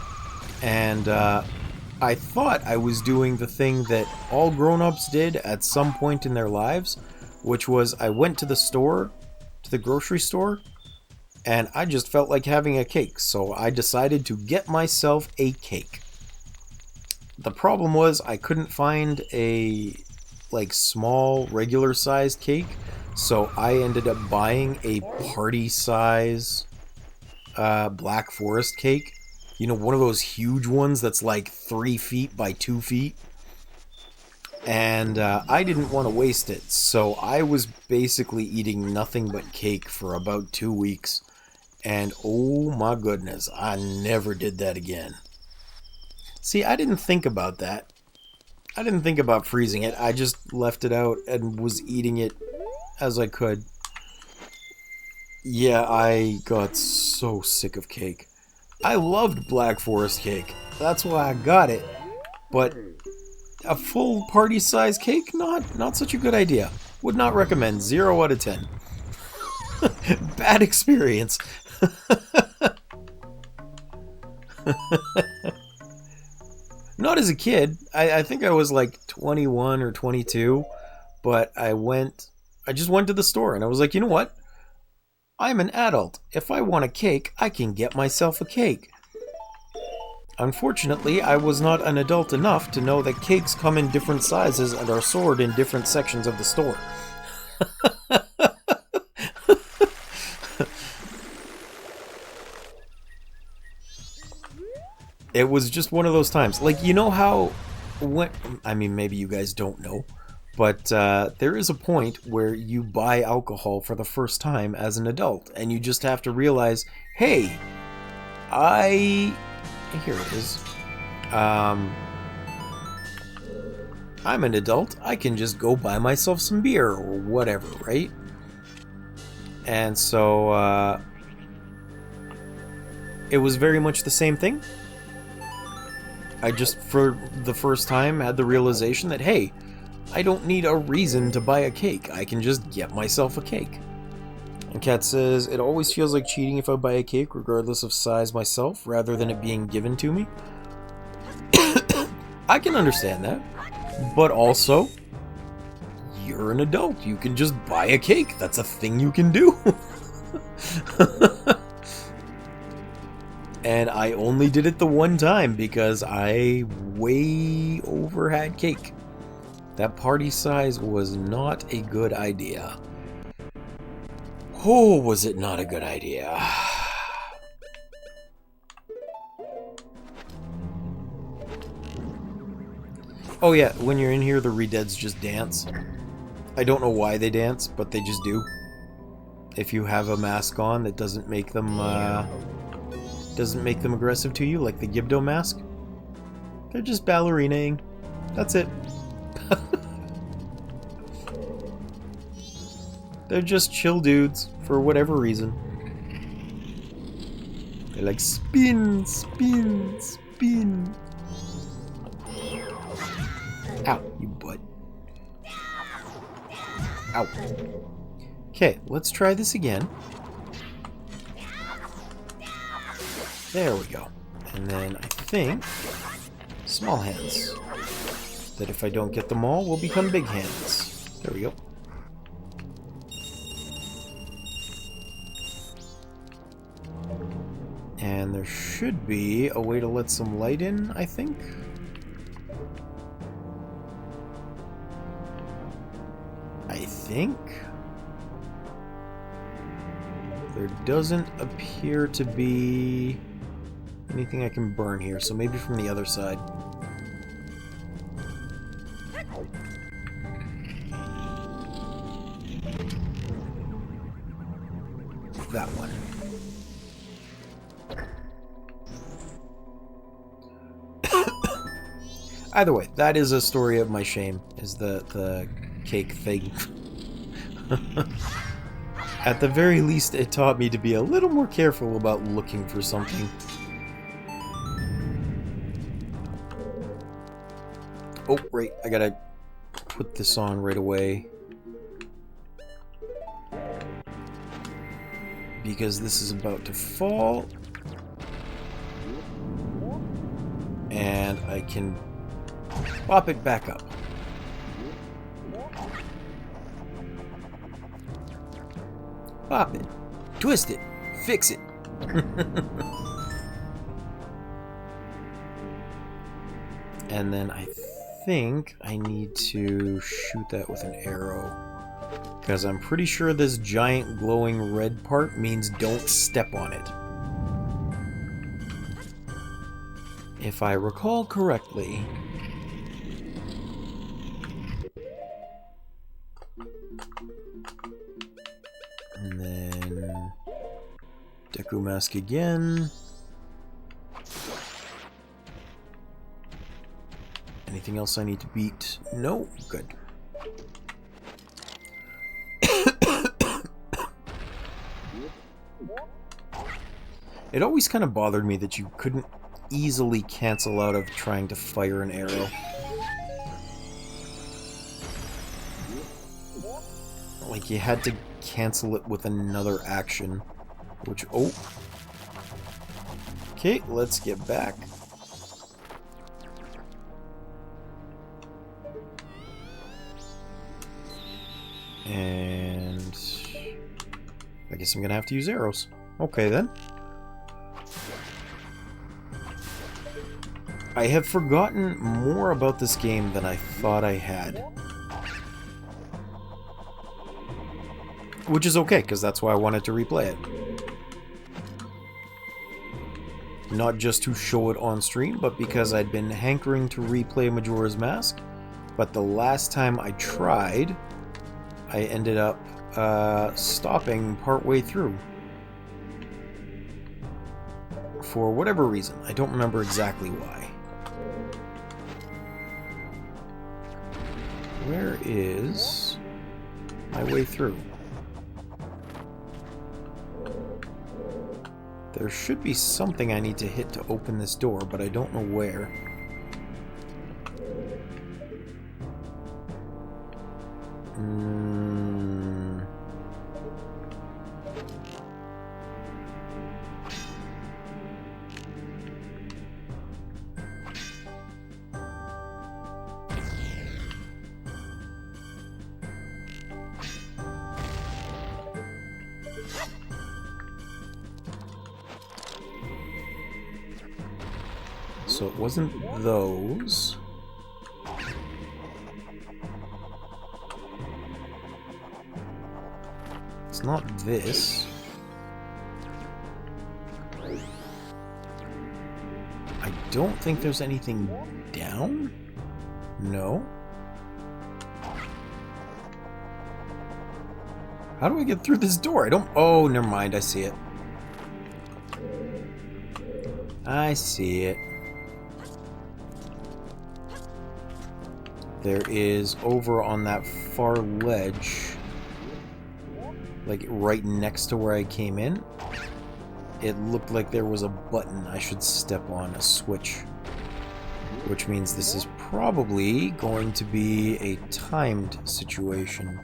and I thought I was doing the thing that all grown-ups did at some point in their lives, which was I went to the store, to the grocery store, and I just felt like having a cake, so I decided to get myself a cake. The problem was I couldn't find a small regular sized cake, so I ended up buying a party size Black Forest cake. You know, one of those huge ones that's like 3 feet by 2 feet. And I didn't want to waste it, so I was basically eating nothing but cake for about 2 weeks. And oh my goodness, I never did that again. See, I didn't think about that. I didn't think about freezing it. I just left it out and was eating it as I could. Yeah, I got so sick of cake. I loved Black Forest cake. That's why I got it. But a full party-size cake? Not such a good idea. Would not recommend. 0 out of 10. Bad experience. Not as a kid. I think I was like 21 or 22. But I just went to the store and I was like, you know what? I'm an adult. If I want a cake, I can get myself a cake. Unfortunately, I was not an adult enough to know that cakes come in different sizes and are stored in different sections of the store. It was just one of those times. Like, you know how... maybe you guys don't know. But there is a point where you buy alcohol for the first time as an adult, and you just have to realize, hey, here it is. I'm an adult. I can just go buy myself some beer or whatever, right? And so it was very much the same thing. I just, for the first time, had the realization that, hey, I don't need a reason to buy a cake. I can just get myself a cake. And Kat says, it always feels like cheating if I buy a cake, regardless of size myself, rather than it being given to me. I can understand that. But also, you're an adult. You can just buy a cake. That's a thing you can do. And I only did it the one time because I way over had cake. That party size was not a good idea. Oh, was it not a good idea? Oh yeah, when you're in here, the Redeads just dance. I don't know why they dance, but they just do. If you have a mask on that doesn't make them aggressive to you, like the Gibdo mask. They're just ballerinaing. That's it. They're just chill dudes, for whatever reason. They like spin, spin, spin. Ow, you butt. Ow. Okay, let's try this again. There we go. And then I think small hands. That if I don't get them all, will become big hands. There we go. And there should be a way to let some light in, I think. There doesn't appear to be anything I can burn here, so maybe from the other side. That one. Either way, that is a story of my shame, is the cake thing. At the very least, it taught me to be a little more careful about looking for something. Oh, right, I gotta put this on right away. Because this is about to fall. And I can pop it back up. Pop it. Twist it. Fix it. And then I think I need to shoot that with an arrow. Because I'm pretty sure this giant glowing red part means don't step on it. If I recall correctly. And then Deku Mask again. Anything else I need to beat? No? Good. It always kind of bothered me that you couldn't easily cancel out of trying to fire an arrow. Like, you had to cancel it with another action. Which, oh. Okay, let's get back. And I guess I'm gonna have to use arrows. Okay, then. I have forgotten more about this game than I thought I had. Which is okay, because that's why I wanted to replay it. Not just to show it on stream, but because I'd been hankering to replay Majora's Mask. But the last time I tried, I ended up stopping partway through. For whatever reason. I don't remember exactly why. Where is my way through? There should be something I need to hit to open this door, but I don't know where. So it wasn't those. It's not this. I don't think there's anything down? No. How do I get through this door? I don't... Oh, never mind. I see it. I see it. There is over on that far ledge, like right next to where I came in, it looked like there was a button I should step on, a switch. Which means this is probably going to be a timed situation.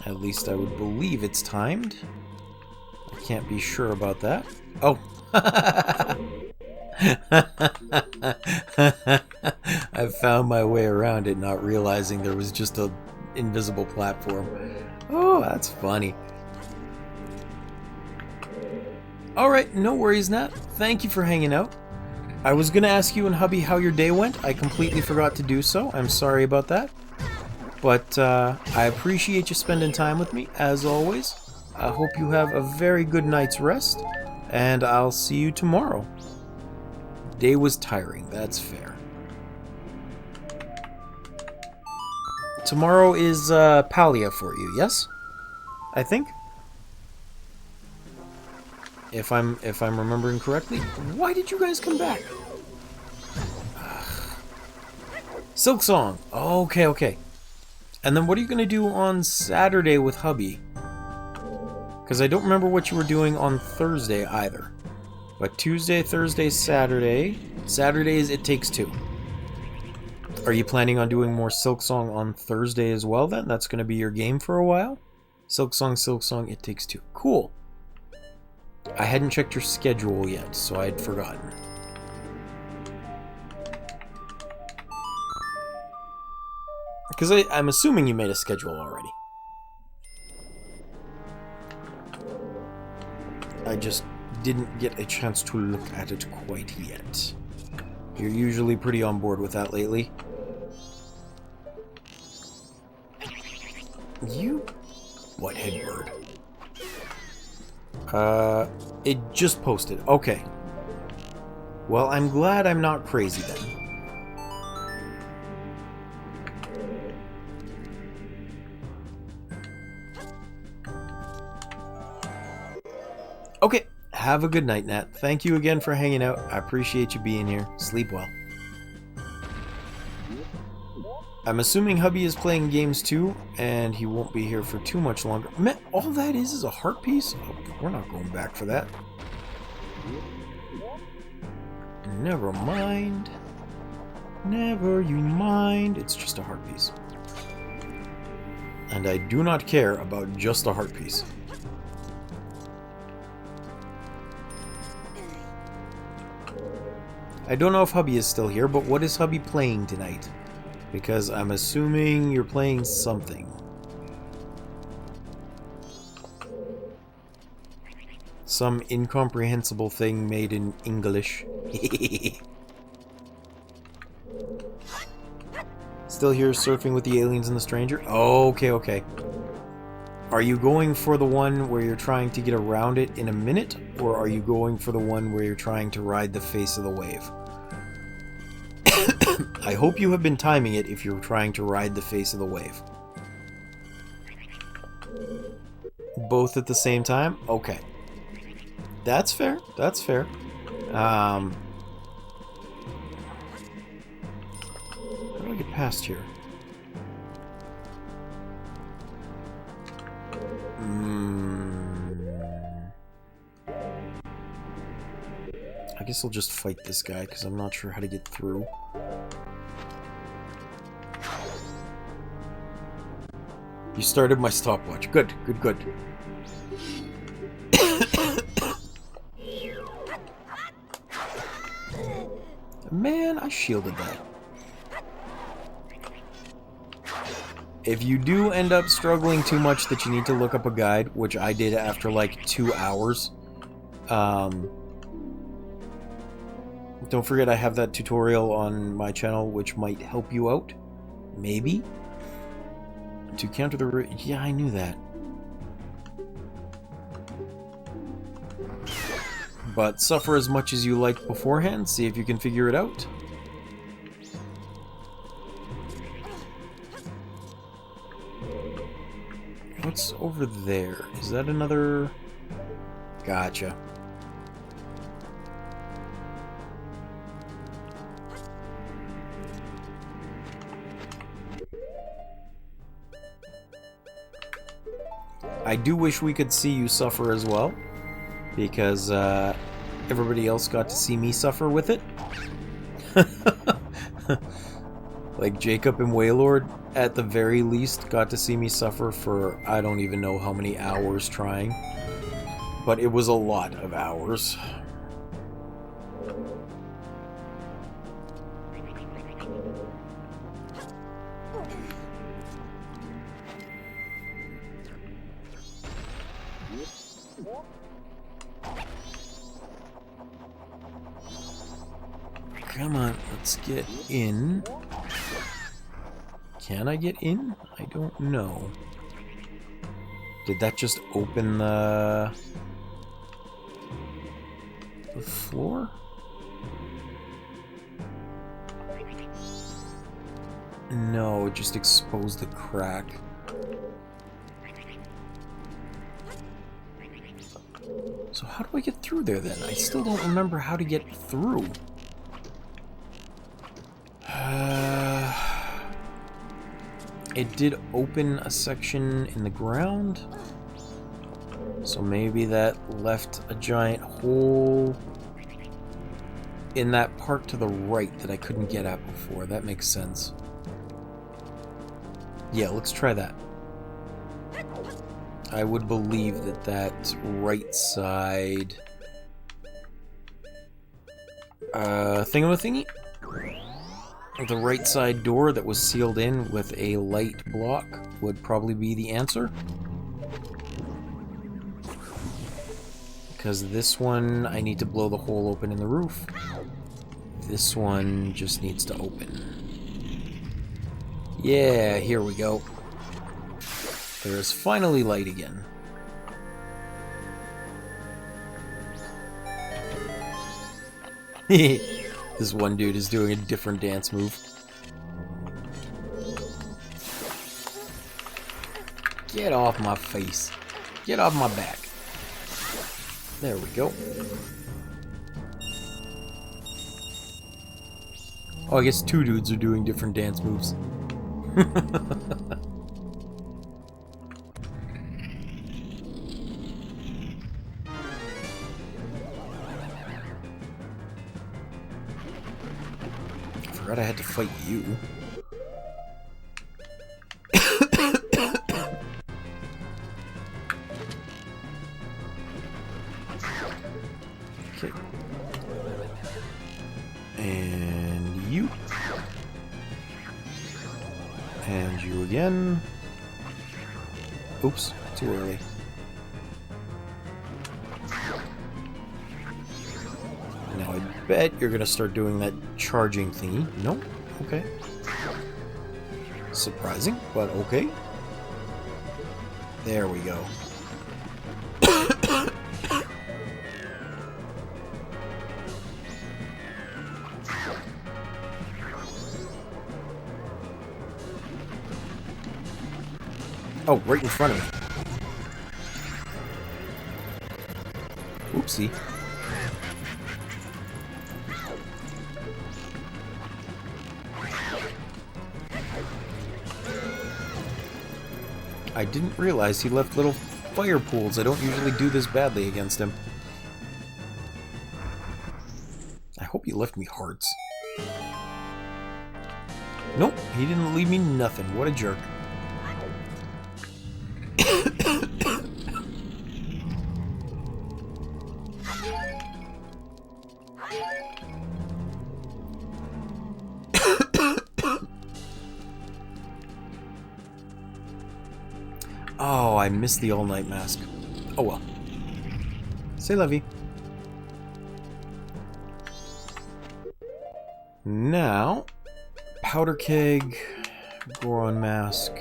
At least I would believe it's timed. I can't be sure about that. Oh! I found my way around it, not realizing there was just a invisible platform. Oh, that's funny. Alright, no worries, Nat. Thank you for hanging out. I was gonna ask you and hubby how your day went. I completely forgot to do so. I'm sorry about that. But I appreciate you spending time with me, as always. I hope you have a very good night's rest, and I'll see you tomorrow. Day was tiring, that's fair. Tomorrow is Palia for you, yes? I think? If I'm remembering correctly. Why did you guys come back? Silk Song. Okay, okay. And then what are you going to do on Saturday with hubby? Because I don't remember what you were doing on Thursday either. But Tuesday, Thursday, Saturday. Saturdays, It Takes Two. Are you planning on doing more Silk Song on Thursday as well then? That's going to be your game for a while? Silk Song, It Takes Two. Cool. I hadn't checked your schedule yet, so I'd forgotten. Because I'm assuming you made a schedule already. I just didn't get a chance to look at it quite yet. You're usually pretty on board with that lately. You... Butthead bird. It just posted. Okay. Well, I'm glad I'm not crazy then. Okay, have a good night, Nat. Thank you again for hanging out. I appreciate you being here. Sleep well. I'm assuming hubby is playing games too, and he won't be here for too much longer. Man, all that is a heart piece? Oh, we're not going back for that. Never mind. Never you mind. It's just a heart piece. And I do not care about just a heart piece. I don't know if hubby is still here, but what is hubby playing tonight? Because I'm assuming you're playing something. Some incomprehensible thing made in English. Still here surfing with the aliens and the stranger? Oh, okay, okay. Are you going for the one where you're trying to get around it in a minute? Or are you going for the one where you're trying to ride the face of the wave? I hope you have been timing it if you're trying to ride the face of the wave. Both at the same time? Okay. That's fair. That's fair. How do I get past here? I guess I'll just fight this guy because I'm not sure how to get through. You started my stopwatch. Good, good, good. Man, I shielded that. If you do end up struggling too much that you need to look up a guide, which I did after like 2 hours, don't forget I have that tutorial on my channel which might help you out. Maybe? To counter the... Yeah, I knew that. But suffer as much as you like beforehand. See if you can figure it out. What's over there? Is that another... Gotcha. I do wish we could see you suffer as well, because everybody else got to see me suffer with it. Like Jacob and Waylord, at the very least, got to see me suffer for I don't even know how many hours trying. But it was a lot of hours. Come on, let's get in. Can I get in? I don't know. Did that just open the floor? No, it just exposed the crack. So how do I get through there then? I still don't remember how to get through. It did open a section in the ground, so maybe that left a giant hole in that part to the right that I couldn't get at before. That makes sense. Yeah, let's try that. I would believe that that right side thingamathingy? The right side door that was sealed in with a light block would probably be the answer. Because this one, I need to blow the hole open in the roof. This one just needs to open. Yeah, here we go. There's finally light again. This one dude is doing a different dance move. Get off my face. Get off my back. There we go. Oh, I guess two dudes are doing different dance moves. I had to fight you. Okay. And you. And you again. Oops, too early. Now I bet you're gonna start doing that charging thingy. Nope. Okay. Surprising, but okay. There we go. Oh, right in front of me. Oopsie. I didn't realize he left little fire pools. I don't usually do this badly against him. I hope he left me hearts. Nope, he didn't leave me nothing. What a jerk. Oh, I missed the all-night mask. Oh well. C'est la vie. Now, powder keg, Goron mask.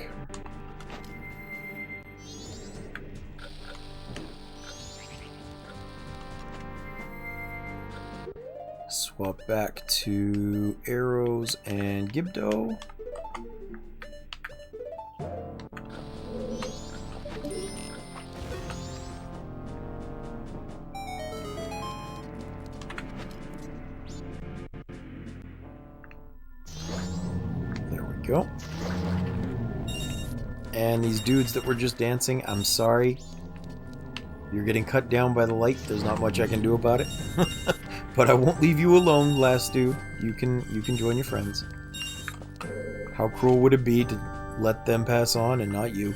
Swap back to arrows and Gibdo. And these dudes that were just dancing, I'm sorry. You're getting cut down by the light. There's not much I can do about it. But I won't leave you alone, last dude. You can join your friends. How cruel would it be to let them pass on and not you?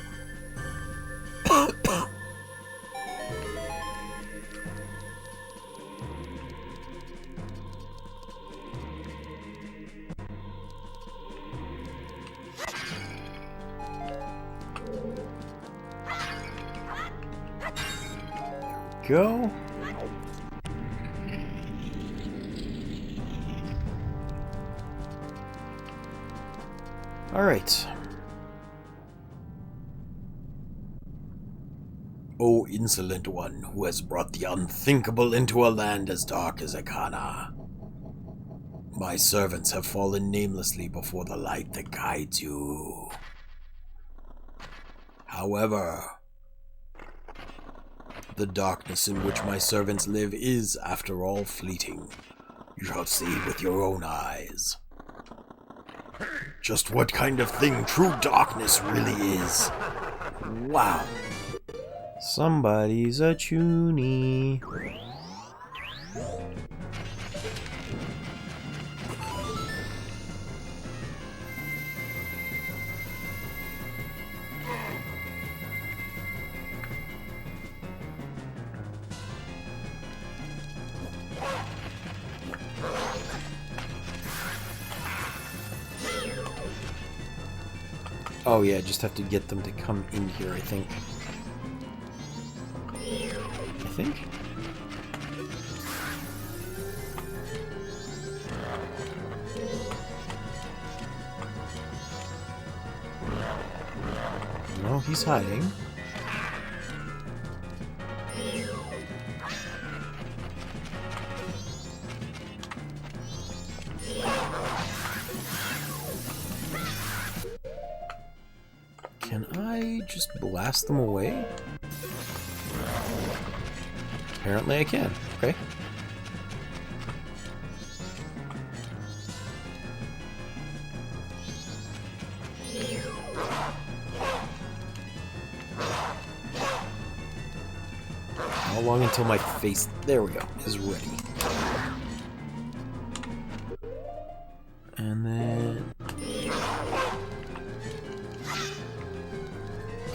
Go. All right. O insolent one who has brought the unthinkable into a land as dark as Akana. My servants have fallen namelessly before the light that guides you. However, the darkness in which my servants live is, after all, fleeting. You shall see with your own eyes just what kind of thing true darkness really is. Wow. Somebody's a chunie. Oh yeah, just have to get them to come in here, I think. No, he's hiding. Can I just blast them away? Apparently I can. Okay. How long until my face, there we go, is ready. And then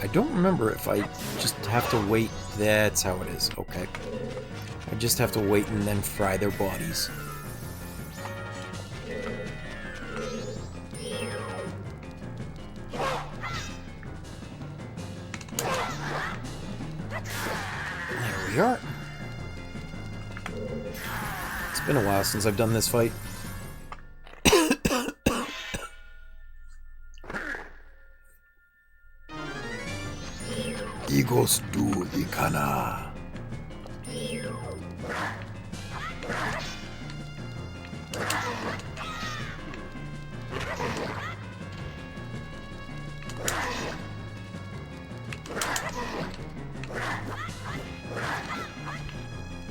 I don't remember if I just have to wait. That's how it is. Okay. I just have to wait and then fry their bodies. There we are. It's been a while since I've done this fight. Igos du ikana.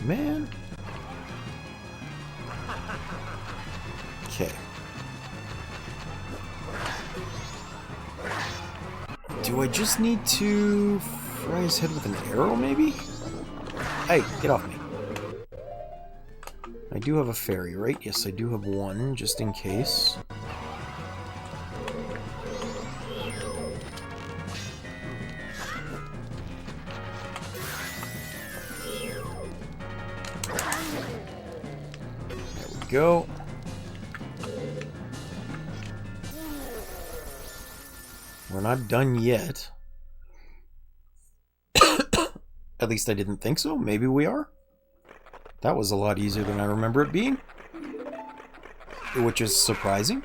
Man. Okay. Do I just need to fry his head with an arrow, maybe? Hey, get off me. I do have a fairy, right? Yes, I do have one, just in case. There we go. We're not done yet. At least I didn't think so. Maybe we are. That was a lot easier than I remember it being. Which is surprising.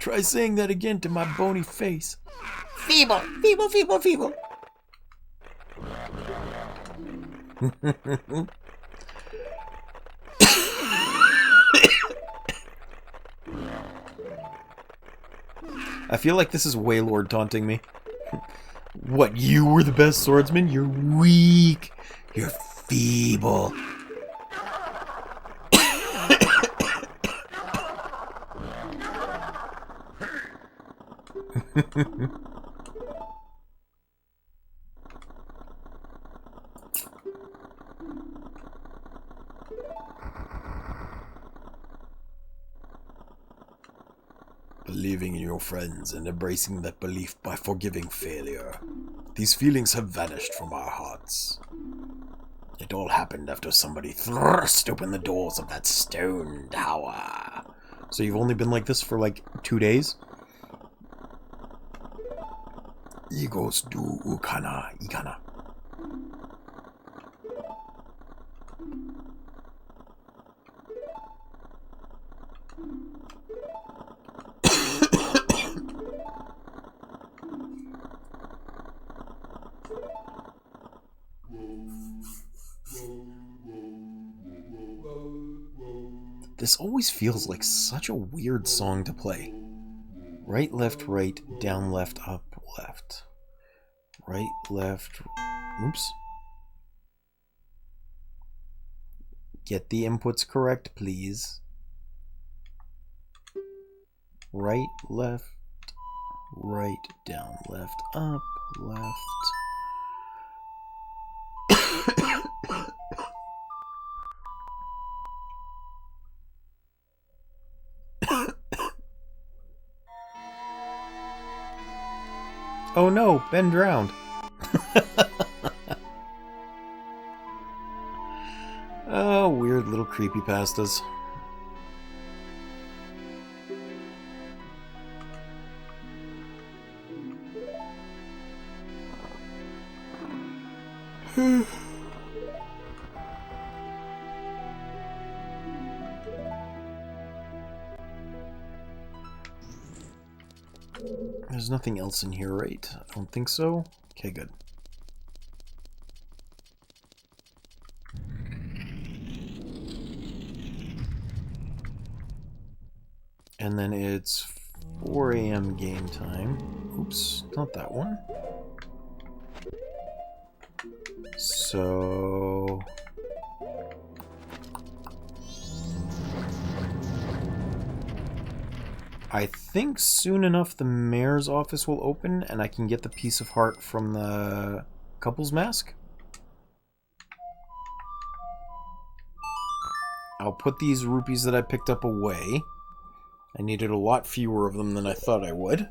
Try saying that again to my bony face. Feeble, feeble, feeble, feeble. I feel like this is Waylord taunting me. What, you were the best swordsman? You're weak. You're feeble. Believing in your friends and embracing that belief by forgiving failure. These feelings have vanished from our hearts. It all happened after somebody thrust open the doors of that stone tower. So you've only been like this for like 2 days? Egos do ukana ikana. This always feels like such a weird song to play. Right, left, right, down, left, up, left. Right, left, oops. Get the inputs correct, please. Right, left, right, down, left, up, left. Oh no, Ben drowned. Oh, weird little creepypastas. There's nothing else in here, right? I don't think so. Okay, good. And then it's 4 a.m. game time. Oops, not that one. So... I think soon enough the mayor's office will open and I can get the piece of heart from the couple's mask. I'll put these rupees that I picked up away. I needed a lot fewer of them than I thought I would.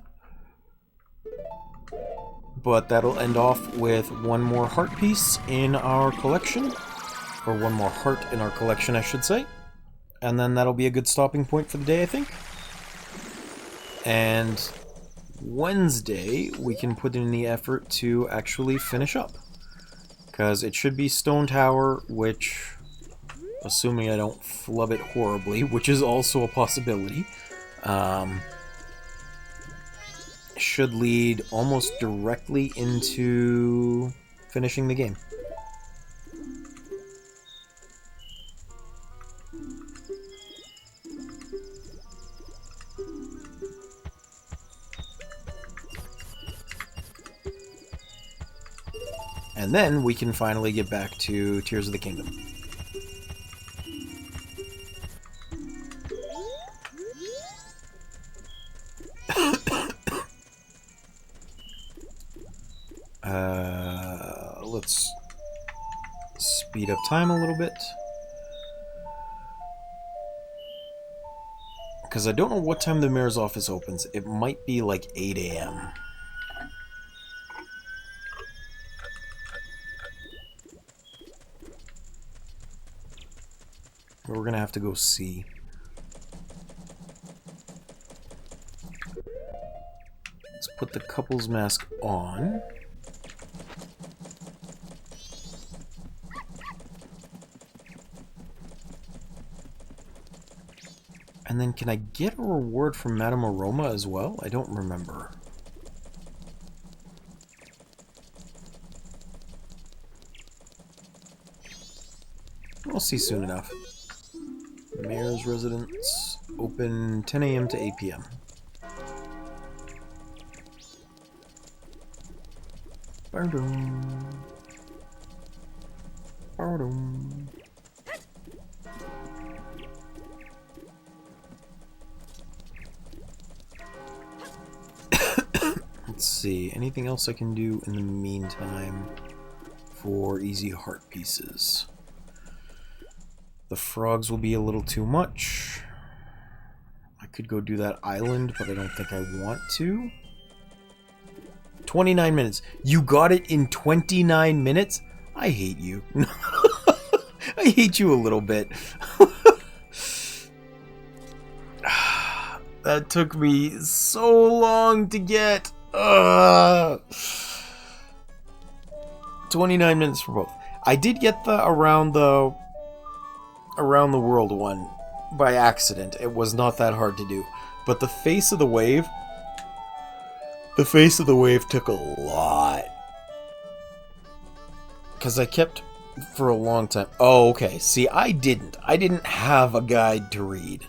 But that'll end off with one more heart piece in our collection. Or one more heart in our collection, I should say. And then that'll be a good stopping point for the day, I think. And Wednesday, we can put in the effort to actually finish up. Because it should be Stone Tower, which, assuming I don't flub it horribly, which is also a possibility, should lead almost directly into finishing the game. And then we can finally get back to Tears of the Kingdom. Let's speed up time a little bit. Because I don't know what time the mayor's office opens. It might be like 8 a.m. But we're gonna have to go see. Let's put the couple's mask on. And then can I get a reward from Madame Aroma as well? I don't remember. We'll see soon enough. Mayor's residence, open 10 a.m. to 8 p.m. Ba-dum. Ba-dum. Let's see. Anything else I can do in the meantime for easy heart pieces? The frogs will be a little too much. I could go do that island, but I don't think I want to. 29 minutes. You got it in 29 minutes? I hate you. I hate you a little bit. That took me so long to get. 29 minutes for both. I did get the around the world one by accident. It was not that hard to do. But the face of the wave took a lot. Because I kept for a long time. Oh, okay. See, I didn't have a guide to read.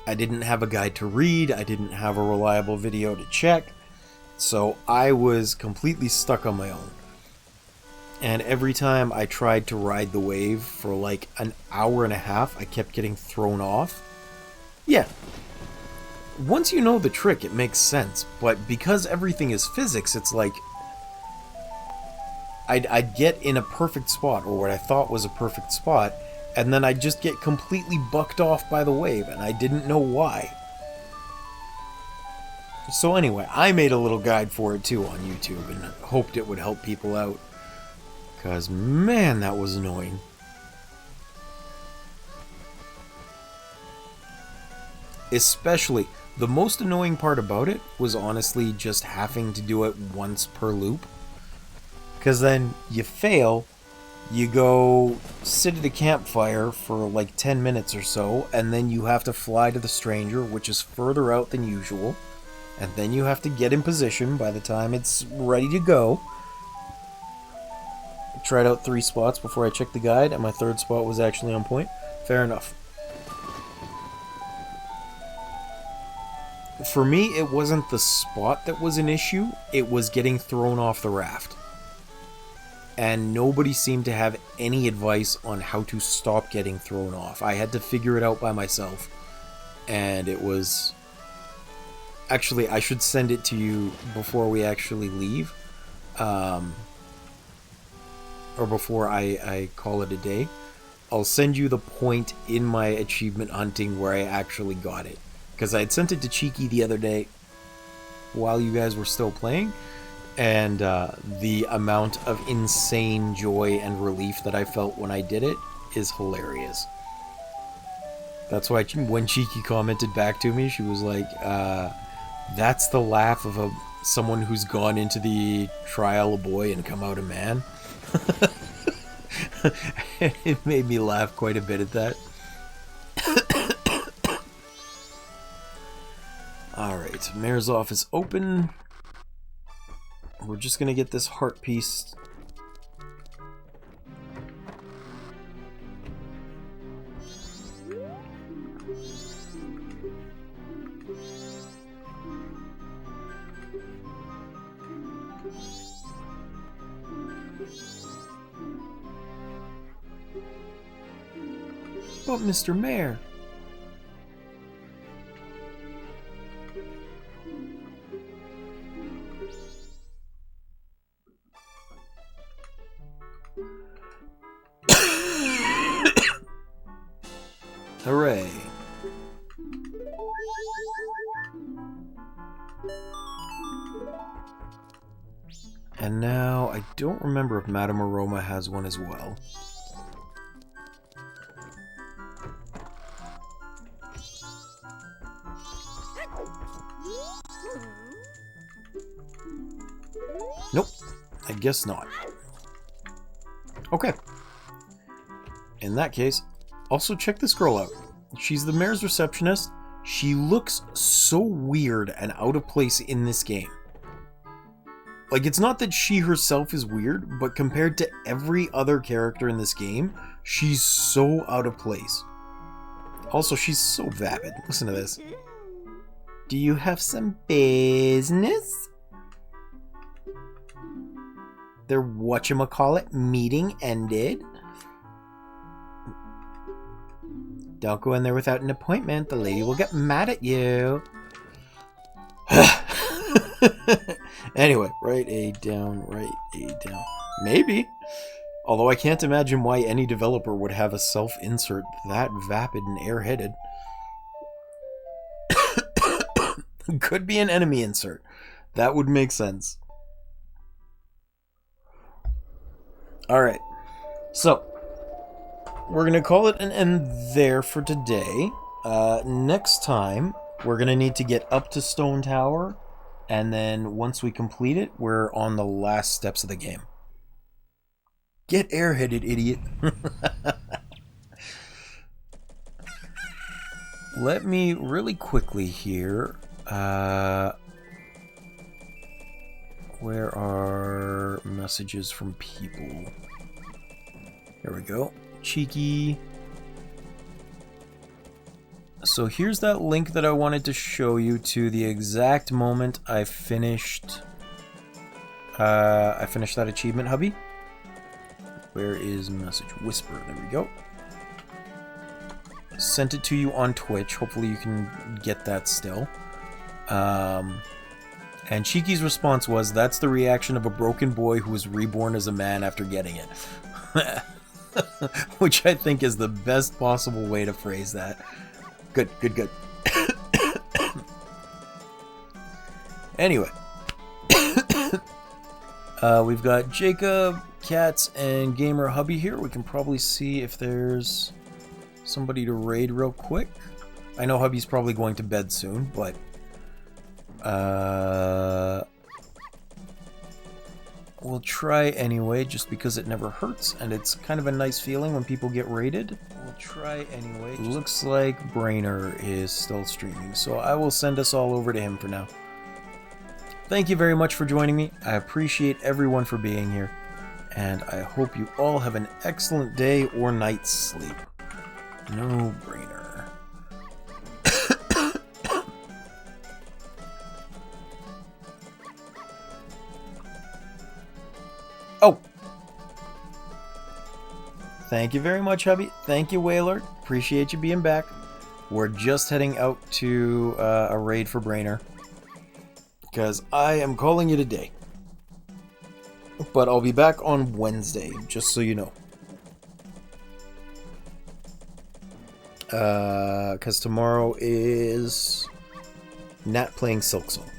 I didn't have a guide to read. I didn't have a reliable video to check. So I was completely stuck on my own. And every time I tried to ride the wave for like an hour and a half, I kept getting thrown off. Yeah. Once you know the trick, it makes sense. But because everything is physics, it's like I'd get in a perfect spot, or what I thought was a perfect spot, and then I'd just get completely bucked off by the wave, and I didn't know why. So anyway, I made a little guide for it too on YouTube, and hoped it would help people out. Because, man, that was annoying. Especially, the most annoying part about it was honestly just having to do it once per loop. Because then you fail, you go sit at a campfire for like 10 minutes or so, and then you have to fly to the stranger, which is further out than usual. And then you have to get in position by the time it's ready to go. I tried out 3 spots before I checked the guide, and my 3rd spot was actually on point. Fair enough. For me, it wasn't the spot that was an issue, it was getting thrown off the raft. And nobody seemed to have any advice on how to stop getting thrown off. I had to figure it out by myself. And it was... Actually, I should send it to you before we actually leave. Or before I call it a day. I'll send you the point in my achievement hunting where I actually got it. Because I had sent it to Cheeky the other day while you guys were still playing. And the amount of insane joy and relief that I felt when I did it is hilarious. That's why when Cheeky commented back to me, she was like, that's the laugh of someone who's gone into the trial a boy and come out a man. It made me laugh quite a bit at that. Alright, Mayor's office open. We're just gonna get this heart piece. But Mr. Mayor. Hooray. And now, I don't remember if Madame Aroma has one as well. Nope, I guess not. Okay. In that case, also check this girl out. She's the mayor's receptionist. She looks so weird and out of place in this game. Like, it's not that she herself is weird, but compared to every other character in this game, she's so out of place. Also, she's so vapid. Listen to this. Do you have some business? Their whatchamacallit meeting ended. Don't go in there without an appointment. The lady will get mad at you. Anyway, write A down, write A down. Maybe. Although I can't imagine why any developer would have a self-insert that vapid and airheaded. Could be an enemy insert. That would make sense. Alright. So, we're going to call it an end there for today. Next time, we're going to need to get up to Stone Tower. And then once we complete it, we're on the last steps of the game. Get airheaded, idiot. Let me really quickly here. Where are messages from people? There we go. Cheeky. So here's that link that I wanted to show you to the exact moment I finished that achievement hubby. Where is message? Whisper. There we go. Sent it to you on Twitch. Hopefully you can get that still. And Cheeky's response was, "That's the reaction of a broken boy who was reborn as a man after getting it." Which I think is the best possible way to phrase that. Good, good, good. Anyway. We've got Jacob, Cats, and Gamer Hubby here. We can probably see if there's somebody to raid real quick. I know Hubby's probably going to bed soon, but... we'll try anyway, just because it never hurts, and it's kind of a nice feeling when people get raided. We'll try anyway. Looks like Brainer is still streaming, so I will send us all over to him for now. Thank you very much for joining me. I appreciate everyone for being here, and I hope you all have an excellent day or night's sleep. No Brainer. Oh! Thank you very much, hubby. Thank you, Whaler. Appreciate you being back. We're just heading out to a raid for Brainer, because I am calling it a day. But I'll be back on Wednesday, just so you know. Because tomorrow is Nat playing Silk Song.